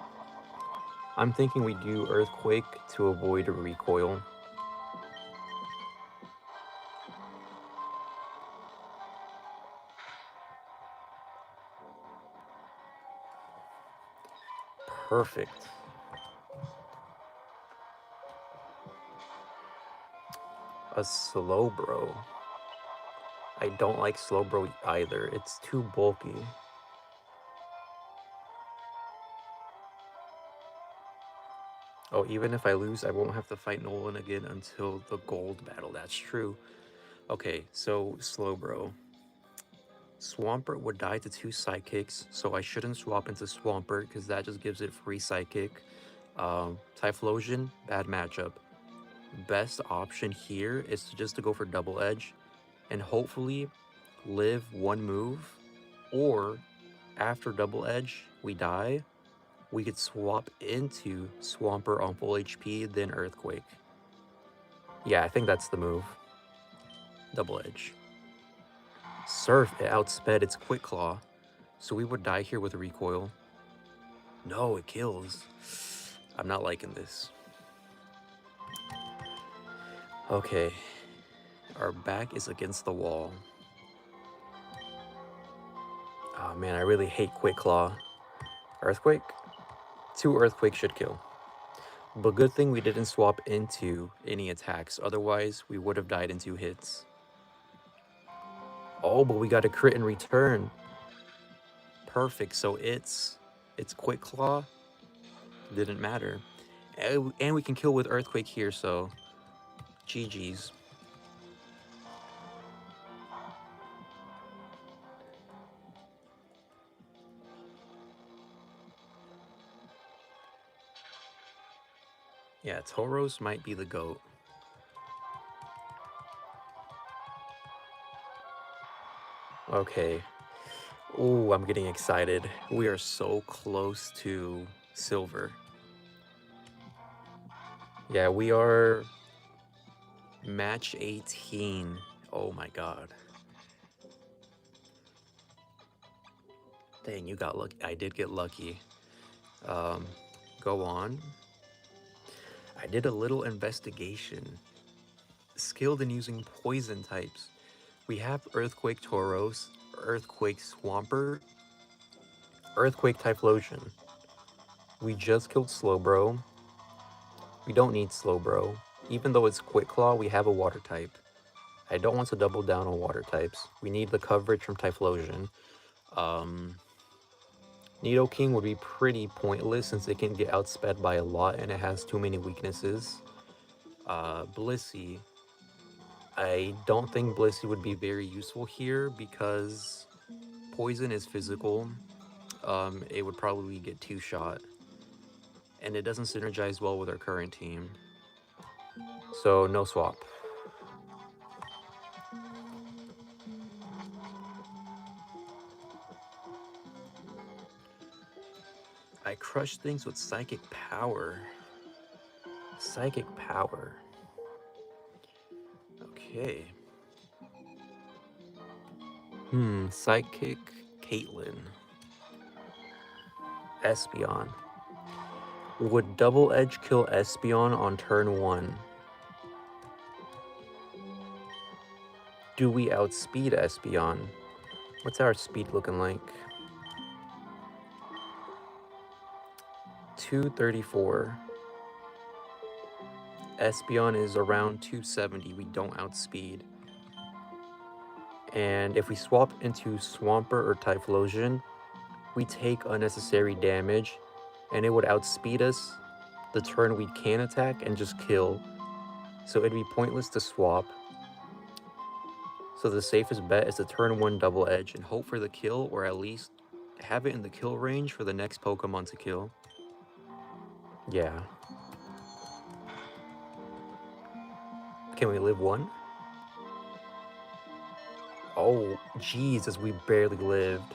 I'm thinking we do Earthquake to avoid a recoil. Perfect. A Slowbro. I don't like Slowbro either. It's too bulky. Oh, even if I lose, I won't have to fight Nolan again until the gold battle. That's true. Okay, so Slowbro. Swampert would die to 2 Psychics, so I shouldn't swap into Swampert because that just gives it free Psychic. Typhlosion, bad matchup. Best option here is just to go for Double Edge and hopefully live one move, or after Double Edge, we die. We could swap into Swampert on full HP, then Earthquake. Yeah, I think that's the move. Double Edge. Surf, it outsped its Quick Claw, so we would die here with a recoil. No, it kills. I'm not liking this. Okay. Our back is against the wall. Oh man, I really hate Quick Claw. Earthquake? 2 Earthquake should kill. But good thing we didn't swap into any attacks, otherwise we would have died in 2 hits. Oh, but we got a crit in return. Perfect, so it's Quick Claw. Didn't matter. And we can kill with Earthquake here, so GG's. Yeah, Tauros might be the GOAT. Okay. Ooh, I'm getting excited. We are so close to silver. Yeah, we are match 18. Oh my god. Dang, you got lucky. I did get lucky. Um, go on. I did a little investigation. Skilled in using poison types. We have Earthquake Tauros, Earthquake Swampert, Earthquake Typhlosion. We just killed Slowbro. We don't need Slowbro. Even though it's Quick Claw, we have a water type. I don't want to double down on water types. We need the coverage from Typhlosion. Nidoking would be pretty pointless since it can get outsped by a lot and it has too many weaknesses. Blissey. I don't think Blissey would be very useful here because poison is physical. It would probably get two-shot. And it doesn't synergize well with our current team. So no swap. I crush things with psychic power. Psychic power. Okay. Psychic Caitlyn. Espeon. Would Double Edge kill Espeon on turn 1? Do we outspeed Espeon? What's our speed looking like? 234. Espeon is around 270. We don't outspeed. And if we swap into Swampert or Typhlosion, we take unnecessary damage, and it would outspeed us the turn we can attack and just kill. So it'd be pointless to swap. So the safest bet is to turn 1 Double Edge and hope for the kill, or at least have it in the kill range for the next Pokemon to kill. Yeah. Can we live 1? Oh, Jesus, we barely lived.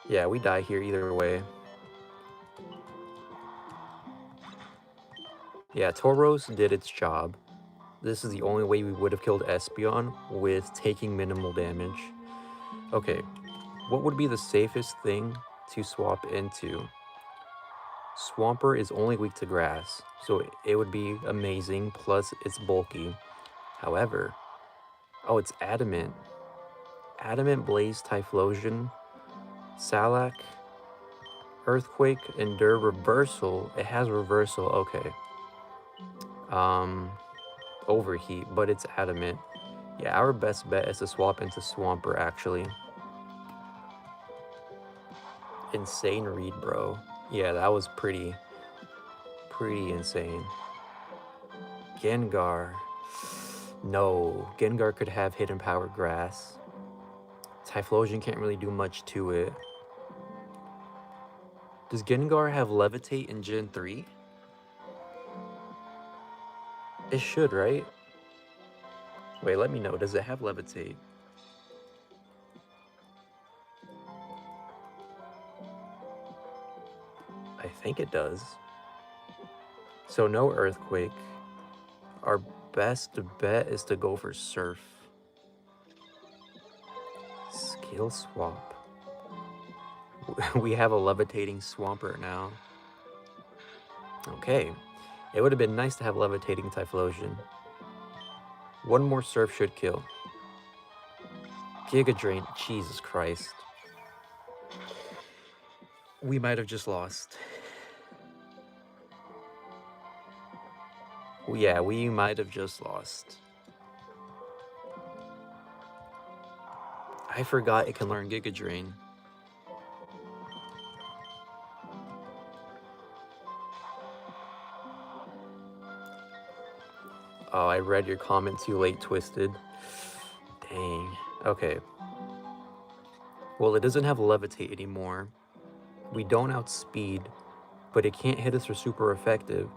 Yeah, we die here either way. Yeah, Tauros did its job. This is the only way we would have killed Espeon with taking minimal damage. Okay, what would be the safest thing to swap into? Swampert is only weak to grass, so it would be amazing, plus it's bulky. However, oh, it's Adamant. Adamant, Blaze, Typhlosion, Salac, Earthquake, Endure, Reversal. It has Reversal, okay. Overheat, but it's Adamant. Yeah, our best bet is to swap into Swampert, actually. Insane read, bro. Yeah, that was pretty insane. Gengar. No, Gengar could have Hidden Power Grass. Typhlosion can't really do much to it. Does Gengar have Levitate in Gen 3? It should, right? Wait, let me know. Does it have Levitate? I think it does. So no Earthquake. Our best bet is to go for Surf. Skill swap. We have a Levitating Swampert now. Okay. It would have been nice to have Levitating Typhlosion. One more Surf should kill. Giga Drain. Jesus Christ. We might have just lost. Yeah, we might have just lost. I forgot it can learn Giga Drain. Oh, I read your comment too late, Twisted. Dang. Okay. Well, it doesn't have levitate anymore. We don't outspeed, but it can't hit us for super effective.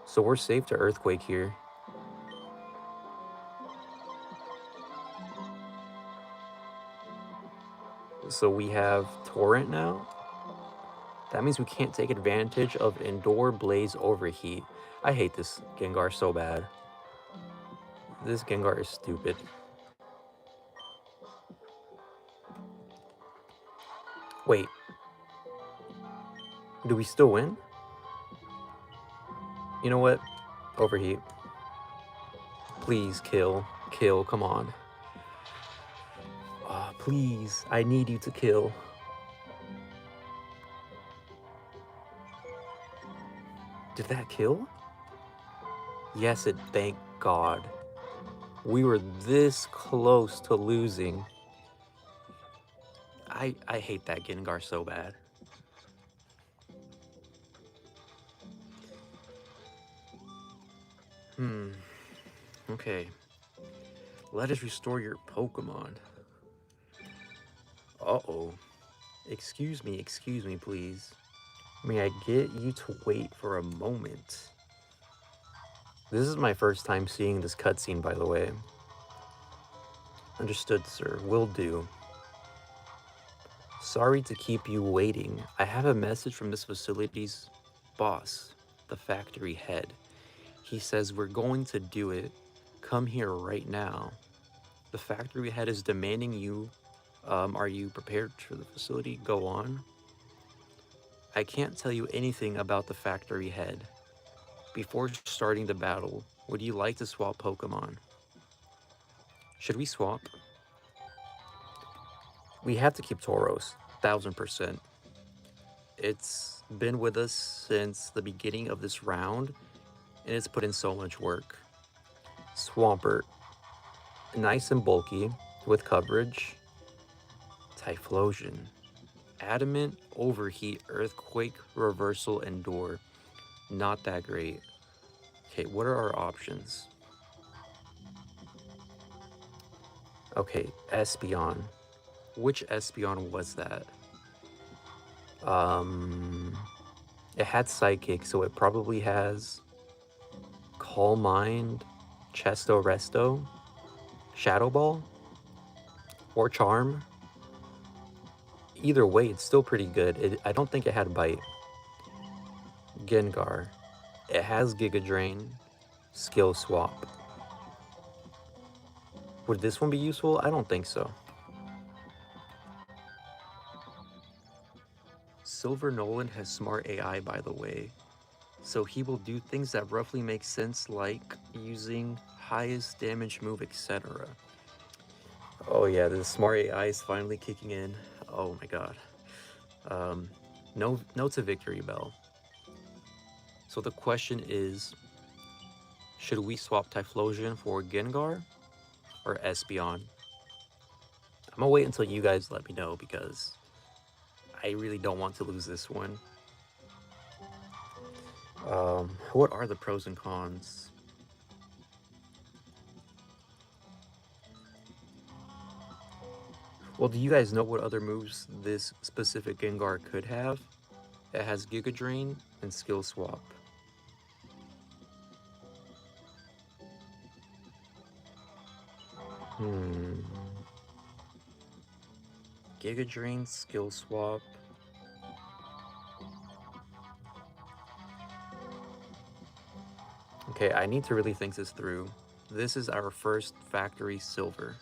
So we're safe to earthquake here. So we have torrent now. That means we can't take advantage of indoor blaze overheat. I hate this Gengar so bad. This Gengar is stupid. Wait. Do we still win? You know what? Overheat. Please kill. Kill, come on. Oh, please, I need you to kill. Did that kill? Yes, it, thank God. We were this close to losing. I hate that Gengar so bad. Okay. Let us restore your Pokemon. Uh-oh. Excuse me, please. May I get you to wait for a moment? This is my first time seeing this cutscene, by the way. Understood, sir. Will do. Sorry to keep you waiting. I have a message from this facility's boss, the factory head. He says we're going to do it. Come here right now. The factory head is demanding you. Are you prepared for the facility? Go on. I can't tell you anything about the factory head. Before starting the battle, would you like to swap Pokemon? Should we swap? We have to keep Tauros, 1000%. It's been with us since the beginning of this round, and it's put in so much work. Swampert, nice and bulky, with coverage. Typhlosion, adamant, overheat, earthquake, reversal, endure. Not that great. Okay, what are our options? Okay, Espeon. Which Espeon was that? It had Psychic, so it probably has Calm Mind, Chesto Resto, Shadow Ball, or Charm. Either way, it's still pretty good. I don't think it had Bite. Gengar. It has Giga Drain, Skill Swap. Would this one be useful? I don't think so. Silver Nolan has smart AI, by the way, so he will do things that roughly make sense, like using highest damage move, etc. Oh yeah, the smart AI is finally kicking in. Oh my god. No to Victory Bell. So the question is, should we swap Typhlosion for Gengar or Espeon? I'm gonna wait until you guys let me know because I really don't want to lose this one. What are the pros and cons? Well, do you guys know what other moves this specific Gengar could have? It has Giga Drain and Skill Swap. Giga Drain, Skill Swap. Okay, I need to really think this through. This is our first factory silver.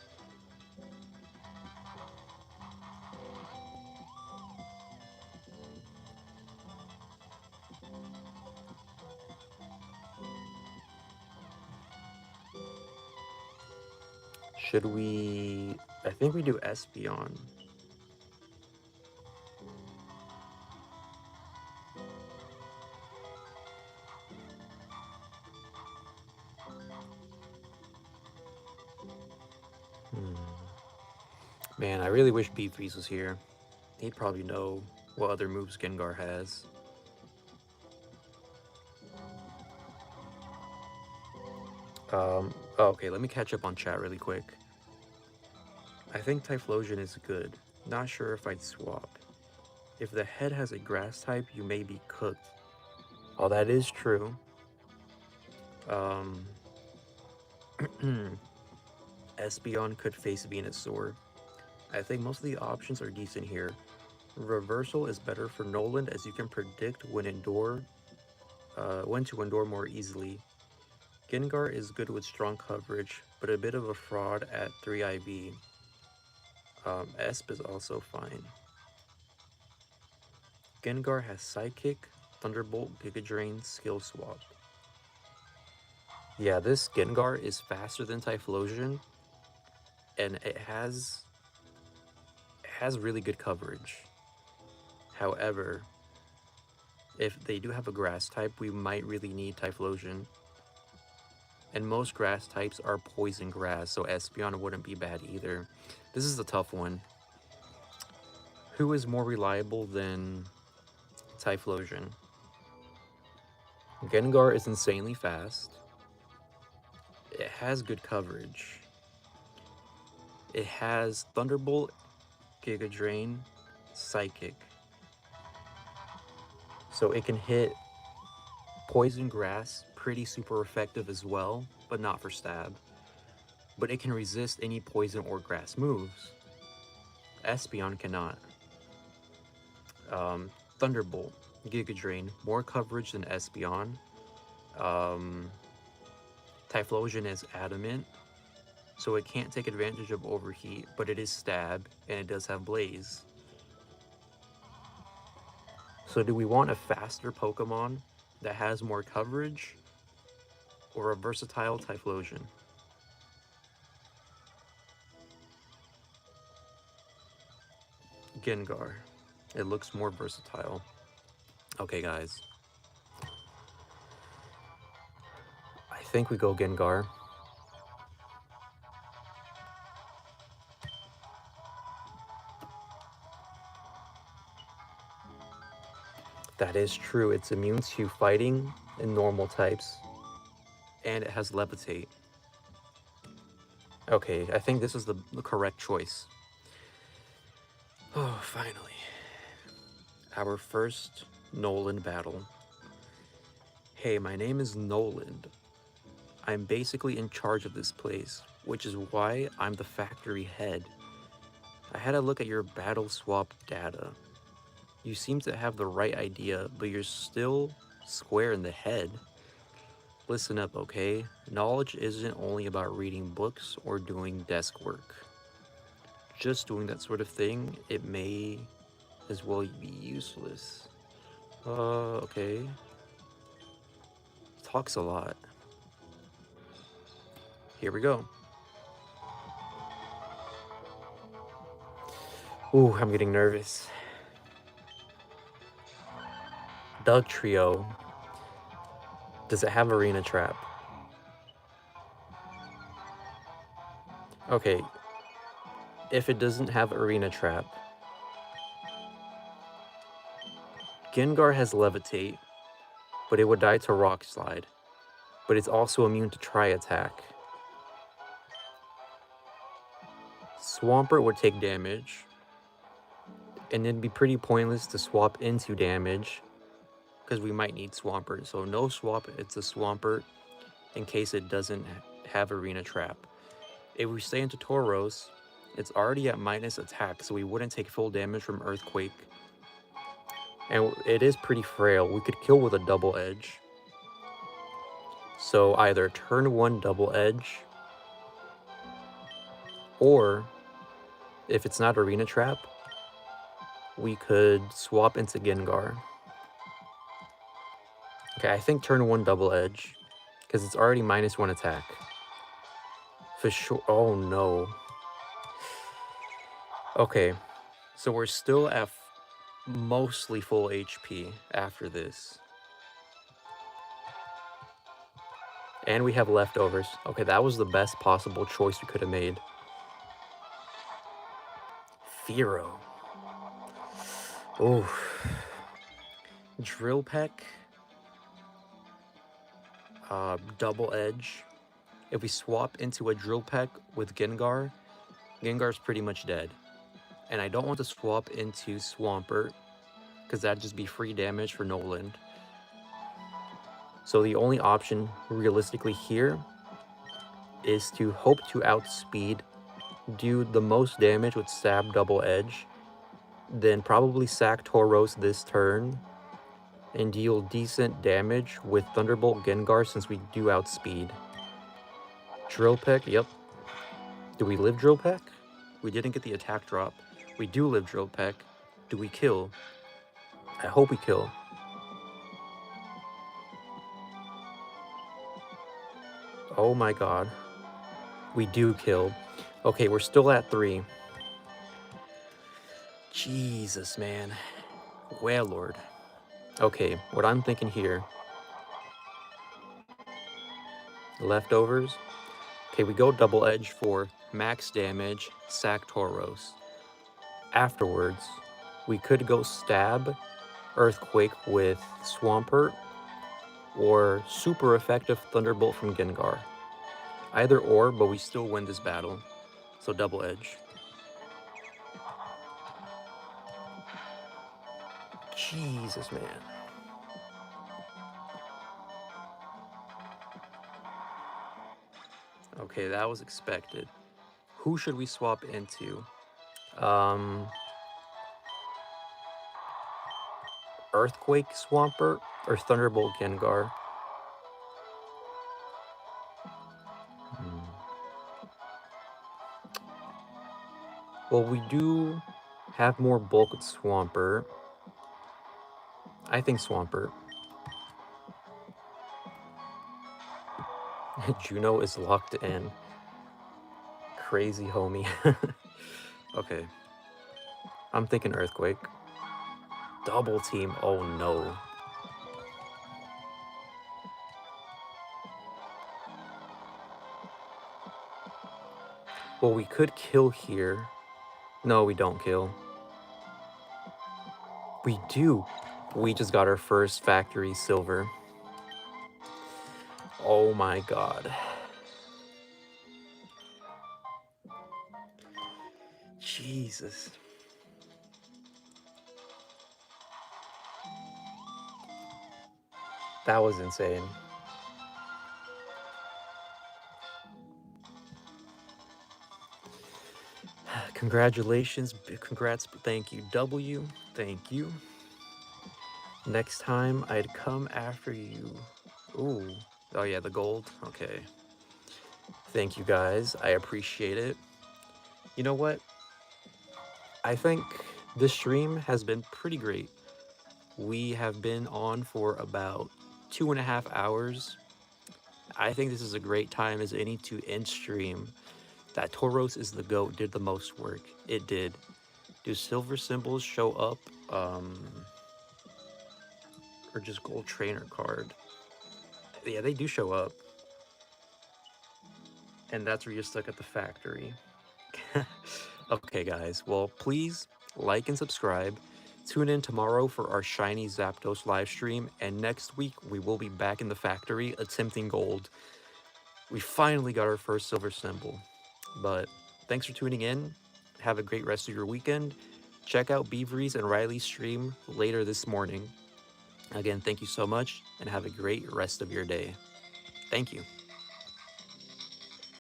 Should we... I think we do Espeon. Man, I really wish Ep3 was here. He'd probably know what other moves Gengar has. Okay, let me catch up on chat really quick. I think Typhlosion is good. Not sure if I'd swap. If the head has a grass type, you may be cooked. Oh, that is true. Um, Espeon could face Venusaur. I think most of the options are decent here. Reversal is better for Noland as you can predict when to endure more easily. Gengar is good with strong coverage, but a bit of a fraud at 3 IV. Esp is also fine. Gengar has Psychic, Thunderbolt, Giga Drain, Skill Swap. Yeah, this Gengar is faster than Typhlosion, and it has really good coverage. However, if they do have a grass type, we might really need Typhlosion. And most grass types are poison grass, so Espeon wouldn't be bad either. This is a tough one. Who is more reliable than Typhlosion? Gengar is insanely fast. It has good coverage. It has Thunderbolt, Giga Drain, Psychic. So it can hit Poison Grass pretty super effective as well, but not for stab. But it can resist any poison or grass moves. Espeon cannot. Thunderbolt, Giga Drain, more coverage than Espeon. Um, Typhlosion is adamant, so it can't take advantage of overheat, but it is stab, and it does have blaze. So do we want a faster Pokemon that has more coverage, or a versatile Typhlosion? Gengar. It looks more versatile. Okay, guys. I think we go Gengar. That is true. It's immune to fighting and normal types. And it has Levitate. Okay, I think this is the correct choice. Oh, finally. Our first Noland battle. Hey, my name is Noland. I'm basically in charge of this place, which is why I'm the factory head. I had a look at your battle swap data. You seem to have the right idea, but you're still square in the head. Listen up, okay? Knowledge isn't only about reading books or doing desk work. Just doing that sort of thing, it may as well be useless. Okay. Talks a lot. Here we go. Ooh, I'm getting nervous. Doug Trio. Does it have Arena Trap? Okay. If it doesn't have Arena Trap, Gengar has Levitate, but it would die to Rock Slide. But it's also immune to Tri-Attack. Swampert would take damage, and it'd be pretty pointless to swap into damage, because we might need Swampert. So no swap, it's a Swampert, in case it doesn't have Arena Trap. If we stay into Tauros, it's already at minus attack, so we wouldn't take full damage from Earthquake. And it is pretty frail. We could kill with a Double Edge. So either turn 1 Double Edge, or if it's not Arena Trap, we could swap into Gengar. Okay, I think turn 1 Double Edge, because it's already minus 1 attack. For sure. Oh no. Okay, so we're still at mostly full HP after this. And we have leftovers. Okay, that was the best possible choice we could have made. Fearow. Oh. Drill Peck. Double Edge. If we swap into a Drill Peck with Gengar, Gengar's pretty much dead. And I don't want to swap into Swampert, because that'd just be free damage for Noland. So the only option realistically here is to hope to outspeed, do the most damage with Stab Double Edge, then probably sack Tauros this turn, and deal decent damage with Thunderbolt Gengar since we do outspeed. Drill Peck, yep. Do we live Drill Peck? We didn't get the attack drop. We do live Drill Peck. Do we kill? I hope we kill. Oh my god. We do kill. Okay, we're still at 3. Jesus, man. Well, Lord. Okay, what I'm thinking here. Leftovers. Okay, we go Double Edge for max damage, sack Tauros. Afterwards, we could go Stab Earthquake with Swampert, or super effective Thunderbolt from Gengar. Either or, but we still win this battle. So Double Edge. Jesus, man. Okay, that was expected. Who should we swap into? Earthquake Swampert or Thunderbolt Gengar? Well, we do have more bulk with Swampert. I think Swampert. Juno is locked in. Crazy homie. Okay. I'm thinking Earthquake. Double team. Oh no. Well, we could kill here. No, we don't kill. We do. We just got our first factory silver. Oh my god. Jesus. That was insane. Congratulations. Congrats. Thank you, W. Thank you. Next time, I'd come after you. Ooh. Oh yeah, the gold. Okay. Thank you, guys. I appreciate it. You know what? I think this stream has been pretty great. We have been on for about 2.5 hours. I think this is a great time as any to end stream. That Tauros is the GOAT did the most work. It did. Do silver symbols show up? Or just gold trainer card? Yeah, they do show up. And that's where you're stuck at the factory. Okay, guys. Well, please like and subscribe. Tune in tomorrow for our Shiny Zapdos live stream. And next week, we will be back in the factory attempting gold. We finally got our first silver symbol. But thanks for tuning in. Have a great rest of your weekend. Check out Beavery's and Riley's stream later this morning. Again, thank you so much and have a great rest of your day. Thank you.